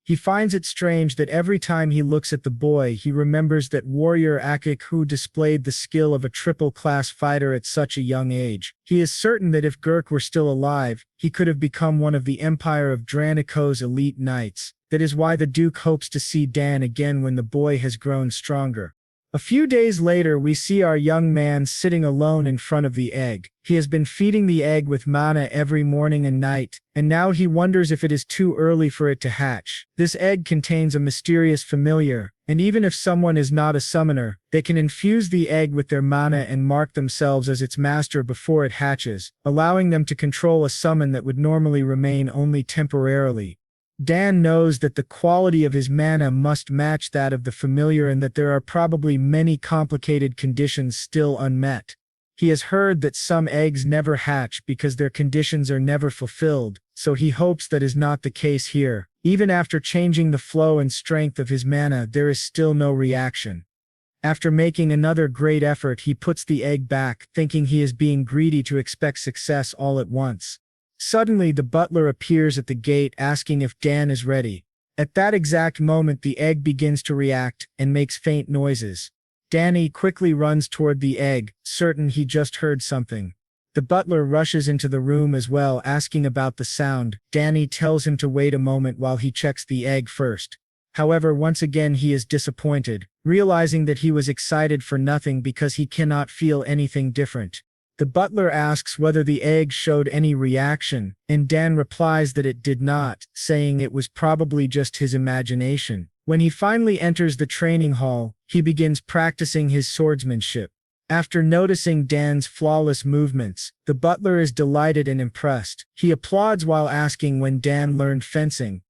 He finds it strange that every time he looks at the boy he remembers that warrior Agrick, who displayed the skill of a triple-class fighter at such a young age. He is certain that if Agrick were still alive, he could have become one of the Empire of Dranico's elite knights. That is why the Duke hopes to see Dan again when the boy has grown stronger. A few days later we see our young man sitting alone in front of the egg. He has been feeding the egg with mana every morning and night, and now he wonders if it is too early for it to hatch. This egg contains a mysterious familiar, and even if someone is not a summoner, they can infuse the egg with their mana and mark themselves as its master before it hatches, allowing them to control a summon that would normally remain only temporarily. Dan knows that the quality of his mana must match that of the familiar and that there are probably many complicated conditions still unmet. He has heard that some eggs never hatch because their conditions are never fulfilled, so he hopes that is not the case here. Even after changing the flow and strength of his mana, there is still no reaction. After making another great effort, he puts the egg back, thinking he is being greedy to expect success all at once. Suddenly, the butler appears at the gate asking if Dan is ready. At that exact moment, the egg begins to react and makes faint noises. Danny quickly runs toward the egg, certain he just heard something. The butler rushes into the room as well, asking about the sound. Danny tells him to wait a moment while he checks the egg first. However, once again he is disappointed, realizing that he was excited for nothing because he cannot feel anything different. The butler asks whether the egg showed any reaction, and Dan replies that it did not, saying it was probably just his imagination. When he finally enters the training hall, he begins practicing his swordsmanship. After noticing Dan's flawless movements, the butler is delighted and impressed. He applauds while asking when Dan learned fencing.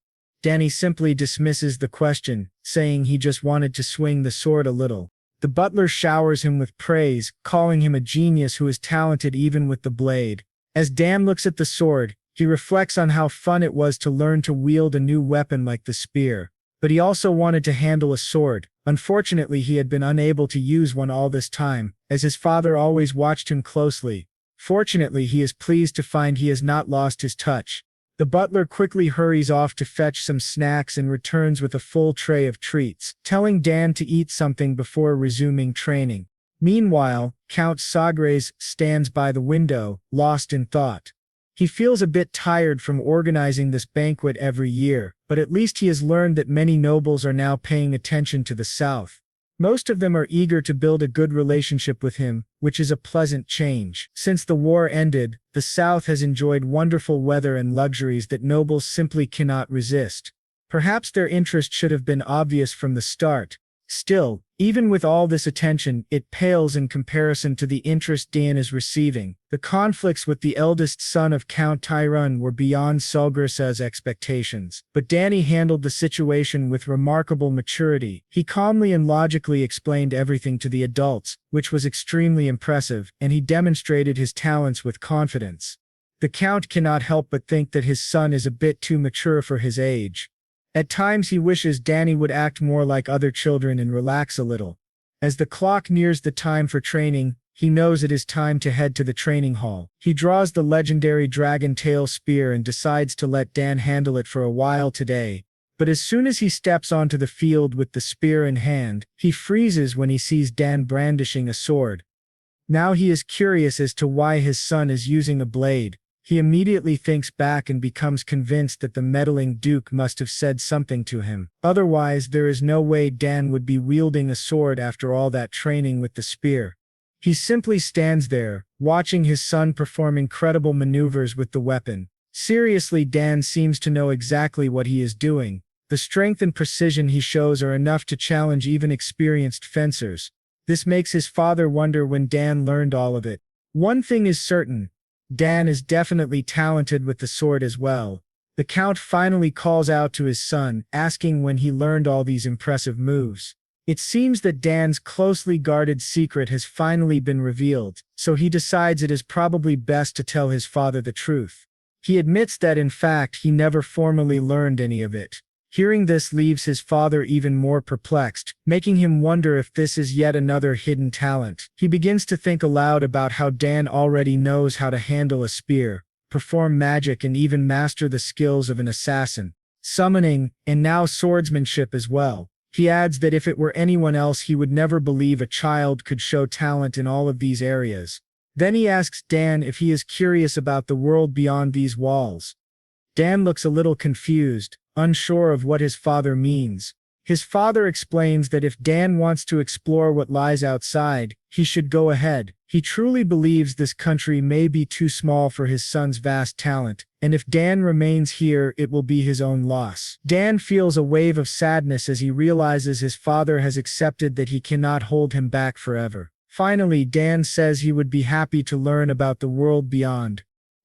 Danny simply dismisses the question, saying he just wanted to swing the sword a little. The butler showers him with praise, calling him a genius who is talented even with the blade. As Dan looks at the sword, he reflects on how fun it was to learn to wield a new weapon like the spear. But he also wanted to handle a sword. Unfortunately, he had been unable to use one all this time, as his father always watched him closely. Fortunately, he is pleased to find he has not lost his touch. The butler quickly hurries off to fetch some snacks and returns with a full tray of treats, telling Dan to eat something before resuming training. Meanwhile, Count Sogress stands by the window, lost in thought. He feels a bit tired from organizing this banquet every year, but at least he has learned that many nobles are now paying attention to the south. Most of them are eager to build a good relationship with him, which is a pleasant change. Since the war ended, the South has enjoyed wonderful weather and luxuries that nobles simply cannot resist. Perhaps their interest should have been obvious from the start. Still, even with all this attention, it pales in comparison to the interest Dan is receiving. The conflicts with the eldest son of Count Tyrone were beyond Sogress's expectations, but Danny handled the situation with remarkable maturity. He calmly and logically explained everything to the adults, which was extremely impressive, and he demonstrated his talents with confidence. The Count cannot help but think that his son is a bit too mature for his age. At times he wishes Danny would act more like other children and relax a little. As the clock nears the time for training, he knows it is time to head to the training hall. He draws the legendary dragon tail spear and decides to let Dan handle it for a while today. But as soon as he steps onto the field with the spear in hand, he freezes when he sees Dan brandishing a sword. Now he is curious as to why his son is using a blade. He immediately thinks back and becomes convinced that the meddling Duke must have said something to him. Otherwise, there is no way Dan would be wielding a sword after all that training with the spear. He simply stands there, watching his son perform incredible maneuvers with the weapon. Seriously, Dan seems to know exactly what he is doing. The strength and precision he shows are enough to challenge even experienced fencers. This makes his father wonder when Dan learned all of it. One thing is certain. Dan is definitely talented with the sword as well. The Count finally calls out to his son, asking when he learned all these impressive moves. It seems that Dan's closely guarded secret has finally been revealed, so he decides it is probably best to tell his father the truth. He admits that in fact he never formally learned any of it. Hearing this leaves his father even more perplexed, making him wonder if this is yet another hidden talent. He begins to think aloud about how Dan already knows how to handle a spear, perform magic, and even master the skills of an assassin, summoning, and now swordsmanship as well. He adds that if it were anyone else he would never believe a child could show talent in all of these areas. Then he asks Dan if he is curious about the world beyond these walls. Dan looks a little confused, unsure of what his father means. His father explains that if Dan wants to explore what lies outside, he should go ahead. He truly believes this country may be too small for his son's vast talent, and if Dan remains here, it will be his own loss. Dan feels a wave of sadness as he realizes his father has accepted that he cannot hold him back forever. Finally, Dan says he would be happy to learn about the world beyond.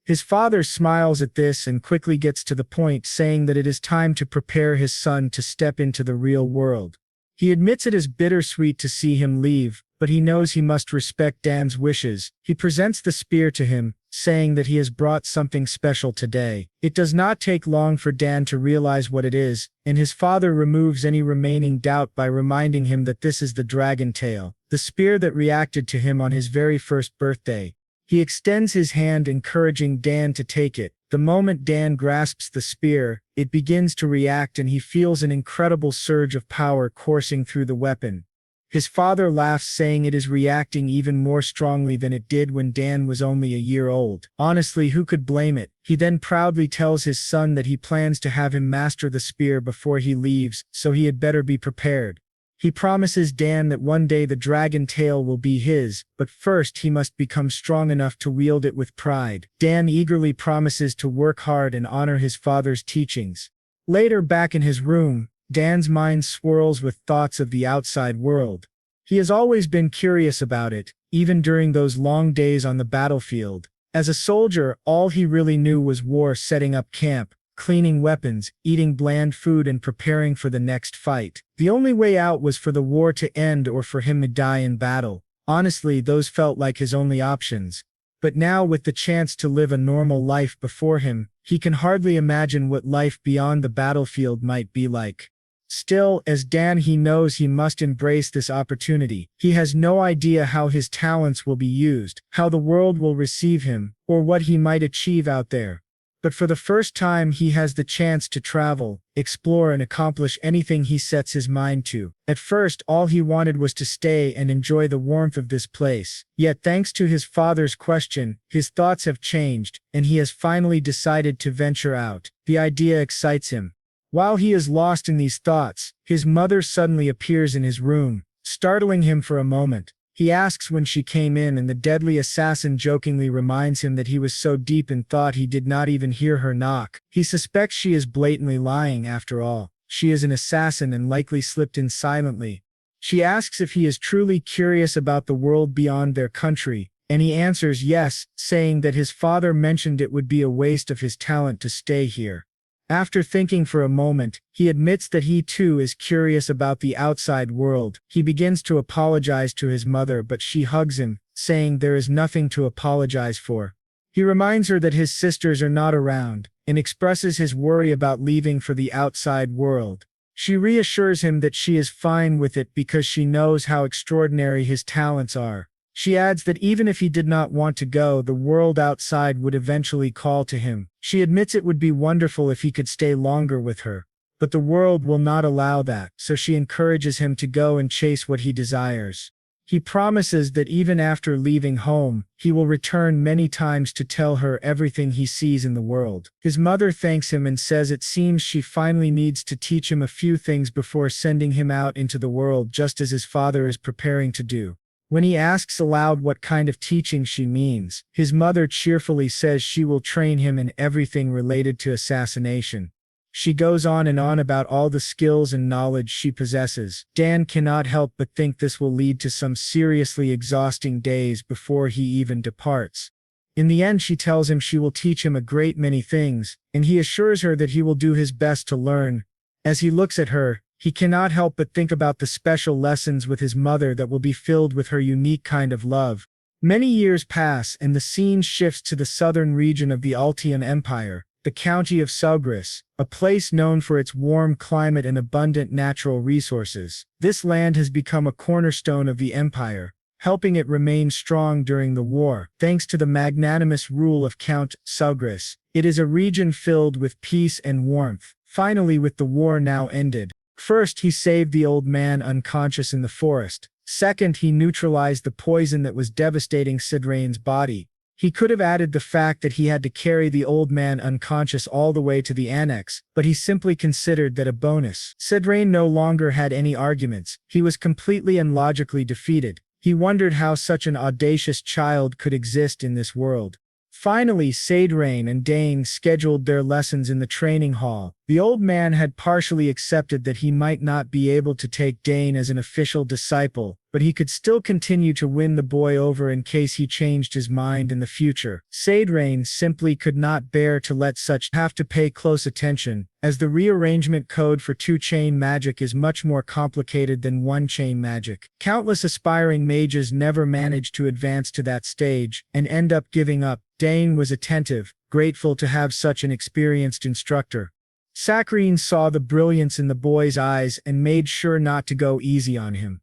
His father smiles at this and quickly gets to the point, saying that it is time to prepare his son to step into the real world. He admits it is bittersweet to see him leave, but he knows he must respect Dan's wishes. He presents the spear to him, saying that he has brought something special today. It does not take long for Dan to realize what it is, and his father removes any remaining doubt by reminding him that this is the dragon tail, the spear that reacted to him on his very first birthday. He extends his hand, encouraging Dan to take it. The moment Dan grasps the spear, it begins to react and he feels an incredible surge of power coursing through the weapon. His father laughs, saying it is reacting even more strongly than it did when Dan was only a year old. Honestly, who could blame it? He then proudly tells his son that he plans to have him master the spear before he leaves, so he had better be prepared. He promises Dan that one day the dragon tail will be his, but first he must become strong enough to wield it with pride. Dan eagerly promises to work hard and honor his father's teachings. Later, back in his room, Dan's mind swirls with thoughts of the outside world. He has always been curious about it, even during those long days on the battlefield. As a soldier, all he really knew was war, setting up camp, cleaning weapons, eating bland food, and preparing for the next fight. The only way out was for the war to end or for him to die in battle. Honestly, those felt like his only options. But now, with the chance to live a normal life before him, he can hardly imagine what life beyond the battlefield might be like. Still, as Dan, he knows he must embrace this opportunity. He has no idea how his talents will be used, how the world will receive him, or what he might achieve out there. But for the first time, he has the chance to travel, explore, and accomplish anything he sets his mind to. At first, all he wanted was to stay and enjoy the warmth of this place. Yet, thanks to his father's question, his thoughts have changed, and he has finally decided to venture out. The idea excites him. While he is lost in these thoughts, his mother suddenly appears in his room, startling him for a moment. He asks when she came in, and the deadly assassin jokingly reminds him that he was so deep in thought he did not even hear her knock. He suspects she is blatantly lying after all. She is an assassin and likely slipped in silently. She asks if he is truly curious about the world beyond their country, and he answers yes, saying that his father mentioned it would be a waste of his talent to stay here. After thinking for a moment, he admits that he too is curious about the outside world. He begins to apologize to his mother, but she hugs him, saying there is nothing to apologize for. He reminds her that his sisters are not around, and expresses his worry about leaving for the outside world. She reassures him that she is fine with it because she knows how extraordinary his talents are. She adds that even if he did not want to go, the world outside would eventually call to him. She admits it would be wonderful if he could stay longer with her, but the world will not allow that, so she encourages him to go and chase what he desires. He promises that even after leaving home, he will return many times to tell her everything he sees in the world. His mother thanks him and says it seems she finally needs to teach him a few things before sending him out into the world, just as his father is preparing to do. When he asks aloud what kind of teaching she means, his mother cheerfully says she will train him in everything related to assassination. She goes on and on about all the skills and knowledge she possesses. Dan cannot help but think this will lead to some seriously exhausting days before he even departs. In the end, she tells him she will teach him a great many things, and he assures her that he will do his best to learn. As he looks at her, he cannot help but think about the special lessons with his mother that will be filled with her unique kind of love. Many years pass and the scene shifts to the southern region of the Altian Empire, the county of Sogress, a place known for its warm climate and abundant natural resources. This land has become a cornerstone of the empire, helping it remain strong during the war. Thanks to the magnanimous rule of Count Sogress, it is a region filled with peace and warmth. Finally, with the war now ended, first, he saved the old man unconscious in the forest. Second, he neutralized the poison that was devastating Sidrain's body. He could have added the fact that he had to carry the old man unconscious all the way to the annex, but he simply considered that a bonus. Sidrain no longer had any arguments. He was completely and logically defeated. He wondered how such an audacious child could exist in this world. Finally, Sadrain and Dane scheduled their lessons in the training hall. The old man had partially accepted that he might not be able to take Dane as an official disciple, but he could still continue to win the boy over in case he changed his mind in the future. Sadrain simply could not bear to let such have to pay close attention, as the rearrangement code for two-chain magic is much more complicated than one-chain magic. Countless aspiring mages never manage to advance to that stage, and end up giving up. Dane was attentive, grateful to have such an experienced instructor. Saccharine saw the brilliance in the boy's eyes and made sure not to go easy on him.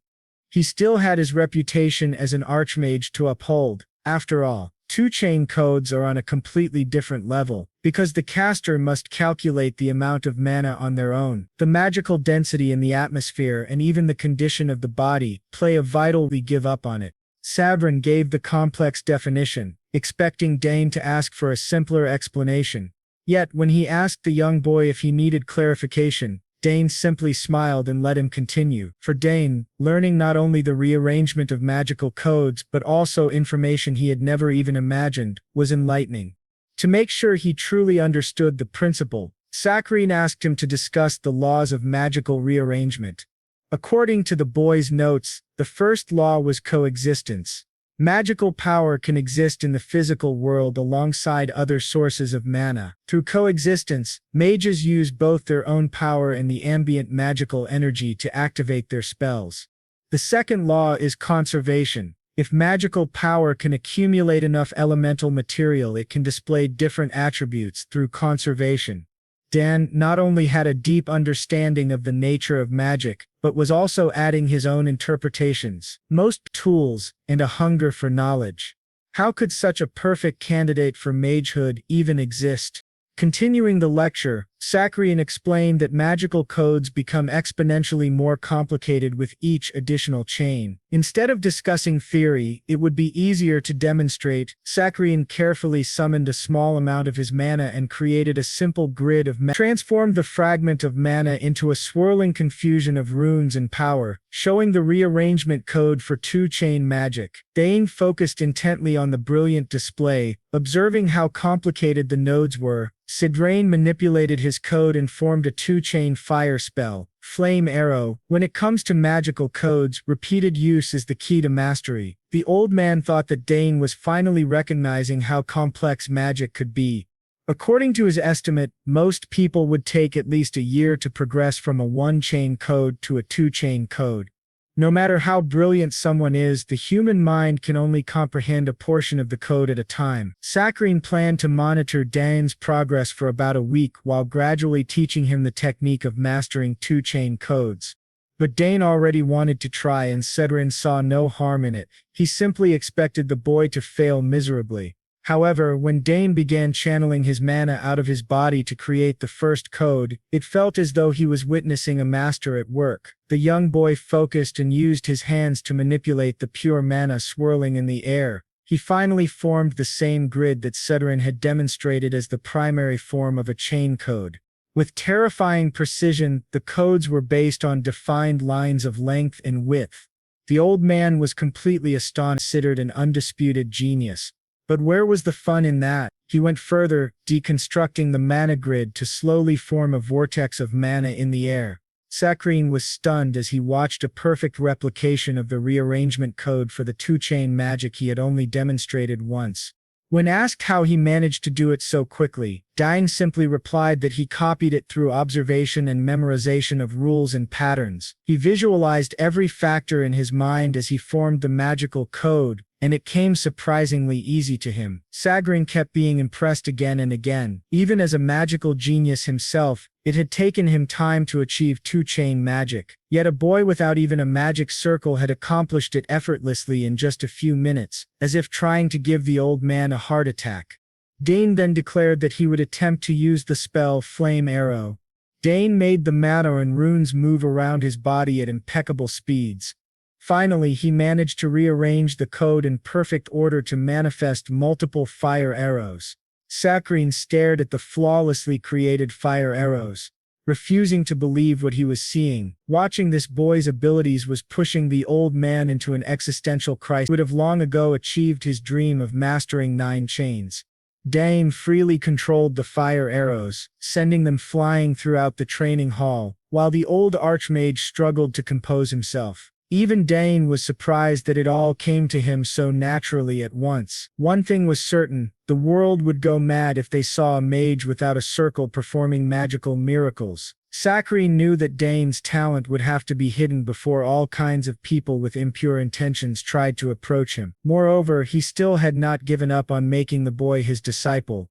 He still had his reputation as an archmage to uphold. After all, two-chain codes are on a completely different level, because the caster must calculate the amount of mana on their own. The magical density in the atmosphere and even the condition of the body play a vital role. We give up on it. Sabrin gave the complex definition, expecting Dane to ask for a simpler explanation. Yet, when he asked the young boy if he needed clarification, Dane simply smiled and let him continue. For Dane, learning not only the rearrangement of magical codes but also information he had never even imagined, was enlightening. To make sure he truly understood the principle, Saccharine asked him to discuss the laws of magical rearrangement. According to the boy's notes, the first law was coexistence. Magical power can exist in the physical world alongside other sources of mana. Through coexistence, mages use both their own power and the ambient magical energy to activate their spells. The second law is conservation. If magical power can accumulate enough elemental material, it can display different attributes through conservation. Dan not only had a deep understanding of the nature of magic, but was also adding his own interpretations, most tools, and a hunger for knowledge. How could such a perfect candidate for magehood even exist? Continuing the lecture, Saccharine explained that magical codes become exponentially more complicated with each additional chain. Instead of discussing theory, it would be easier to demonstrate. Saccharine carefully summoned a small amount of his mana and created a simple grid of mana, transformed the fragment of mana into a swirling confusion of runes and power, showing the rearrangement code for two-chain magic. Dane focused intently on the brilliant display, observing how complicated the nodes were. Sidrain manipulated his code and formed a two-chain fire spell, Flame Arrow. When it comes to magical codes, repeated use is the key to mastery. The old man thought that Dane was finally recognizing how complex magic could be. According to his estimate, most people would take at least a year to progress from a one-chain code to a two-chain code. No matter how brilliant someone is, the human mind can only comprehend a portion of the code at a time. Saccharine planned to monitor Dane's progress for about a week while gradually teaching him the technique of mastering two-chain codes. But Dane already wanted to try, and Saccharine saw no harm in it. He simply expected the boy to fail miserably. However, when Dane began channeling his mana out of his body to create the first code, it felt as though he was witnessing a master at work. The young boy focused and used his hands to manipulate the pure mana swirling in the air. He finally formed the same grid that Saccharine had demonstrated as the primary form of a chain code. With terrifying precision, the codes were based on defined lines of length and width. The old man was completely astonished, considered an undisputed genius. But where was the fun in that? He went further, deconstructing the mana grid to slowly form a vortex of mana in the air. Saccharine was stunned as he watched a perfect replication of the rearrangement code for the two-chain magic he had only demonstrated once. When asked how he managed to do it so quickly, Dane simply replied that he copied it through observation and memorization of rules and patterns. He visualized every factor in his mind as he formed the magical code, and it came surprisingly easy to him. Saccharine kept being impressed again and again. Even as a magical genius himself, it had taken him time to achieve two-chain magic. Yet a boy without even a magic circle had accomplished it effortlessly in just a few minutes, as if trying to give the old man a heart attack. Dane then declared that he would attempt to use the spell Flame Arrow. Dane made the mana and runes move around his body at impeccable speeds. Finally, he managed to rearrange the code in perfect order to manifest multiple fire arrows. Saccharine stared at the flawlessly created fire arrows, refusing to believe what he was seeing. Watching this boy's abilities was pushing the old man into an existential crisis. He would have long ago achieved his dream of mastering 9 chains. Dane freely controlled the fire arrows, sending them flying throughout the training hall, while the old archmage struggled to compose himself. Even Dane was surprised that it all came to him so naturally at once. One thing was certain, the world would go mad if they saw a mage without a circle performing magical miracles. Saccharine knew that Dane's talent would have to be hidden before all kinds of people with impure intentions tried to approach him. Moreover, he still had not given up on making the boy his disciple.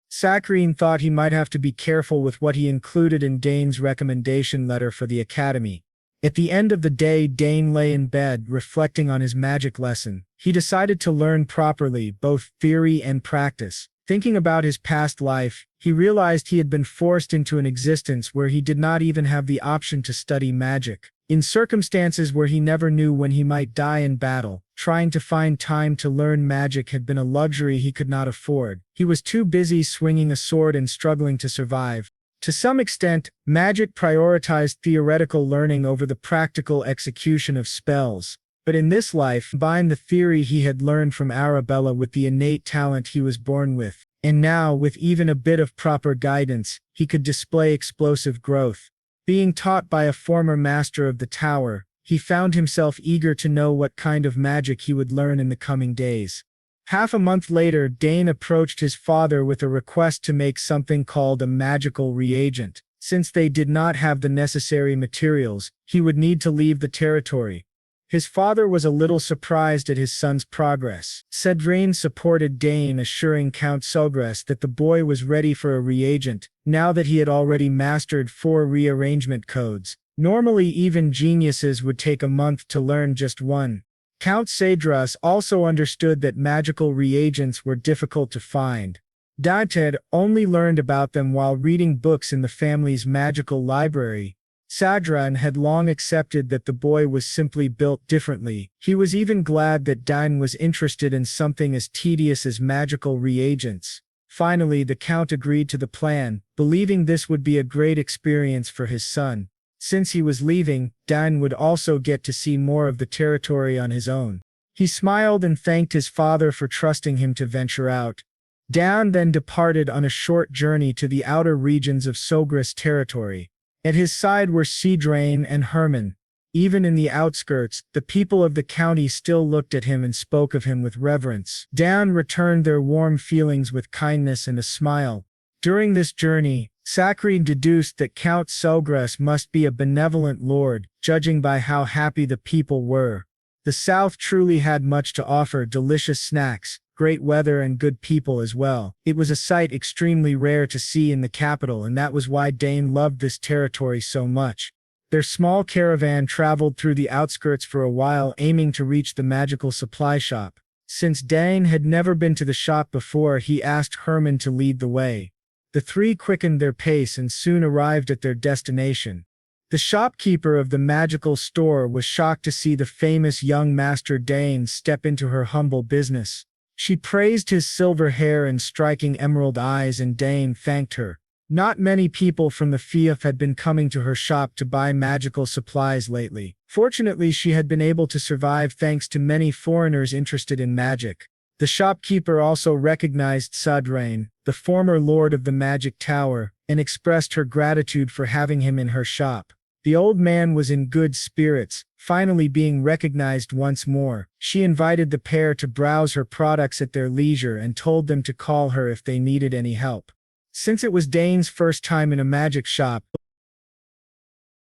Saccharine thought he might have to be careful with what he included in Dane's recommendation letter for the academy. At the end of the day, Dane lay in bed, reflecting on his magic lesson. He decided to learn properly, both theory and practice. Thinking about his past life, he realized he had been forced into an existence where he did not even have the option to study magic. In circumstances where he never knew when he might die in battle, trying to find time to learn magic had been a luxury he could not afford. He was too busy swinging a sword and struggling to survive. To some extent, magic prioritized theoretical learning over the practical execution of spells. But in this life, combined the theory he had learned from Arabella with the innate talent he was born with. And now, with even a bit of proper guidance, he could display explosive growth. Being taught by a former master of the tower, he found himself eager to know what kind of magic he would learn in the coming days. Half a month later, Dane approached his father with a request to make something called a magical reagent. Since they did not have the necessary materials, he would need to leave the territory. His father was a little surprised at his son's progress. Cedraine supported Dane, assuring Count Sogress that the boy was ready for a reagent, now that he had already mastered 4 rearrangement codes. Normally, even geniuses would take a month to learn just one. Count Sogress also understood that magical reagents were difficult to find. Dane only learned about them while reading books in the family's magical library. Cedraine had long accepted that the boy was simply built differently. He was even glad that Dane was interested in something as tedious as magical reagents. Finally, the Count agreed to the plan, believing this would be a great experience for his son. Since he was leaving, Dane would also get to see more of the territory on his own. He smiled and thanked his father for trusting him to venture out. Dane then departed on a short journey to the outer regions of Sogress territory. At his side were Cedraine and Herman. Even in the outskirts, the people of the county still looked at him and spoke of him with reverence. Dane returned their warm feelings with kindness and a smile. During this journey, Saccharine deduced that Count Sogress must be a benevolent lord, judging by how happy the people were. The south truly had much to offer: delicious snacks, great weather, and good people as well. It was a sight extremely rare to see in the capital, and that was why Dane loved this territory so much. Their small caravan traveled through the outskirts for a while, aiming to reach the magical supply shop. Since Dane had never been to the shop before, he asked Herman to lead the way. The three quickened their pace and soon arrived at their destination. The shopkeeper of the magical store was shocked to see the famous young master Dane step into her humble business. She praised his silver hair and striking emerald eyes, and Dane thanked her. Not many people from the fief had been coming to her shop to buy magical supplies lately. Fortunately, she had been able to survive thanks to many foreigners interested in magic. The shopkeeper also recognized Cedraine, the former lord of the magic tower, and expressed her gratitude for having him in her shop. The old man was in good spirits, finally being recognized once more. She invited the pair to browse her products at their leisure and told them to call her if they needed any help. Since it was Dane's first time in a magic shop,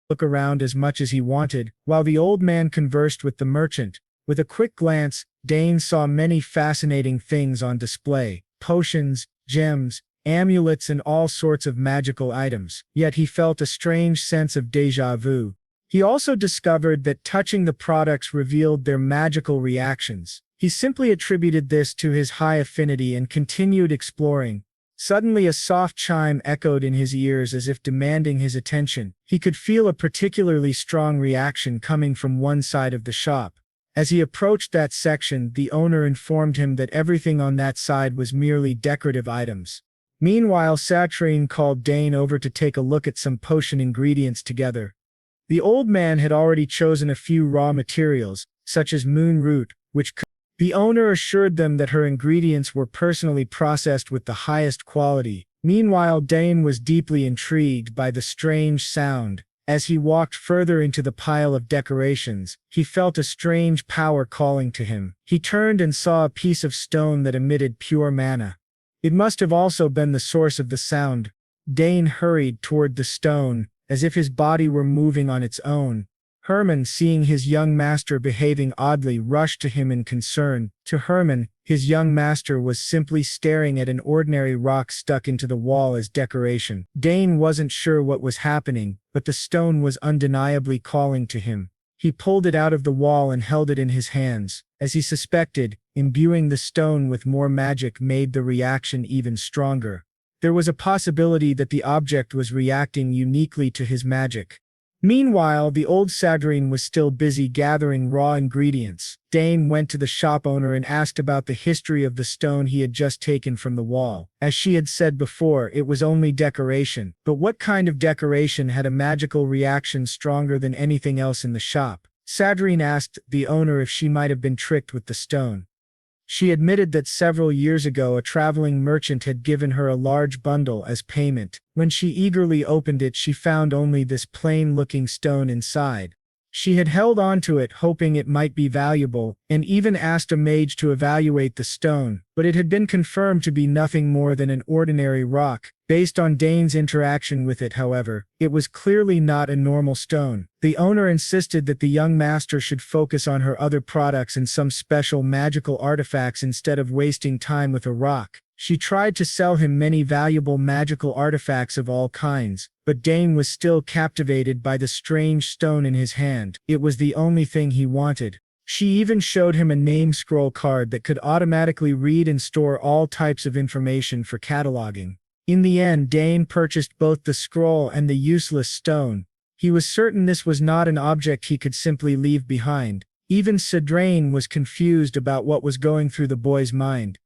look around as much as he wanted, while the old man conversed with the merchant. With a quick glance, Dane saw many fascinating things on display: potions, gems, amulets, and all sorts of magical items. Yet he felt a strange sense of déjà vu. He also discovered that touching the products revealed their magical reactions. He simply attributed this to his high affinity and continued exploring. Suddenly, a soft chime echoed in his ears as if demanding his attention. He could feel a particularly strong reaction coming from one side of the shop. As he approached that section, the owner informed him that everything on that side was merely decorative items. Meanwhile, Cedraine called Dane over to take a look at some potion ingredients together. The old man had already chosen a few raw materials, such as moon root, which could The owner assured them that her ingredients were personally processed with the highest quality. Meanwhile, Dane was deeply intrigued by the strange sound. As he walked further into the pile of decorations, he felt a strange power calling to him. He turned and saw a piece of stone that emitted pure mana. It must have also been the source of the sound. Dane hurried toward the stone, as if his body were moving on its own. Herman, seeing his young master behaving oddly, rushed to him in concern. To Herman, his young master was simply staring at an ordinary rock stuck into the wall as decoration. Dane wasn't sure what was happening, but the stone was undeniably calling to him. He pulled it out of the wall and held it in his hands. As he suspected, imbuing the stone with more magic made the reaction even stronger. There was a possibility that the object was reacting uniquely to his magic. Meanwhile, the old Sagrine was still busy gathering raw ingredients. Dane went to the shop owner and asked about the history of the stone he had just taken from the wall. As she had said before, it was only decoration. But what kind of decoration had a magical reaction stronger than anything else in the shop? Sagrine asked the owner if she might have been tricked with the stone. She admitted that several years ago a traveling merchant had given her a large bundle as payment. When she eagerly opened it, she found only this plain-looking stone inside. She had held on to it, hoping it might be valuable, and even asked a mage to evaluate the stone, but it had been confirmed to be nothing more than an ordinary rock. Based on Dane's interaction with it, however, it was clearly not a normal stone. The owner insisted that the young master should focus on her other products and some special magical artifacts instead of wasting time with a rock. She tried to sell him many valuable magical artifacts of all kinds, but Dane was still captivated by the strange stone in his hand. It was the only thing he wanted. She even showed him a name scroll card that could automatically read and store all types of information for cataloging. In the end, Dane purchased both the scroll and the useless stone. He was certain this was not an object he could simply leave behind. Even Sadrain was confused about what was going through the boy's mind.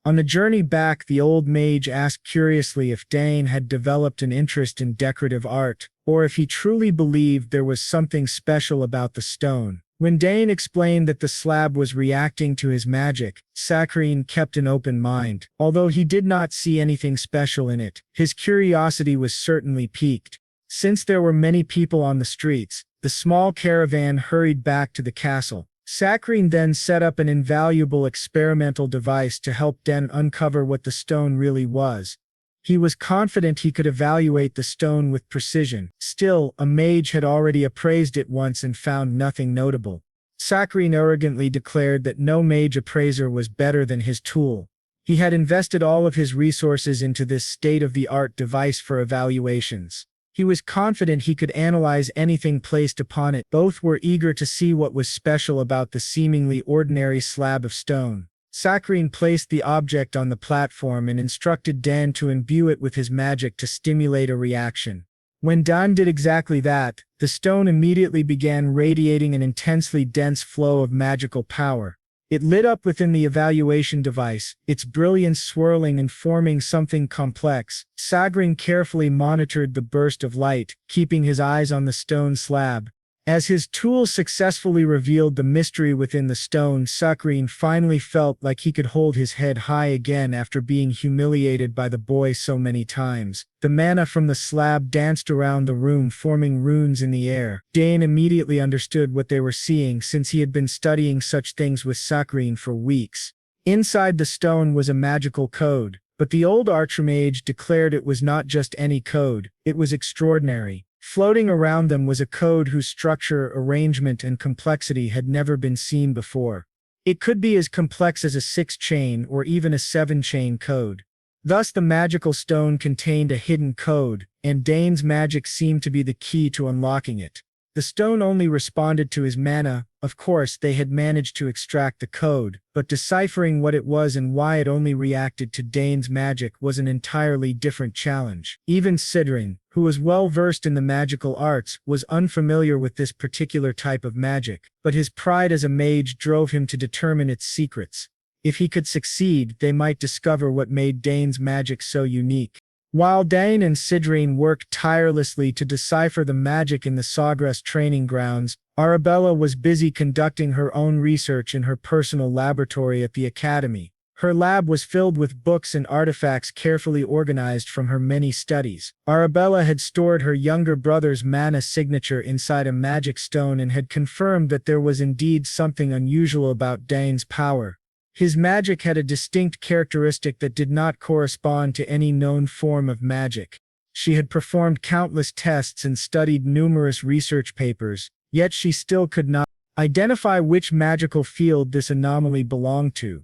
On the journey back, the old mage asked curiously if Dane had developed an interest in decorative art, or if he truly believed there was something special about the stone. When Dane explained that the slab was reacting to his magic, Saccharine kept an open mind. Although he did not see anything special in it, his curiosity was certainly piqued. Since there were many people on the streets, the small caravan hurried back to the castle. Saccharine then set up an invaluable experimental device to help Dane uncover what the stone really was. He was confident he could evaluate the stone with precision. Still, a mage had already appraised it once and found nothing notable. Saccharine arrogantly declared that no mage appraiser was better than his tool. He had invested all of his resources into this state-of-the-art device for evaluations. He was confident he could analyze anything placed upon it. Both were eager to see what was special about the seemingly ordinary slab of stone. Saccharine placed the object on the platform and instructed Dane to imbue it with his magic to stimulate a reaction. When Dane did exactly that, the stone immediately began radiating an intensely dense flow of magical power. It lit up within the evaluation device, its brilliance swirling and forming something complex. Saccharine carefully monitored the burst of light, keeping his eyes on the stone slab. As his tool successfully revealed the mystery within the stone, Saccharine finally felt like he could hold his head high again after being humiliated by the boy so many times. The mana from the slab danced around the room, forming runes in the air. Dane immediately understood what they were seeing since he had been studying such things with Saccharine for weeks. Inside the stone was a magical code, but the old archmage declared it was not just any code, it was extraordinary. Floating around them was a code whose structure, arrangement, and complexity had never been seen before. It could be as complex as a 6-chain or even a 7-chain code. Thus, the magical stone contained a hidden code, and Dane's magic seemed to be the key to unlocking it. The stone only responded to his mana. Of course, they had managed to extract the code, but deciphering what it was and why it only reacted to Dane's magic was an entirely different challenge. Even Sidrin, who was well versed in the magical arts, was unfamiliar with this particular type of magic, but his pride as a mage drove him to determine its secrets. If he could succeed, they might discover what made Dane's magic so unique. While Dane and Sidrine worked tirelessly to decipher the magic in the Sogress training grounds, Arabella was busy conducting her own research in her personal laboratory at the academy. Her lab was filled with books and artifacts carefully organized from her many studies. Arabella had stored her younger brother's mana signature inside a magic stone and had confirmed that there was indeed something unusual about Dane's power. His magic had a distinct characteristic that did not correspond to any known form of magic. She had performed countless tests and studied numerous research papers, yet she still could not identify which magical field this anomaly belonged to.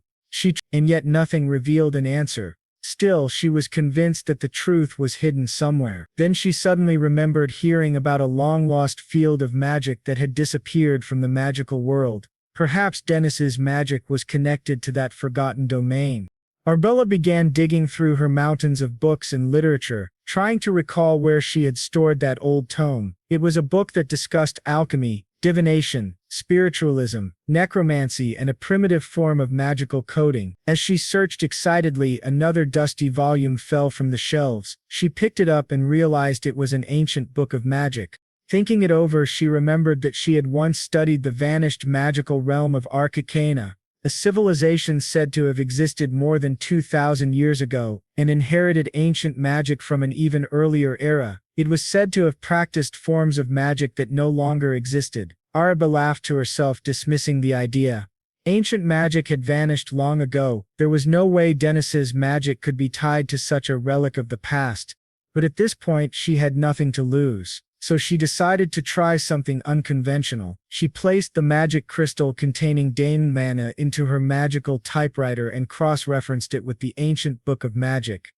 And yet nothing revealed an answer. Still, she was convinced that the truth was hidden somewhere. Then she suddenly remembered hearing about a long-lost field of magic that had disappeared from the magical world. Perhaps Dennis's magic was connected to that forgotten domain. Arabella began digging through her mountains of books and literature, trying to recall where she had stored that old tome. It was a book that discussed alchemy, divination, spiritualism, necromancy, and a primitive form of magical coding. As she searched excitedly, another dusty volume fell from the shelves. She picked it up and realized it was an ancient book of magic. Thinking it over, she remembered that she had once studied the vanished magical realm of Arcana, a civilization said to have existed more than 2,000 years ago, and inherited ancient magic from an even earlier era. It was said to have practiced forms of magic that no longer existed. Arabella laughed to herself, dismissing the idea. Ancient magic had vanished long ago. There was no way Dennis's magic could be tied to such a relic of the past. But at this point, she had nothing to lose. So she decided to try something unconventional. She placed the magic crystal containing Dane mana into her magical typewriter and cross-referenced it with the ancient book of magic.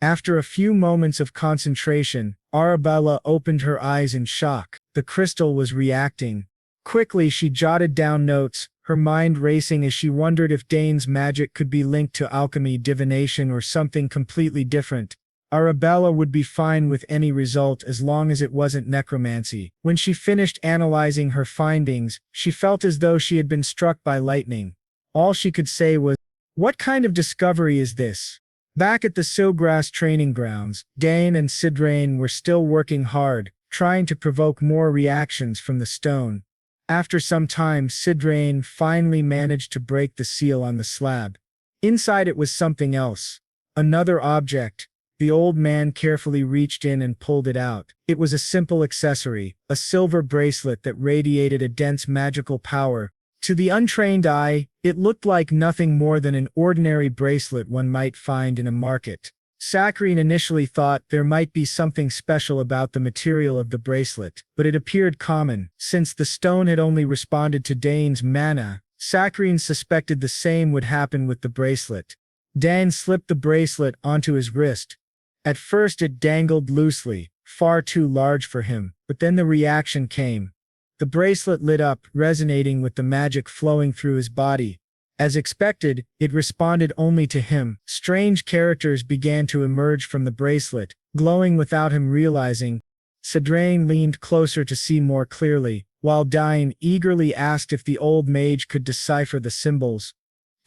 After a few moments of concentration, Arabella opened her eyes in shock. The crystal was reacting. Quickly, she jotted down notes, her mind racing as she wondered if Dane's magic could be linked to alchemy, divination, or something completely different. Arabella would be fine with any result as long as it wasn't necromancy. When she finished analyzing her findings, she felt as though she had been struck by lightning. All she could say was, "What kind of discovery is this?" Back at the Sogress training grounds, Dane and Sidrine were still working hard, trying to provoke more reactions from the stone. After some time, Sidrine finally managed to break the seal on the slab. Inside it was something else. Another object. The old man carefully reached in and pulled it out. It was a simple accessory, a silver bracelet that radiated a dense magical power. To the untrained eye, it looked like nothing more than an ordinary bracelet one might find in a market. Sidrine initially thought there might be something special about the material of the bracelet, but it appeared common. Since the stone had only responded to Dane's mana, Sidrine suspected the same would happen with the bracelet. Dane slipped the bracelet onto his wrist. At first it dangled loosely, far too large for him, but then the reaction came. The bracelet lit up, resonating with the magic flowing through his body. As expected, it responded only to him. Strange characters began to emerge from the bracelet, glowing without him realizing. Sidrine leaned closer to see more clearly, while Dane eagerly asked if the old mage could decipher the symbols.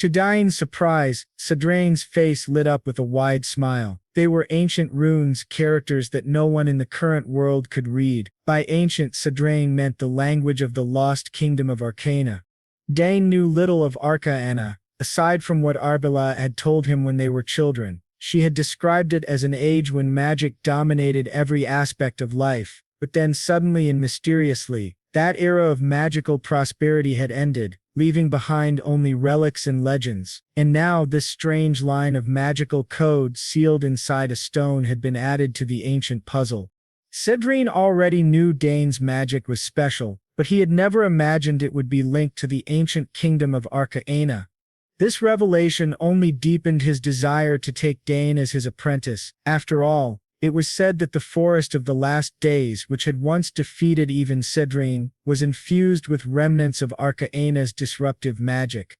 To Dane's surprise, Sidrine's face lit up with a wide smile. They were ancient runes, characters that no one in the current world could read. By ancient, Sidrine meant the language of the lost kingdom of Arcana. Dane knew little of Arcana, aside from what Arabella had told him when they were children. She had described it as an age when magic dominated every aspect of life, but then suddenly and mysteriously, that era of magical prosperity had ended, leaving behind only relics and legends. And now this strange line of magical code sealed inside a stone had been added to the ancient puzzle. Sidrine already knew Dane's magic was special, but he had never imagined it would be linked to the ancient kingdom of Arcana. This revelation only deepened his desire to take Dane as his apprentice. After all, it was said that the Forest of the Last Days, which had once defeated even Sidrine, was infused with remnants of Arcana's disruptive magic.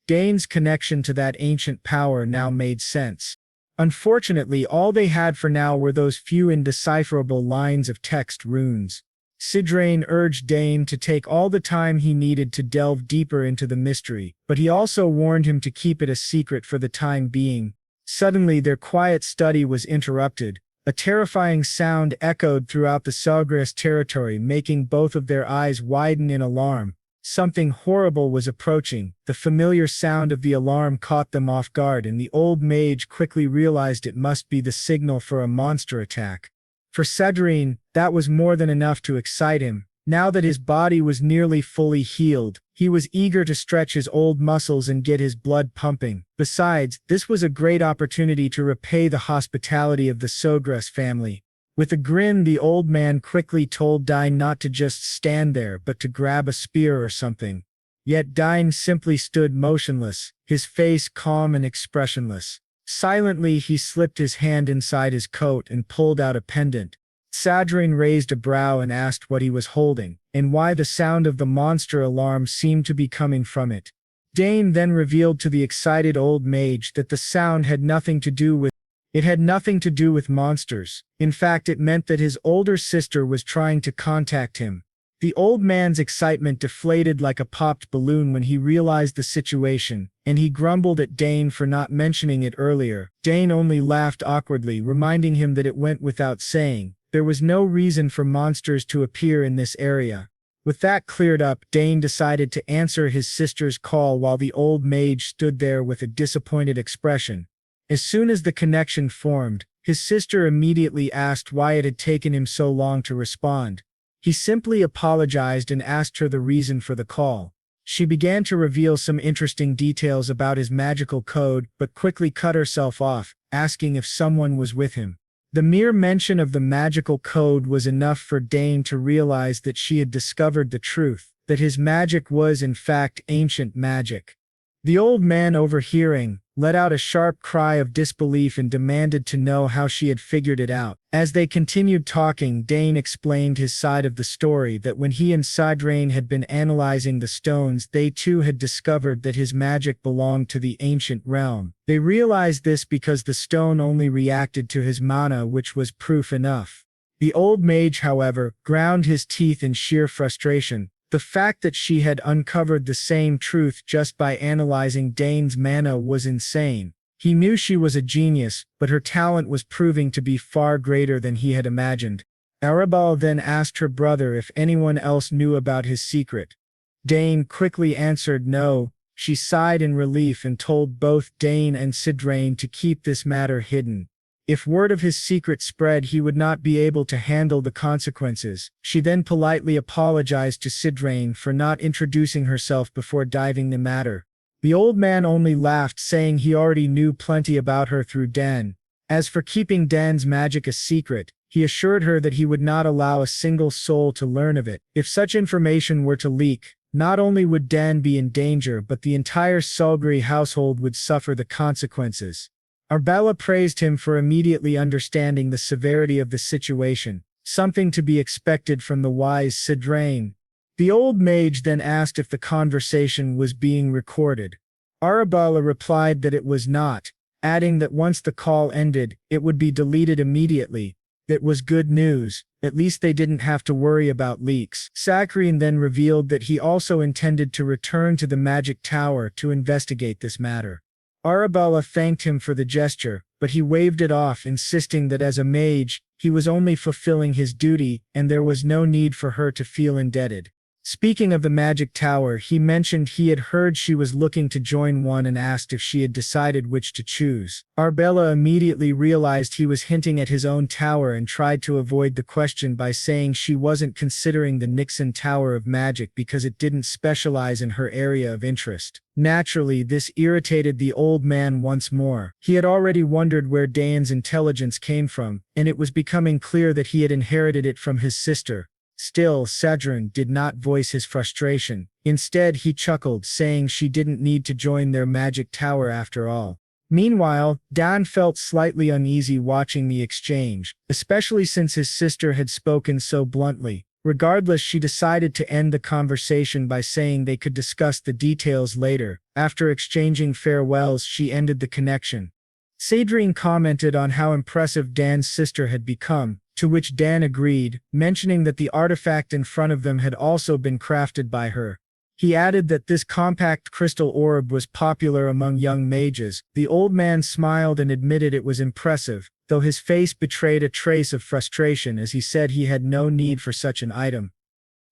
Dane's connection to that ancient power now made sense. Unfortunately, all they had for now were those few indecipherable lines of text runes. Sidrine urged Dane to take all the time he needed to delve deeper into the mystery, but he also warned him to keep it a secret for the time being. Suddenly their quiet study was interrupted. A terrifying sound echoed throughout the Sogress territory, making both of their eyes widen in alarm. Something horrible was approaching. The familiar sound of the alarm caught them off guard, and the old mage quickly realized it must be the signal for a monster attack. For Cedrine, that was more than enough to excite him. Now that his body was nearly fully healed, he was eager to stretch his old muscles and get his blood pumping. Besides, this was a great opportunity to repay the hospitality of the Sogress family. With a grin, the old man quickly told Dane not to just stand there but to grab a spear or something. Yet Dane simply stood motionless, his face calm and expressionless. Silently he slipped his hand inside his coat and pulled out a pendant. Cedrine raised a brow and asked what he was holding, and why the sound of the monster alarm seemed to be coming from it. Dane then revealed to the excited old mage that the sound had nothing to do with monsters. In fact, it meant that his older sister was trying to contact him. The old man's excitement deflated like a popped balloon when he realized the situation, and he grumbled at Dane for not mentioning it earlier. Dane only laughed awkwardly, reminding him that it went without saying. There was no reason for monsters to appear in this area. With that cleared up, Dane decided to answer his sister's call while the old mage stood there with a disappointed expression. As soon as the connection formed, his sister immediately asked why it had taken him so long to respond. He simply apologized and asked her the reason for the call. She began to reveal some interesting details about his magical code, but quickly cut herself off, asking if someone was with him. The mere mention of the magical code was enough for Dane to realize that she had discovered the truth, that his magic was in fact ancient magic. The old man, overhearing, let out a sharp cry of disbelief and demanded to know how she had figured it out. As they continued talking, Dane explained his side of the story, that when he and Cedrine had been analyzing the stones, they too had discovered that his magic belonged to the ancient realm. They realized this because the stone only reacted to his mana, which was proof enough. The old mage, however, ground his teeth in sheer frustration. The fact that she had uncovered the same truth just by analyzing Dane's mana was insane. He knew she was a genius, but her talent was proving to be far greater than he had imagined. Arabelle then asked her brother if anyone else knew about his secret. Dane quickly answered no. She sighed in relief and told both Dane and Cedrine to keep this matter hidden. If word of his secret spread, he would not be able to handle the consequences. She then politely apologized to Cedrine for not introducing herself before diving the matter. The old man only laughed, saying he already knew plenty about her through Dan. As for keeping Dan's magic a secret, he assured her that he would not allow a single soul to learn of it. If such information were to leak, not only would Dan be in danger, but the entire Sogress household would suffer the consequences. Arbella praised him for immediately understanding the severity of the situation, something to be expected from the wise Cedrine. The old mage then asked if the conversation was being recorded. Arabella replied that it was not, adding that once the call ended, it would be deleted immediately. It was good news. At least they didn't have to worry about leaks. Cedrine then revealed that he also intended to return to the magic tower to investigate this matter. Arabella thanked him for the gesture, but he waved it off, insisting that as a mage, he was only fulfilling his duty, and there was no need for her to feel indebted. Speaking of the magic tower, he mentioned he had heard she was looking to join one and asked if she had decided which to choose. Arbella immediately realized he was hinting at his own tower and tried to avoid the question by saying she wasn't considering the Nixon Tower of Magic because it didn't specialize in her area of interest. Naturally, this irritated the old man once more. He had already wondered where Dane's intelligence came from, and it was becoming clear that he had inherited it from his sister. Still, Cedrine did not voice his frustration. Instead, he chuckled, saying she didn't need to join their magic tower after all. Meanwhile, Dan felt slightly uneasy watching the exchange, especially since his sister had spoken so bluntly. Regardless, she decided to end the conversation by saying they could discuss the details later. After exchanging farewells, she ended the connection. Cedrine commented on how impressive Dan's sister had become, to which Dan agreed, mentioning that the artifact in front of them had also been crafted by her. He added that this compact crystal orb was popular among young mages. The old man smiled and admitted it was impressive, though his face betrayed a trace of frustration as he said he had no need for such an item.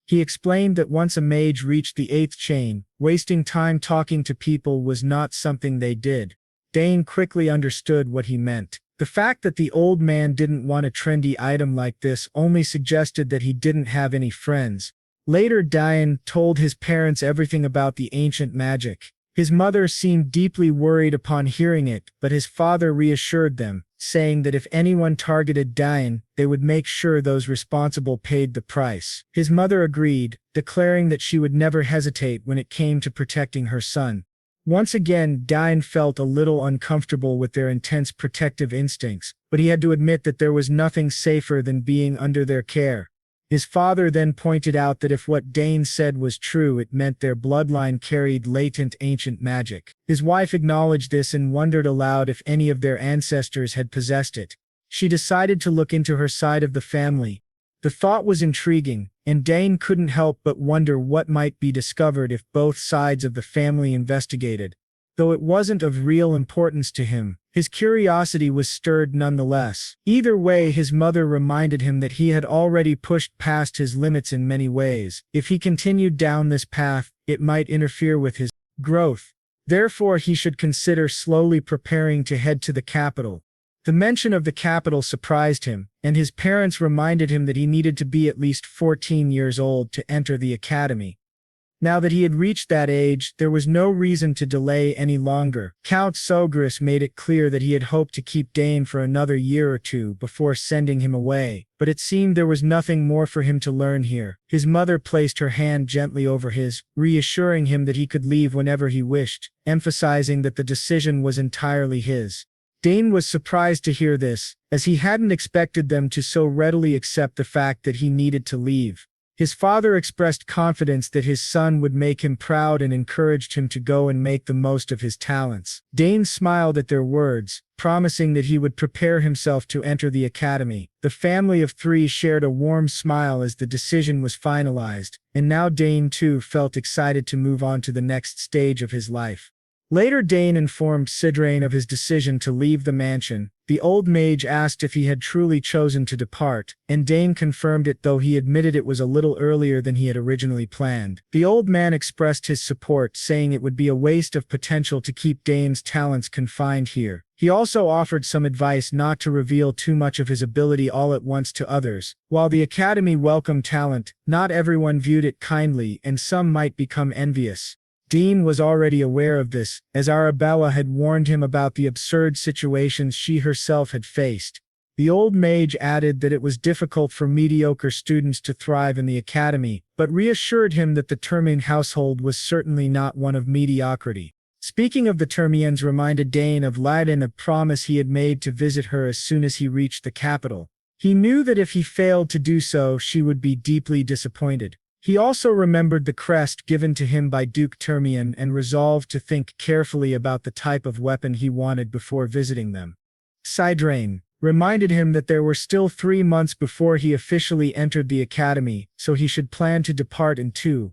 He explained that once a mage reached the 8th chain, wasting time talking to people was not something they did. Dane quickly understood what he meant. The fact that the old man didn't want a trendy item like this only suggested that he didn't have any friends. Later, Dane told his parents everything about the ancient magic. His mother seemed deeply worried upon hearing it, but his father reassured them, saying that if anyone targeted Dane, they would make sure those responsible paid the price. His mother agreed, declaring that she would never hesitate when it came to protecting her son. Once again, Dane felt a little uncomfortable with their intense protective instincts, but he had to admit that there was nothing safer than being under their care. His father then pointed out that if what Dane said was true, it meant their bloodline carried latent ancient magic. His wife acknowledged this and wondered aloud if any of their ancestors had possessed it. She decided to look into her side of the family. The thought was intriguing, and Dane couldn't help but wonder what might be discovered if both sides of the family investigated. Though it wasn't of real importance to him, his curiosity was stirred nonetheless. Either way, his mother reminded him that he had already pushed past his limits in many ways. If he continued down this path, it might interfere with his growth. Therefore, he should consider slowly preparing to head to the capital. The mention of the capital surprised him, and his parents reminded him that he needed to be at least 14 years old to enter the academy. Now that he had reached that age, there was no reason to delay any longer. Count Sogress made it clear that he had hoped to keep Dane for another year or two before sending him away, but it seemed there was nothing more for him to learn here. His mother placed her hand gently over his, reassuring him that he could leave whenever he wished, emphasizing that the decision was entirely his. Dane was surprised to hear this, as he hadn't expected them to so readily accept the fact that he needed to leave. His father expressed confidence that his son would make him proud and encouraged him to go and make the most of his talents. Dane smiled at their words, promising that he would prepare himself to enter the academy. The family of 3 shared a warm smile as the decision was finalized, and now Dane too felt excited to move on to the next stage of his life. Later, Dane informed Sidrain of his decision to leave the mansion. The old mage asked if he had truly chosen to depart, and Dane confirmed it, though he admitted it was a little earlier than he had originally planned. The old man expressed his support, saying it would be a waste of potential to keep Dane's talents confined here. He also offered some advice not to reveal too much of his ability all at once to others. While the academy welcomed talent, not everyone viewed it kindly, and some might become envious. Dane was already aware of this, as Arabella had warned him about the absurd situations she herself had faced. The old mage added that it was difficult for mediocre students to thrive in the academy, but reassured him that the Termine household was certainly not one of mediocrity. Speaking of the Termians reminded Dane of Ladin, a promise he had made to visit her as soon as he reached the capital. He knew that if he failed to do so, she would be deeply disappointed. He also remembered the crest given to him by Duke Termian and resolved to think carefully about the type of weapon he wanted before visiting them. Sidrain reminded him that there were still 3 months before he officially entered the academy, so he should plan to depart in 2.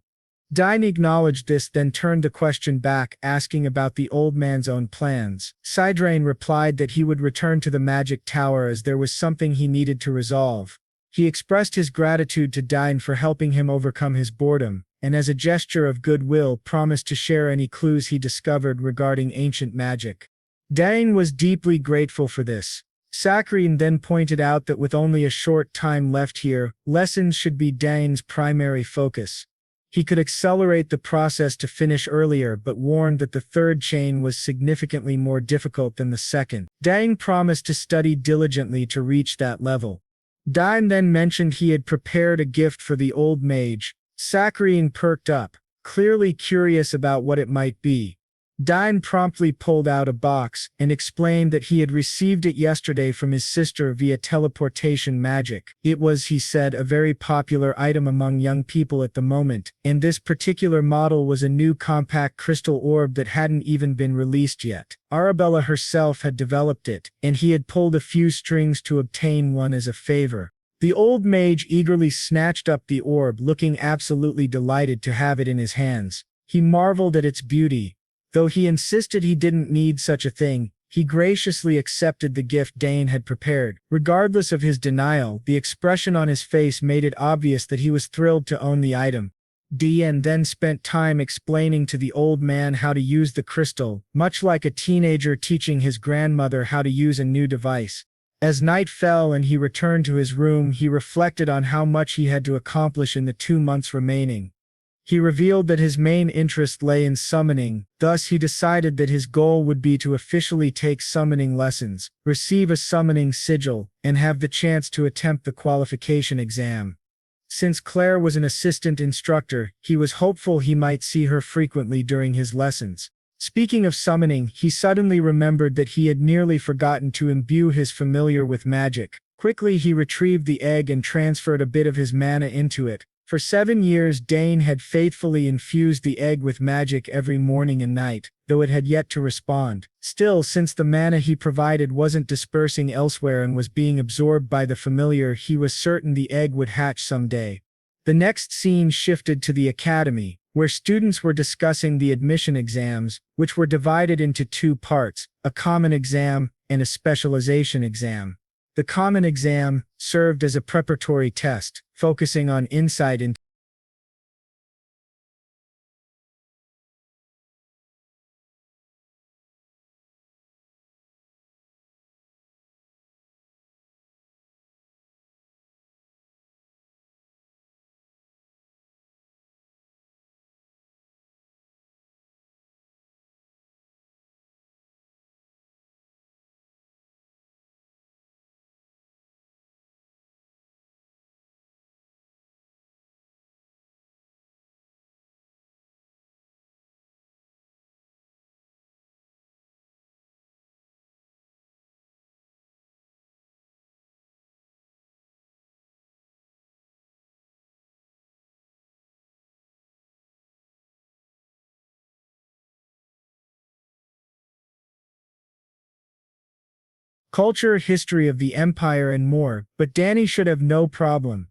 Dane acknowledged this, then turned the question back, asking about the old man's own plans. Sidrain replied that he would return to the magic tower as there was something he needed to resolve. He expressed his gratitude to Dane for helping him overcome his boredom, and as a gesture of goodwill promised to share any clues he discovered regarding ancient magic. Dane was deeply grateful for this. Saccharine then pointed out that with only a short time left here, lessons should be Dane's primary focus. He could accelerate the process to finish earlier, but warned that the 3rd chain was significantly more difficult than the 2nd. Dane promised to study diligently to reach that level. Dane then mentioned he had prepared a gift for the old mage. Saccharine perked up, clearly curious about what it might be. Dane promptly pulled out a box and explained that he had received it yesterday from his sister via teleportation magic. It was, he said, a very popular item among young people at the moment, and this particular model was a new compact crystal orb that hadn't even been released yet. Arabella herself had developed it, and he had pulled a few strings to obtain one as a favor. The old mage eagerly snatched up the orb, looking absolutely delighted to have it in his hands. He marveled at its beauty. Though he insisted he didn't need such a thing, he graciously accepted the gift Dane had prepared. Regardless of his denial, the expression on his face made it obvious that he was thrilled to own the item. Dane then spent time explaining to the old man how to use the crystal, much like a teenager teaching his grandmother how to use a new device. As night fell and he returned to his room, he reflected on how much he had to accomplish in the 2 months remaining. He revealed that his main interest lay in summoning, thus he decided that his goal would be to officially take summoning lessons, receive a summoning sigil, and have the chance to attempt the qualification exam. Since Claire was an assistant instructor, he was hopeful he might see her frequently during his lessons. Speaking of summoning, he suddenly remembered that he had nearly forgotten to imbue his familiar with magic. Quickly he retrieved the egg and transferred a bit of his mana into it. For 7 years Dane had faithfully infused the egg with magic every morning and night, though it had yet to respond. Still, since the mana he provided wasn't dispersing elsewhere and was being absorbed by the familiar, he was certain the egg would hatch someday. The next scene shifted to the academy, where students were discussing the admission exams, which were divided into 2 parts, a common exam and a specialization exam. The common exam served as a preparatory test, focusing on insight into culture, history of the empire and more, but Dani should have no problem.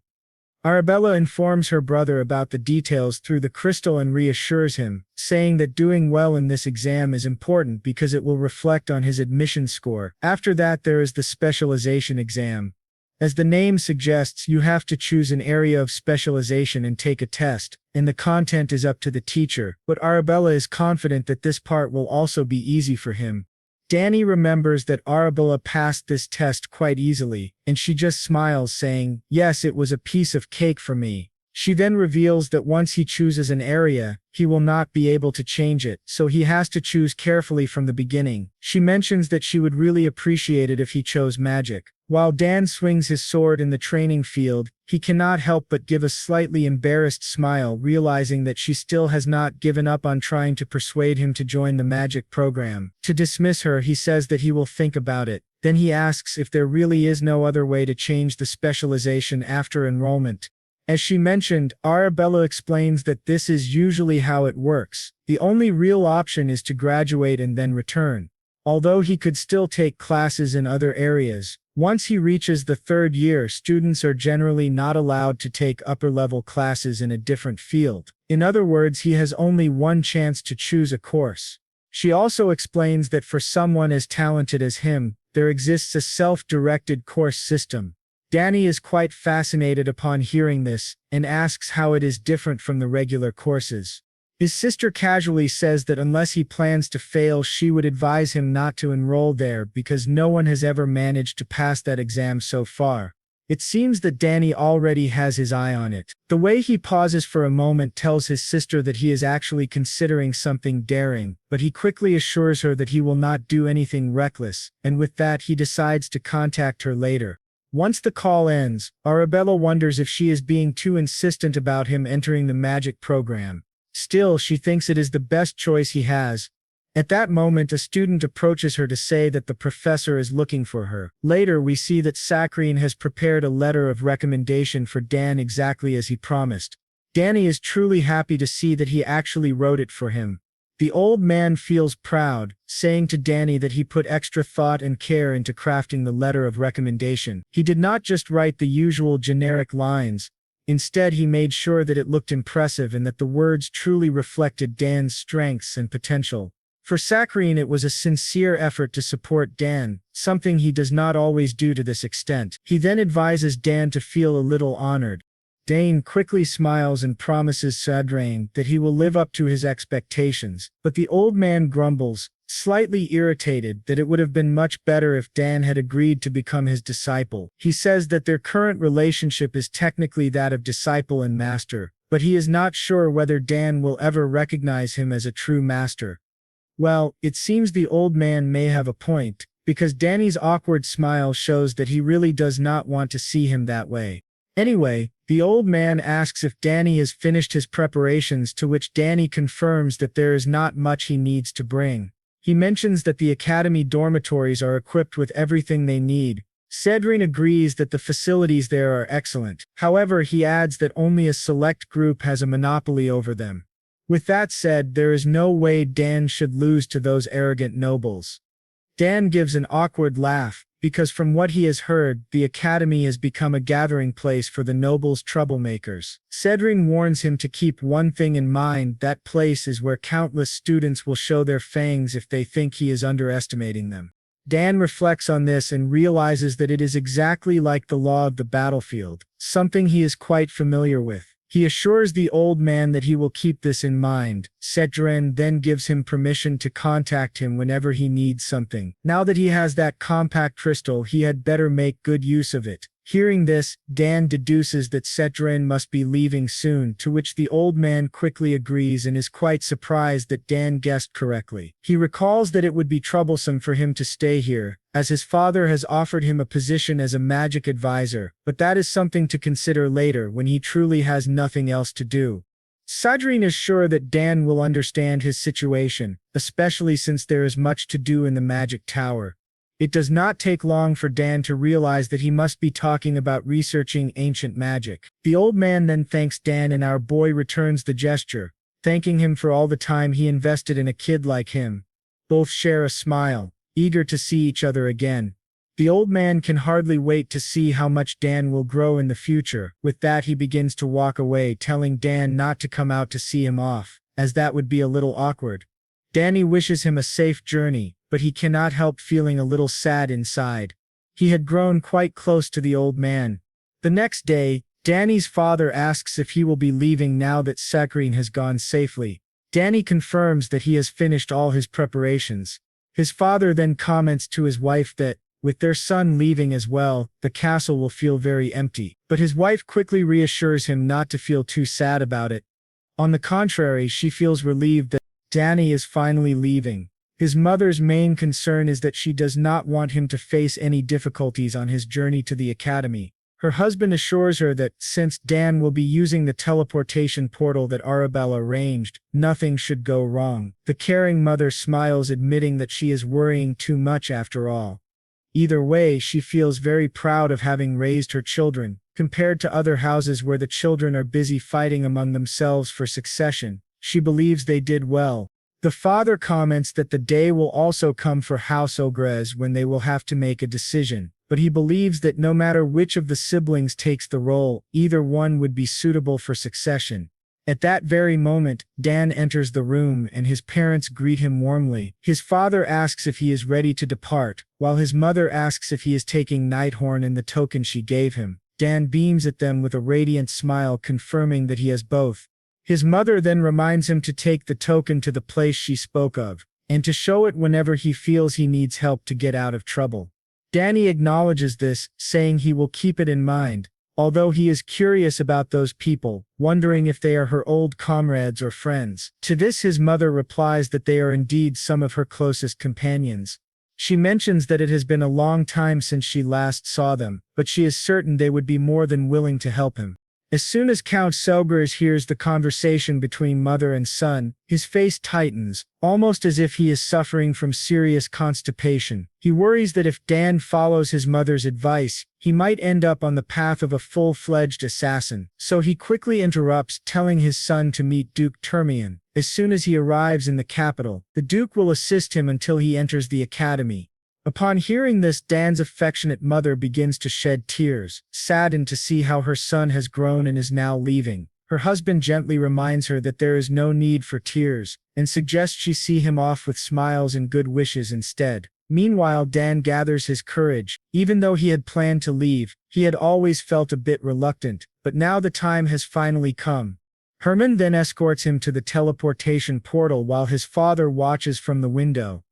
Arabella informs her brother about the details through the crystal and reassures him, saying that doing well in this exam is important because it will reflect on his admission score. After that there is the specialization exam. As the name suggests, you have to choose an area of specialization and take a test, and the content is up to the teacher, but Arabella is confident that this part will also be easy for him. Dani remembers that Arabella passed this test quite easily, and she just smiles, saying, "Yes, it was a piece of cake for me." She then reveals that once he chooses an area, he will not be able to change it, so he has to choose carefully from the beginning. She mentions that she would really appreciate it if he chose magic. While Dan swings his sword in the training field, he cannot help but give a slightly embarrassed smile, realizing that she still has not given up on trying to persuade him to join the magic program. To dismiss her, he says that he will think about it. Then he asks if there really is no other way to change the specialization after enrollment. As she mentioned, Arabella explains that this is usually how it works. The only real option is to graduate and then return. Although he could still take classes in other areas, once he reaches the 3rd year, students are generally not allowed to take upper-level classes in a different field. In other words, he has only one chance to choose a course. She also explains that for someone as talented as him, there exists a self-directed course system. Dani is quite fascinated upon hearing this, and asks how it is different from the regular courses. His sister casually says that unless he plans to fail, she would advise him not to enroll there because no one has ever managed to pass that exam so far. It seems that Dani already has his eye on it. The way he pauses for a moment tells his sister that he is actually considering something daring, but he quickly assures her that he will not do anything reckless, and with that he decides to contact her later. Once the call ends, Arabella wonders if she is being too insistent about him entering the magic program. Still, she thinks it is the best choice he has. At that moment, a student approaches her to say that the professor is looking for her. Later, we see that Sakrine has prepared a letter of recommendation for Dan exactly as he promised. Dani is truly happy to see that he actually wrote it for him. The old man feels proud, saying to Danny that he put extra thought and care into crafting the letter of recommendation. He did not just write the usual generic lines. Instead, he made sure that it looked impressive and that the words truly reflected Dan's strengths and potential. For Saccharine, it was a sincere effort to support Dan, something he does not always do to this extent. He then advises Dan to feel a little honored. Dane quickly smiles and promises Sadrain that he will live up to his expectations, but the old man grumbles, slightly irritated, that it would have been much better if Dan had agreed to become his disciple. He says that their current relationship is technically that of disciple and master, but he is not sure whether Dan will ever recognize him as a true master. Well, it seems the old man may have a point, because Danny's awkward smile shows that he really does not want to see him that way. Anyway, the old man asks if Danny has finished his preparations, to which Danny confirms that there is not much he needs to bring. He mentions that the academy dormitories are equipped with everything they need. Cedrine agrees that the facilities there are excellent. However, he adds that only a select group has a monopoly over them. With that said, there is no way Dan should lose to those arrogant nobles. Dan gives an awkward laugh, because from what he has heard, the academy has become a gathering place for the nobles' troublemakers. Cedrine warns him to keep one thing in mind: that place is where countless students will show their fangs if they think he is underestimating them. Dan reflects on this and realizes that it is exactly like the law of the battlefield, something he is quite familiar with. He assures the old man that he will keep this in mind. Cedrine then gives him permission to contact him whenever he needs something. Now that he has that compact crystal, he had better make good use of it. Hearing this, Dan deduces that Cedrine must be leaving soon, to which the old man quickly agrees and is quite surprised that Dan guessed correctly. He recalls that it would be troublesome for him to stay here, as his father has offered him a position as a magic advisor, but that is something to consider later when he truly has nothing else to do. Cedrine is sure that Dan will understand his situation, especially since there is much to do in the magic tower. It does not take long for Dan to realize that he must be talking about researching ancient magic. The old man then thanks Dan and our boy returns the gesture, thanking him for all the time he invested in a kid like him. Both share a smile, eager to see each other again. The old man can hardly wait to see how much Dan will grow in the future. With that, he begins to walk away, telling Dan not to come out to see him off, as that would be a little awkward. Danny wishes him a safe journey, but he cannot help feeling a little sad inside. He had grown quite close to the old man. The next day, Danny's father asks if he will be leaving now that Saccharine has gone safely. Danny confirms that he has finished all his preparations. His father then comments to his wife that, with their son leaving as well, the castle will feel very empty. But his wife quickly reassures him not to feel too sad about it. On the contrary, she feels relieved that Danny is finally leaving. His mother's main concern is that she does not want him to face any difficulties on his journey to the academy. Her husband assures her that, since Dan will be using the teleportation portal that Arabella arranged, nothing should go wrong. The caring mother smiles, admitting that she is worrying too much after all. Either way, she feels very proud of having raised her children. Compared to other houses where the children are busy fighting among themselves for succession, she believes they did well. The father comments that the day will also come for House Sogress when they will have to make a decision, but he believes that no matter which of the siblings takes the role, either one would be suitable for succession. At that very moment, Dan enters the room and his parents greet him warmly. His father asks if he is ready to depart, while his mother asks if he is taking Nighthorn and the token she gave him. Dan beams at them with a radiant smile, confirming that he has both. His mother then reminds him to take the token to the place she spoke of, and to show it whenever he feels he needs help to get out of trouble. Danny acknowledges this, saying he will keep it in mind, although he is curious about those people, wondering if they are her old comrades or friends. To this, his mother replies that they are indeed some of her closest companions. She mentions that it has been a long time since she last saw them, but she is certain they would be more than willing to help him. As soon as Count Sogress hears the conversation between mother and son, his face tightens, almost as if he is suffering from serious constipation. He worries that if Dan follows his mother's advice, he might end up on the path of a full-fledged assassin, so he quickly interrupts, telling his son to meet Duke Termian. As soon as he arrives in the capital, the Duke will assist him until he enters the academy. Upon hearing this, Dan's affectionate mother begins to shed tears, saddened to see how her son has grown and is now leaving. Her husband gently reminds her that there is no need for tears, and suggests she see him off with smiles and good wishes instead. Meanwhile, Dan gathers his courage. Even though he had planned to leave, he had always felt a bit reluctant, but now the time has finally come. Herman then escorts him to the teleportation portal while his father watches from the window.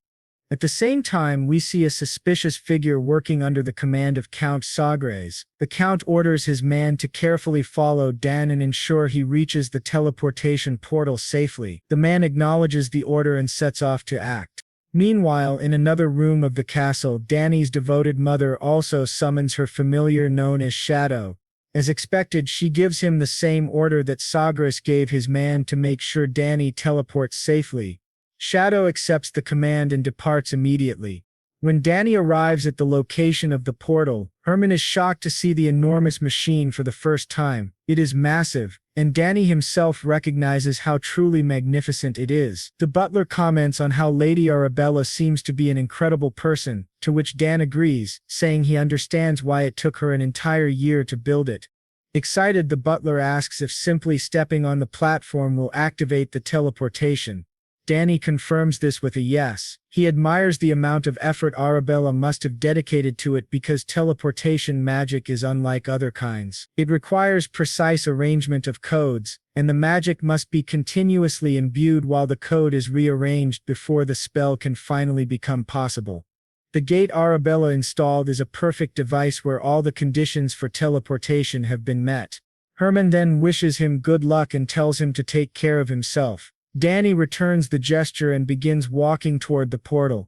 At the same time, we see a suspicious figure working under the command of Count Sogress. The Count orders his man to carefully follow Dan and ensure he reaches the teleportation portal safely. The man acknowledges the order and sets off to act. Meanwhile, in another room of the castle, Danny's devoted mother also summons her familiar known as Shadow. As expected, she gives him the same order that Sogress gave his man to make sure Danny teleports safely. Shadow accepts the command and departs immediately. When Danny arrives at the location of the portal, Herman is shocked to see the enormous machine for the first time. It is massive, and Danny himself recognizes how truly magnificent it is. The butler comments on how Lady Arabella seems to be an incredible person, to which Dan agrees, saying he understands why it took her an entire year to build it. Excited, the butler asks if simply stepping on the platform will activate the teleportation. Danny confirms this with a yes. He admires the amount of effort Arabella must have dedicated to it because teleportation magic is unlike other kinds. It requires precise arrangement of codes, and the magic must be continuously imbued while the code is rearranged before the spell can finally become possible. The gate Arabella installed is a perfect device where all the conditions for teleportation have been met. Herman then wishes him good luck and tells him to take care of himself. Danny returns the gesture and begins walking toward the portal.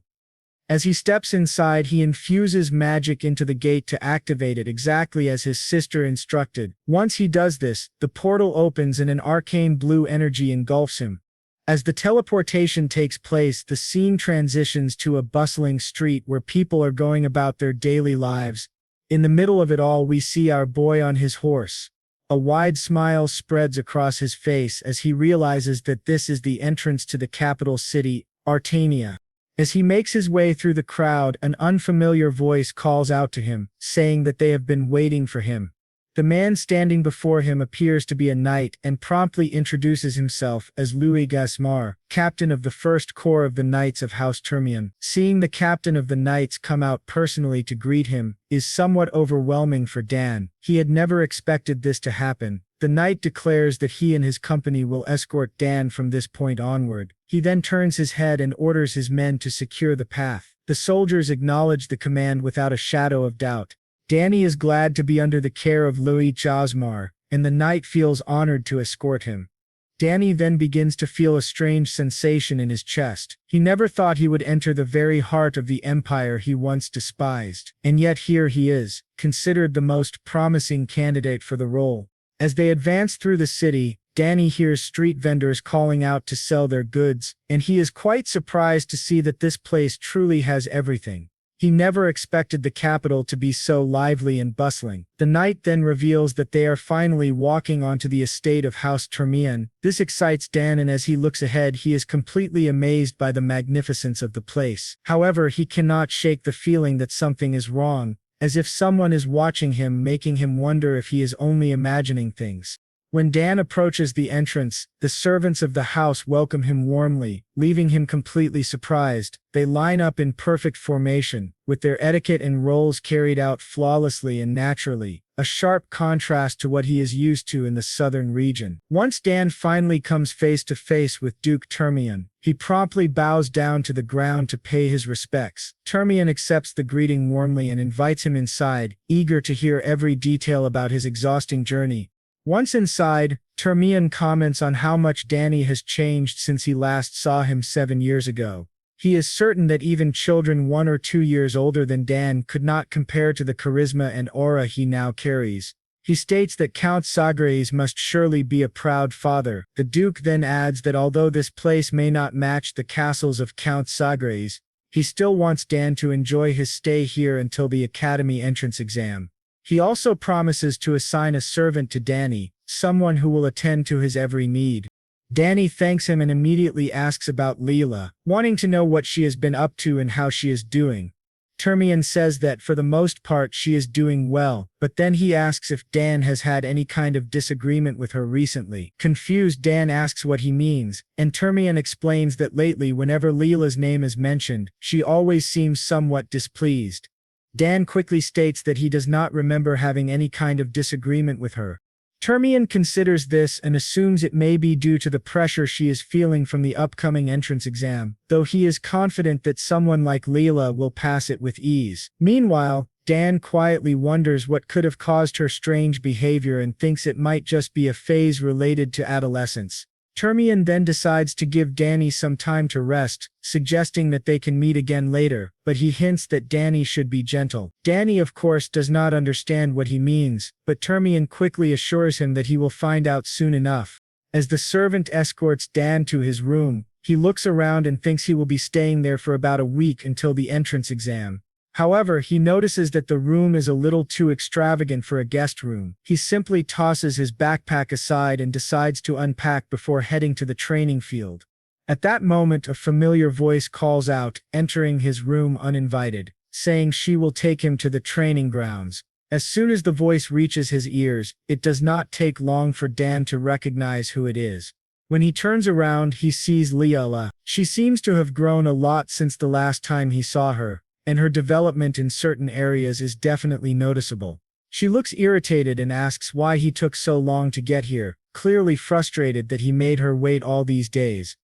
As he steps inside, he infuses magic into the gate to activate it exactly as his sister instructed. Once he does this, the portal opens and an arcane blue energy engulfs him. As the teleportation takes place, the scene transitions to a bustling street where people are going about their daily lives. In the middle of it all, we see our boy on his horse. A wide smile spreads across his face as he realizes that this is the entrance to the capital city, Artania. As he makes his way through the crowd, an unfamiliar voice calls out to him, saying that they have been waiting for him. The man standing before him appears to be a knight and promptly introduces himself as Louis Gasmar, captain of the First Corps of the Knights of House Termian. Seeing the captain of the knights come out personally to greet him is somewhat overwhelming for Dan. He had never expected this to happen. The knight declares that he and his company will escort Dan from this point onward. He then turns his head and orders his men to secure the path. The soldiers acknowledge the command without a shadow of doubt. Danny is glad to be under the care of Louis Gasmar, and the knight feels honored to escort him. Danny then begins to feel a strange sensation in his chest. He never thought he would enter the very heart of the empire he once despised, and yet here he is, considered the most promising candidate for the role. As they advance through the city, Danny hears street vendors calling out to sell their goods, and he is quite surprised to see that this place truly has everything. He never expected the capital to be so lively and bustling. The knight then reveals that they are finally walking onto the estate of House Termian. This excites Dan, and as he looks ahead, he is completely amazed by the magnificence of the place. However, he cannot shake the feeling that something is wrong, as if someone is watching him, making him wonder if he is only imagining things. When Dan approaches the entrance, the servants of the house welcome him warmly, leaving him completely surprised. They line up in perfect formation, with their etiquette and roles carried out flawlessly and naturally, a sharp contrast to what he is used to in the southern region. Once Dan finally comes face to face with Duke Termian, he promptly bows down to the ground to pay his respects. Termian accepts the greeting warmly and invites him inside, eager to hear every detail about his exhausting journey. Once inside, Termian comments on how much Danny has changed since he last saw him 7 years ago. He is certain that even children 1 or 2 years older than Dan could not compare to the charisma and aura he now carries. He states that Count Sogress must surely be a proud father. The Duke then adds that although this place may not match the castles of Count Sogress, he still wants Dan to enjoy his stay here until the academy entrance exam. He also promises to assign a servant to Danny, someone who will attend to his every need. Danny thanks him and immediately asks about Leela, wanting to know what she has been up to and how she is doing. Termian says that for the most part she is doing well, but then he asks if Dan has had any kind of disagreement with her recently. Confused, Dan asks what he means, and Termian explains that lately whenever Leela's name is mentioned, she always seems somewhat displeased. Dan quickly states that he does not remember having any kind of disagreement with her. Termian considers this and assumes it may be due to the pressure she is feeling from the upcoming entrance exam, though he is confident that someone like Leela will pass it with ease. Meanwhile, Dan quietly wonders what could have caused her strange behavior and thinks it might just be a phase related to adolescence. Termian then decides to give Danny some time to rest, suggesting that they can meet again later, but he hints that Danny should be gentle. Danny of course does not understand what he means, but Termian quickly assures him that he will find out soon enough. As the servant escorts Dan to his room, he looks around and thinks he will be staying there for about a week until the entrance exam. However, he notices that the room is a little too extravagant for a guest room. He simply tosses his backpack aside and decides to unpack before heading to the training field. At that moment, a familiar voice calls out, entering his room uninvited, saying she will take him to the training grounds. As soon as the voice reaches his ears, it does not take long for Dan to recognize who it is. When he turns around, he sees Leela. She seems to have grown a lot since the last time he saw her, and her development in certain areas is definitely noticeable. She looks irritated and asks why he took so long to get here, clearly frustrated that he made her wait all these days.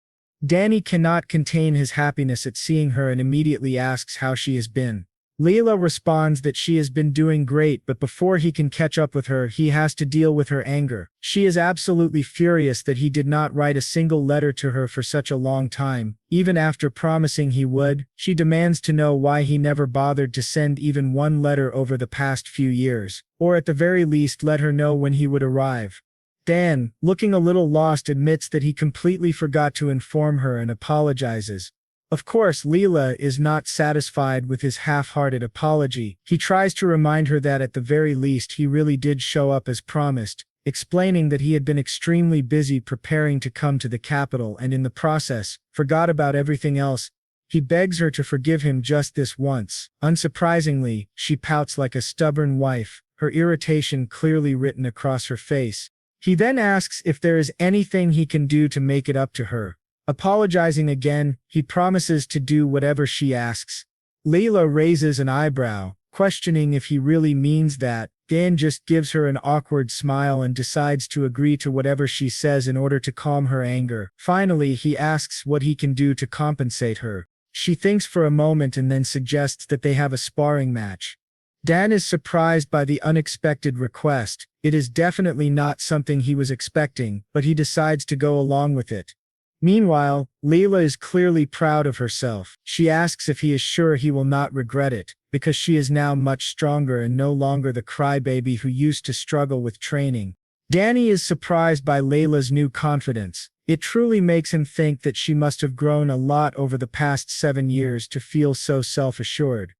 Danny cannot contain his happiness at seeing her and immediately asks how she has been. Leela responds that she has been doing great, but before he can catch up with her, he has to deal with her anger. She is absolutely furious that he did not write a single letter to her for such a long time. Even after promising he would, she demands to know why he never bothered to send even one letter over the past few years, or at the very least let her know when he would arrive. Dan, looking a little lost, admits that he completely forgot to inform her and apologizes. Of course, Leela is not satisfied with his half-hearted apology. He tries to remind her that at the very least he really did show up as promised, explaining that he had been extremely busy preparing to come to the capital and in the process, forgot about everything else. He begs her to forgive him just this once. Unsurprisingly, she pouts like a stubborn wife, her irritation clearly written across her face. He then asks if there is anything he can do to make it up to her. Apologizing again, he promises to do whatever she asks. Leela raises an eyebrow, questioning if he really means that. Dan just gives her an awkward smile and decides to agree to whatever she says in order to calm her anger. Finally, he asks what he can do to compensate her. She thinks for a moment and then suggests that they have a sparring match. Dan is surprised by the unexpected request. It is definitely not something he was expecting, but he decides to go along with it. Meanwhile, Leela is clearly proud of herself. She asks if he is sure he will not regret it, because she is now much stronger and no longer the crybaby who used to struggle with training. Danny is surprised by Leela's new confidence. It truly makes him think that she must have grown a lot over the past 7 years to feel so self-assured.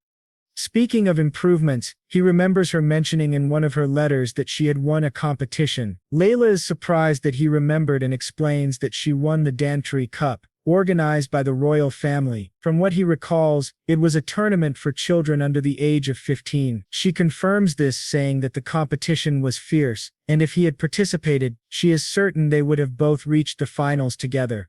Speaking of improvements, he remembers her mentioning in one of her letters that she had won a competition. Leela is surprised that he remembered and explains that she won the Dantry Cup, organized by the royal family. From what he recalls, it was a tournament for children under the age of 15. She confirms this, saying that the competition was fierce, and if he had participated, she is certain they would have both reached the finals together.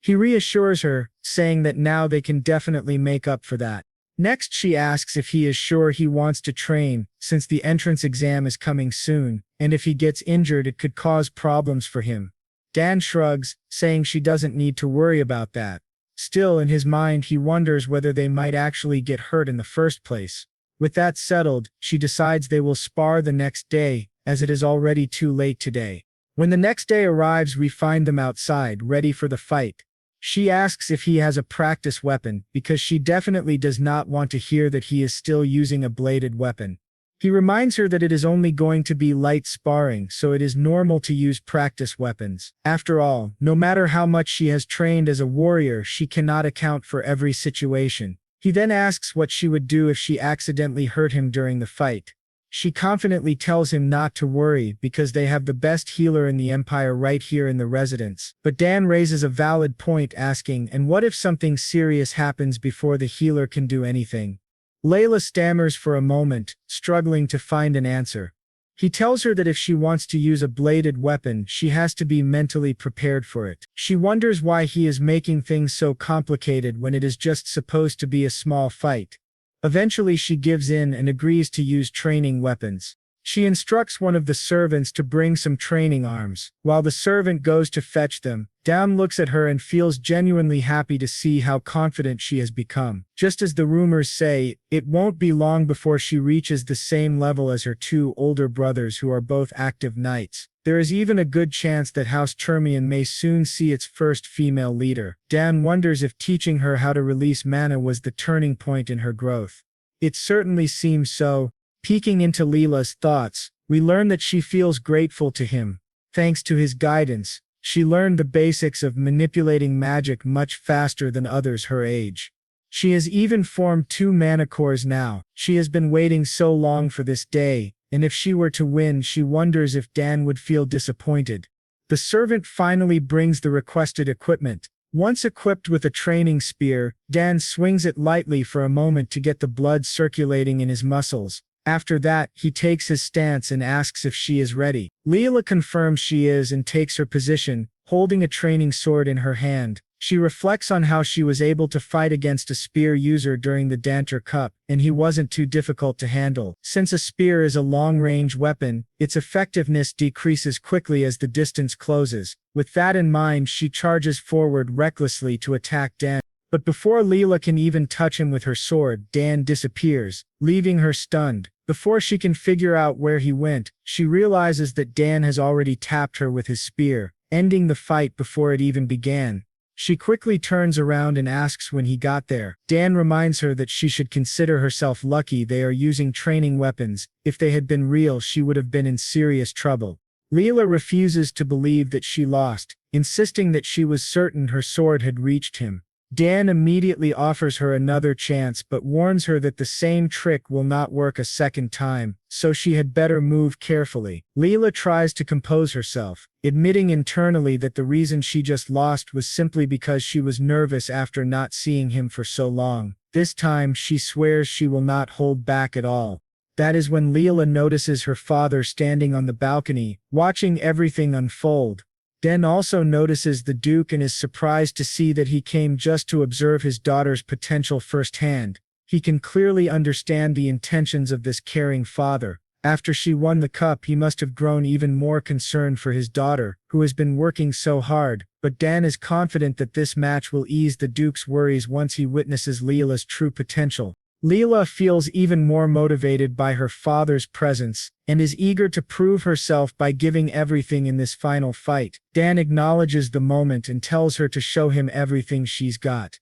He reassures her, saying that now they can definitely make up for that. Next, she asks if he is sure he wants to train, since the entrance exam is coming soon, and if he gets injured it could cause problems for him. Dan shrugs, saying she doesn't need to worry about that. Still, in his mind he wonders whether they might actually get hurt in the first place. With that settled, she decides they will spar the next day, as it is already too late today. When the next day arrives, we find them outside, ready for the fight. She asks if he has a practice weapon, because she definitely does not want to hear that he is still using a bladed weapon. He reminds her that it is only going to be light sparring, so it is normal to use practice weapons. After all, no matter how much she has trained as a warrior, she cannot account for every situation. He then asks what she would do if she accidentally hurt him during the fight. She confidently tells him not to worry because they have the best healer in the empire right here in the residence. But Dan raises a valid point, asking, and what if something serious happens before the healer can do anything? Layla stammers for a moment, struggling to find an answer. He tells her that if she wants to use a bladed weapon, she has to be mentally prepared for it. She wonders why he is making things so complicated when it is just supposed to be a small fight. Eventually she gives in and agrees to use training weapons. She instructs one of the servants to bring some training arms. While the servant goes to fetch them, Dan looks at her and feels genuinely happy to see how confident she has become. Just as the rumors say, it won't be long before she reaches the same level as her two older brothers who are both active knights. There is even a good chance that House Termian may soon see its first female leader. Dan wonders if teaching her how to release mana was the turning point in her growth. It certainly seems so. Peeking into Leela's thoughts, we learn that she feels grateful to him. Thanks to his guidance, she learned the basics of manipulating magic much faster than others her age. She has even formed 2 mana cores now. She has been waiting so long for this day, and if she were to win, she wonders if Dan would feel disappointed. The servant finally brings the requested equipment. Once equipped with a training spear, Dan swings it lightly for a moment to get the blood circulating in his muscles. After that, he takes his stance and asks if she is ready. Leela confirms she is and takes her position, holding a training sword in her hand. She reflects on how she was able to fight against a spear user during the Danter Cup, and he wasn't too difficult to handle. Since a spear is a long-range weapon, its effectiveness decreases quickly as the distance closes. With that in mind, she charges forward recklessly to attack Dan. But before Leela can even touch him with her sword, Dan disappears, leaving her stunned. Before she can figure out where he went, she realizes that Dan has already tapped her with his spear, ending the fight before it even began. She quickly turns around and asks when he got there. Dan reminds her that she should consider herself lucky they are using training weapons. If they had been real, she would have been in serious trouble. Leela refuses to believe that she lost, insisting that she was certain her sword had reached him. Dan immediately offers her another chance but warns her that the same trick will not work a second time, so she had better move carefully. Leela tries to compose herself, admitting internally that the reason she just lost was simply because she was nervous after not seeing him for so long. This time she swears she will not hold back at all. That is when Leela notices her father standing on the balcony, watching everything unfold. Dan also notices the Duke and is surprised to see that he came just to observe his daughter's potential firsthand. He can clearly understand the intentions of this caring father. After she won the cup, he must have grown even more concerned for his daughter, who has been working so hard, but Dan is confident that this match will ease the Duke's worries once he witnesses Leela's true potential. Leela feels even more motivated by her father's presence, and is eager to prove herself by giving everything in this final fight. Dan acknowledges the moment and tells her to show him everything she's got.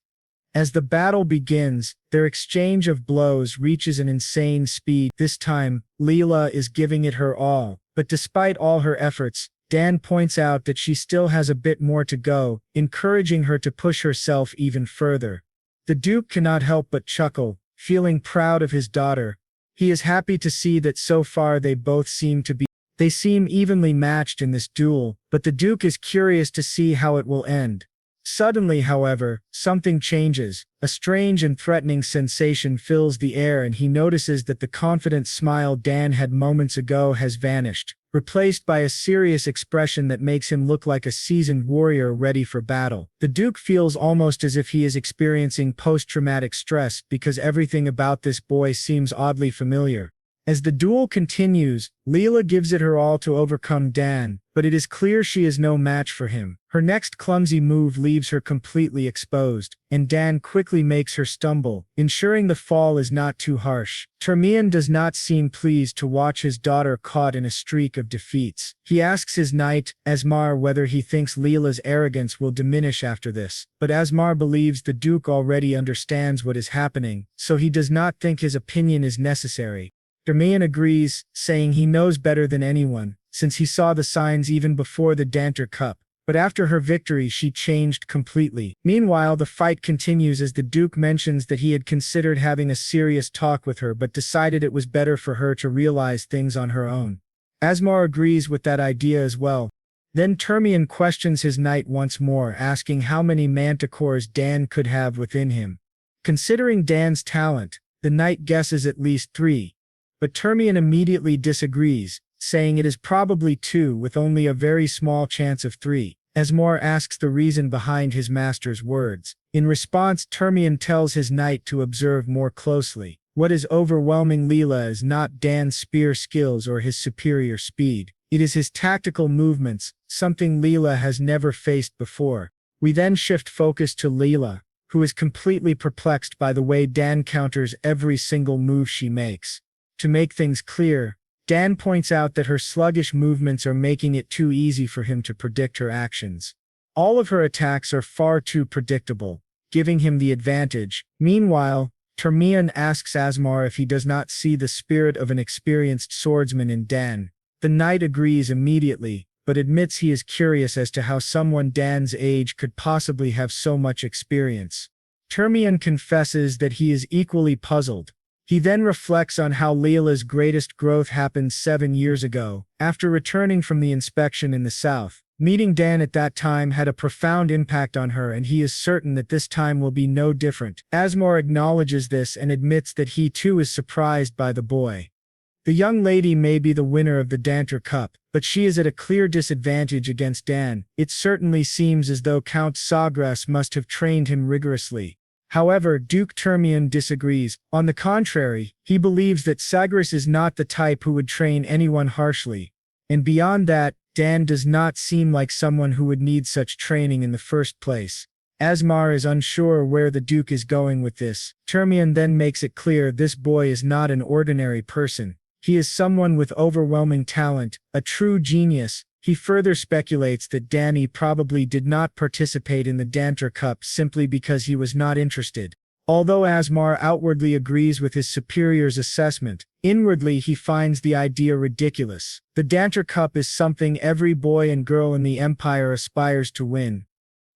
As the battle begins, their exchange of blows reaches an insane speed. This time, Leela is giving it her all, but despite all her efforts, Dan points out that she still has a bit more to go, encouraging her to push herself even further. The Duke cannot help but chuckle, feeling proud of his daughter. He is happy to see that so far they seem evenly matched in this duel, but the Duke is curious to see how it will end. Suddenly, however, something changes. A strange and threatening sensation fills the air and he notices that the confident smile Dan had moments ago has vanished, replaced by a serious expression that makes him look like a seasoned warrior ready for battle. The Duke feels almost as if he is experiencing post-traumatic stress because everything about this boy seems oddly familiar. As the duel continues, Leela gives it her all to overcome Dan, but it is clear she is no match for him. Her next clumsy move leaves her completely exposed, and Dan quickly makes her stumble, ensuring the fall is not too harsh. Termian does not seem pleased to watch his daughter caught in a streak of defeats. He asks his knight, Asmar, whether he thinks Leela's arrogance will diminish after this, but Asmar believes the Duke already understands what is happening, so he does not think his opinion is necessary. Termian agrees, saying he knows better than anyone, since he saw the signs even before the Danter Cup. but after her victory she changed completely. Meanwhile, the fight continues as the Duke mentions that he had considered having a serious talk with her but decided it was better for her to realize things on her own. Asmar agrees with that idea as well. Then Termian questions his knight once more, asking how many manticores Dan could have within him. Considering Dan's talent, the knight guesses at least 3. But Termian immediately disagrees, saying it is probably 2 with only a very small chance of 3. Asmar asks the reason behind his master's words. In response, Termian tells his knight to observe more closely. What is overwhelming Leela is not Dan's spear skills or his superior speed. It is his tactical movements, something Leela has never faced before. We then shift focus to Leela, who is completely perplexed by the way Dan counters every single move she makes. To make things clear, Dan points out that her sluggish movements are making it too easy for him to predict her actions. All of her attacks are far too predictable, giving him the advantage. Meanwhile, Termian asks Asmar if he does not see the spirit of an experienced swordsman in Dan. The knight agrees immediately, but admits he is curious as to how someone Dan's age could possibly have so much experience. Termian confesses that he is equally puzzled. He then reflects on how Leela's greatest growth happened 7 years ago, after returning from the inspection in the south. Meeting Dan at that time had a profound impact on her, and he is certain that this time will be no different. Asmar acknowledges this and admits that he too is surprised by the boy. The young lady may be the winner of the Danter Cup, but she is at a clear disadvantage against Dan. It certainly seems as though Count Sogress must have trained him rigorously. However, Duke Termian disagrees. On the contrary, he believes that Sogress is not the type who would train anyone harshly. And beyond that, Dan does not seem like someone who would need such training in the first place. Asmar is unsure where the Duke is going with this. Termian then makes it clear this boy is not an ordinary person. He is someone with overwhelming talent, a true genius. He further speculates that Danny probably did not participate in the Danter Cup simply because he was not interested. Although Asmar outwardly agrees with his superior's assessment, inwardly he finds the idea ridiculous. The Danter Cup is something every boy and girl in the Empire aspires to win.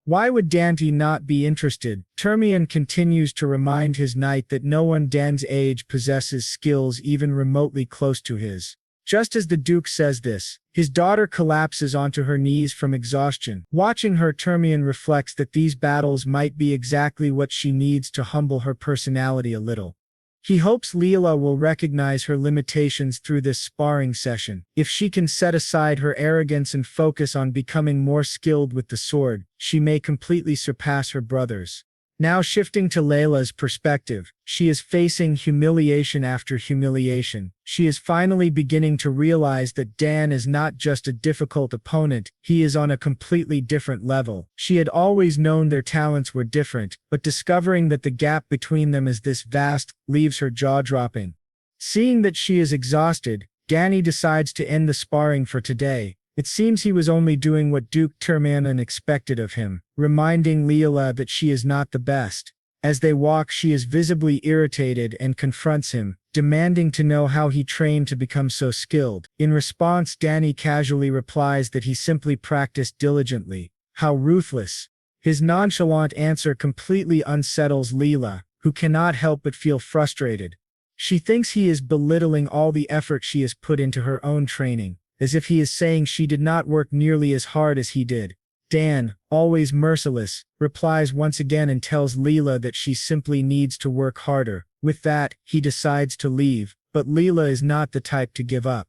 Why would Dante not be interested? Termian continues to remind his knight that no one Dan's age possesses skills even remotely close to his. Just as the Duke says this, his daughter collapses onto her knees from exhaustion. Watching her, Termian reflects that these battles might be exactly what she needs to humble her personality a little. He hopes Leela will recognize her limitations through this sparring session. If she can set aside her arrogance and focus on becoming more skilled with the sword, she may completely surpass her brothers. Now shifting to Layla's perspective, she is facing humiliation after humiliation. She is finally beginning to realize that Dan is not just a difficult opponent, he is on a completely different level. She had always known their talents were different, but discovering that the gap between them is this vast leaves her jaw dropping. Seeing that she is exhausted, Danny decides to end the sparring for today. It seems he was only doing what Duke Termian expected of him, reminding Leela that she is not the best. As they walk, she is visibly irritated and confronts him, demanding to know how he trained to become so skilled. In response, Danny casually replies that he simply practiced diligently. How ruthless. His nonchalant answer completely unsettles Leela, who cannot help but feel frustrated. She thinks he is belittling all the effort she has put into her own training, as if he is saying she did not work nearly as hard as he did. Dan, always merciless, replies once again and tells Leela that she simply needs to work harder. With that, he decides to leave, but Leela is not the type to give up.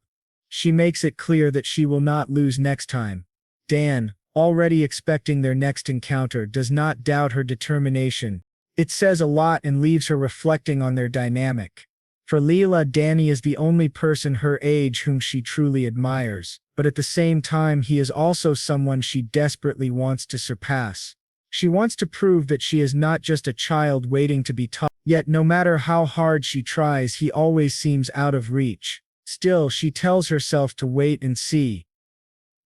She makes it clear that she will not lose next time. Dan, already expecting their next encounter, does not doubt her determination. It says a lot and leaves her reflecting on their dynamic. For Leela, Danny is the only person her age whom she truly admires, but at the same time he is also someone she desperately wants to surpass. She wants to prove that she is not just a child waiting to be taught, yet no matter how hard she tries, he always seems out of reach. Still, she tells herself to wait and see.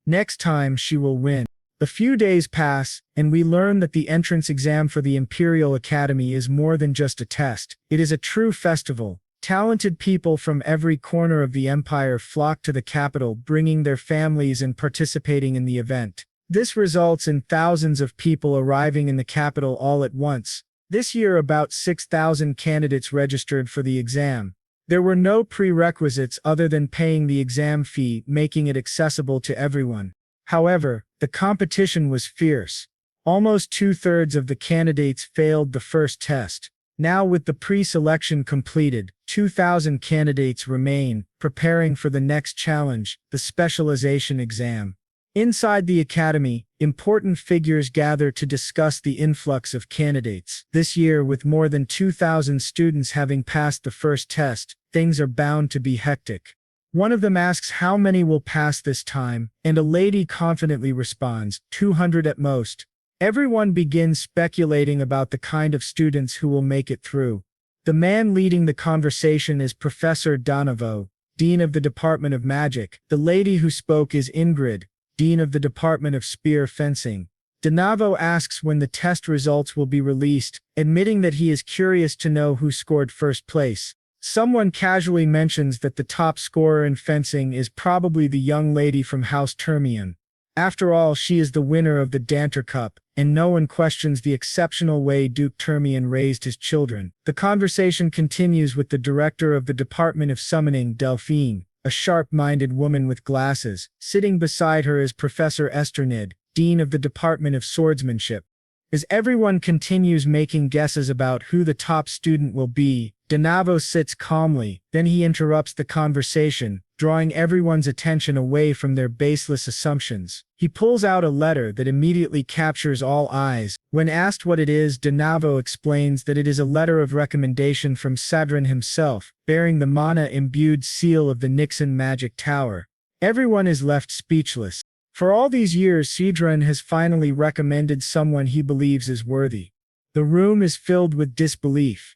Next time she will win. A few days pass, and we learn that the entrance exam for the Imperial Academy is more than just a test. It is a true festival. Talented people from every corner of the empire flock to the capital, bringing their families and participating in the event. This results in thousands of people arriving in the capital all at once. This year about 6,000 candidates registered for the exam. There were no prerequisites other than paying the exam fee, making it accessible to everyone. However, the competition was fierce. Almost 2/3 of the candidates failed the first test. Now with the pre-selection completed, 2,000 candidates remain, preparing for the next challenge, the specialization exam. Inside the academy, important figures gather to discuss the influx of candidates. This year, with more than 2,000 students having passed the first test, things are bound to be hectic. One of them asks how many will pass this time, and a lady confidently responds, 200 at most. Everyone begins speculating about the kind of students who will make it through. The man leading the conversation is Professor Danavo, Dean of the Department of Magic. The lady who spoke is Ingrid, Dean of the Department of Spear Fencing. Danavo asks when the test results will be released, admitting that he is curious to know who scored first place. Someone casually mentions that the top scorer in fencing is probably the young lady from House Termian. After all, she is the winner of the Danter Cup, and no one questions the exceptional way Duke Termian raised his children. The conversation continues with the director of the Department of Summoning, Delphine, a sharp-minded woman with glasses. Sitting beside her is Professor Esternid, Dean of the Department of Swordsmanship. As everyone continues making guesses about who the top student will be, Danavo sits calmly, then he interrupts the conversation, drawing everyone's attention away from their baseless assumptions. He pulls out a letter that immediately captures all eyes. When asked what it is, Danavo explains that it is a letter of recommendation from Sadran himself, bearing the mana-imbued seal of the Nixon Magic Tower. Everyone is left speechless. For all these years, Sadran has finally recommended someone he believes is worthy. The room is filled with disbelief.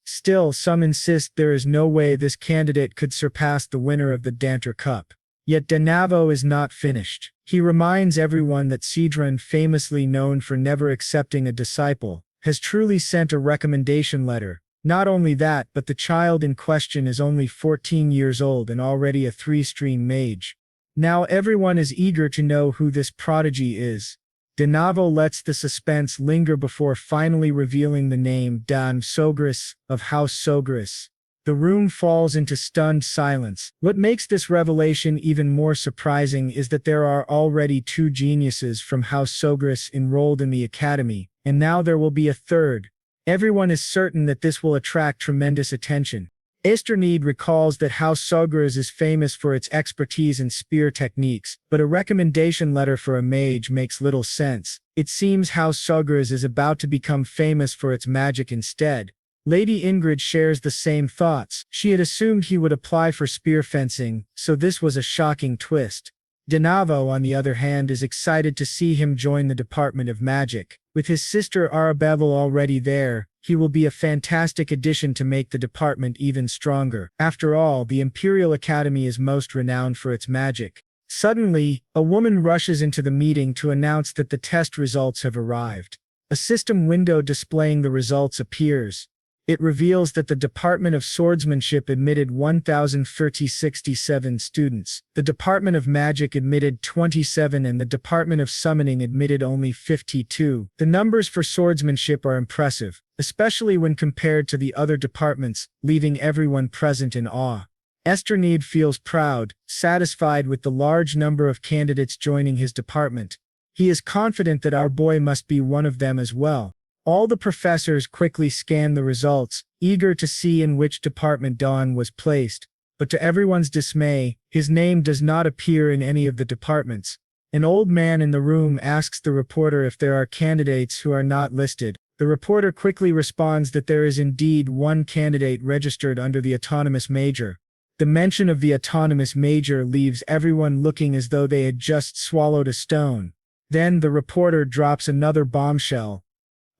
Still, some insist there is no way this candidate could surpass the winner of the Danter Cup. Yet Danavo is not finished. He reminds everyone that Sadran, famously known for never accepting a disciple, has truly sent a recommendation letter. Not only that, but the child in question is only 14 years old and already a 3-stream mage. Now everyone is eager to know who this prodigy is. Danavo lets the suspense linger before finally revealing the name, Dane Sogress, of House Sogress. The room falls into stunned silence. What makes this revelation even more surprising is that there are already 2 geniuses from House Sogress enrolled in the academy, and now there will be a third. Everyone is certain that this will attract tremendous attention. Esternid recalls that House Sogress is famous for its expertise in spear techniques, but a recommendation letter for a mage makes little sense. It seems House Sogress is about to become famous for its magic instead. Lady Ingrid shares the same thoughts. She had assumed he would apply for spear fencing, so this was a shocking twist. Danavo, on the other hand, is excited to see him join the Department of Magic. With his sister Arabella already there, he will be a fantastic addition to make the department even stronger. After all, the Imperial Academy is most renowned for its magic. Suddenly, a woman rushes into the meeting to announce that the test results have arrived. A system window displaying the results appears. It reveals that the Department of Swordsmanship admitted 1,067 students. The Department of Magic admitted 27 and the Department of Summoning admitted only 52. The numbers for swordsmanship are impressive, especially when compared to the other departments, leaving everyone present in awe. Esternid feels proud, satisfied with the large number of candidates joining his department. He is confident that our boy must be one of them as well. All the professors quickly scan the results, eager to see in which department Dawn was placed. But to everyone's dismay, his name does not appear in any of the departments. An old man in the room asks the reporter if there are candidates who are not listed. The reporter quickly responds that there is indeed one candidate registered under the autonomous major. The mention of the autonomous major leaves everyone looking as though they had just swallowed a stone. Then the reporter drops another bombshell.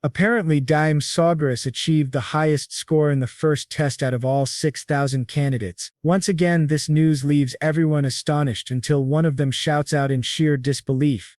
Apparently, Dane Sogress achieved the highest score in the first test out of all 6,000 candidates. Once again, this news leaves everyone astonished until one of them shouts out in sheer disbelief,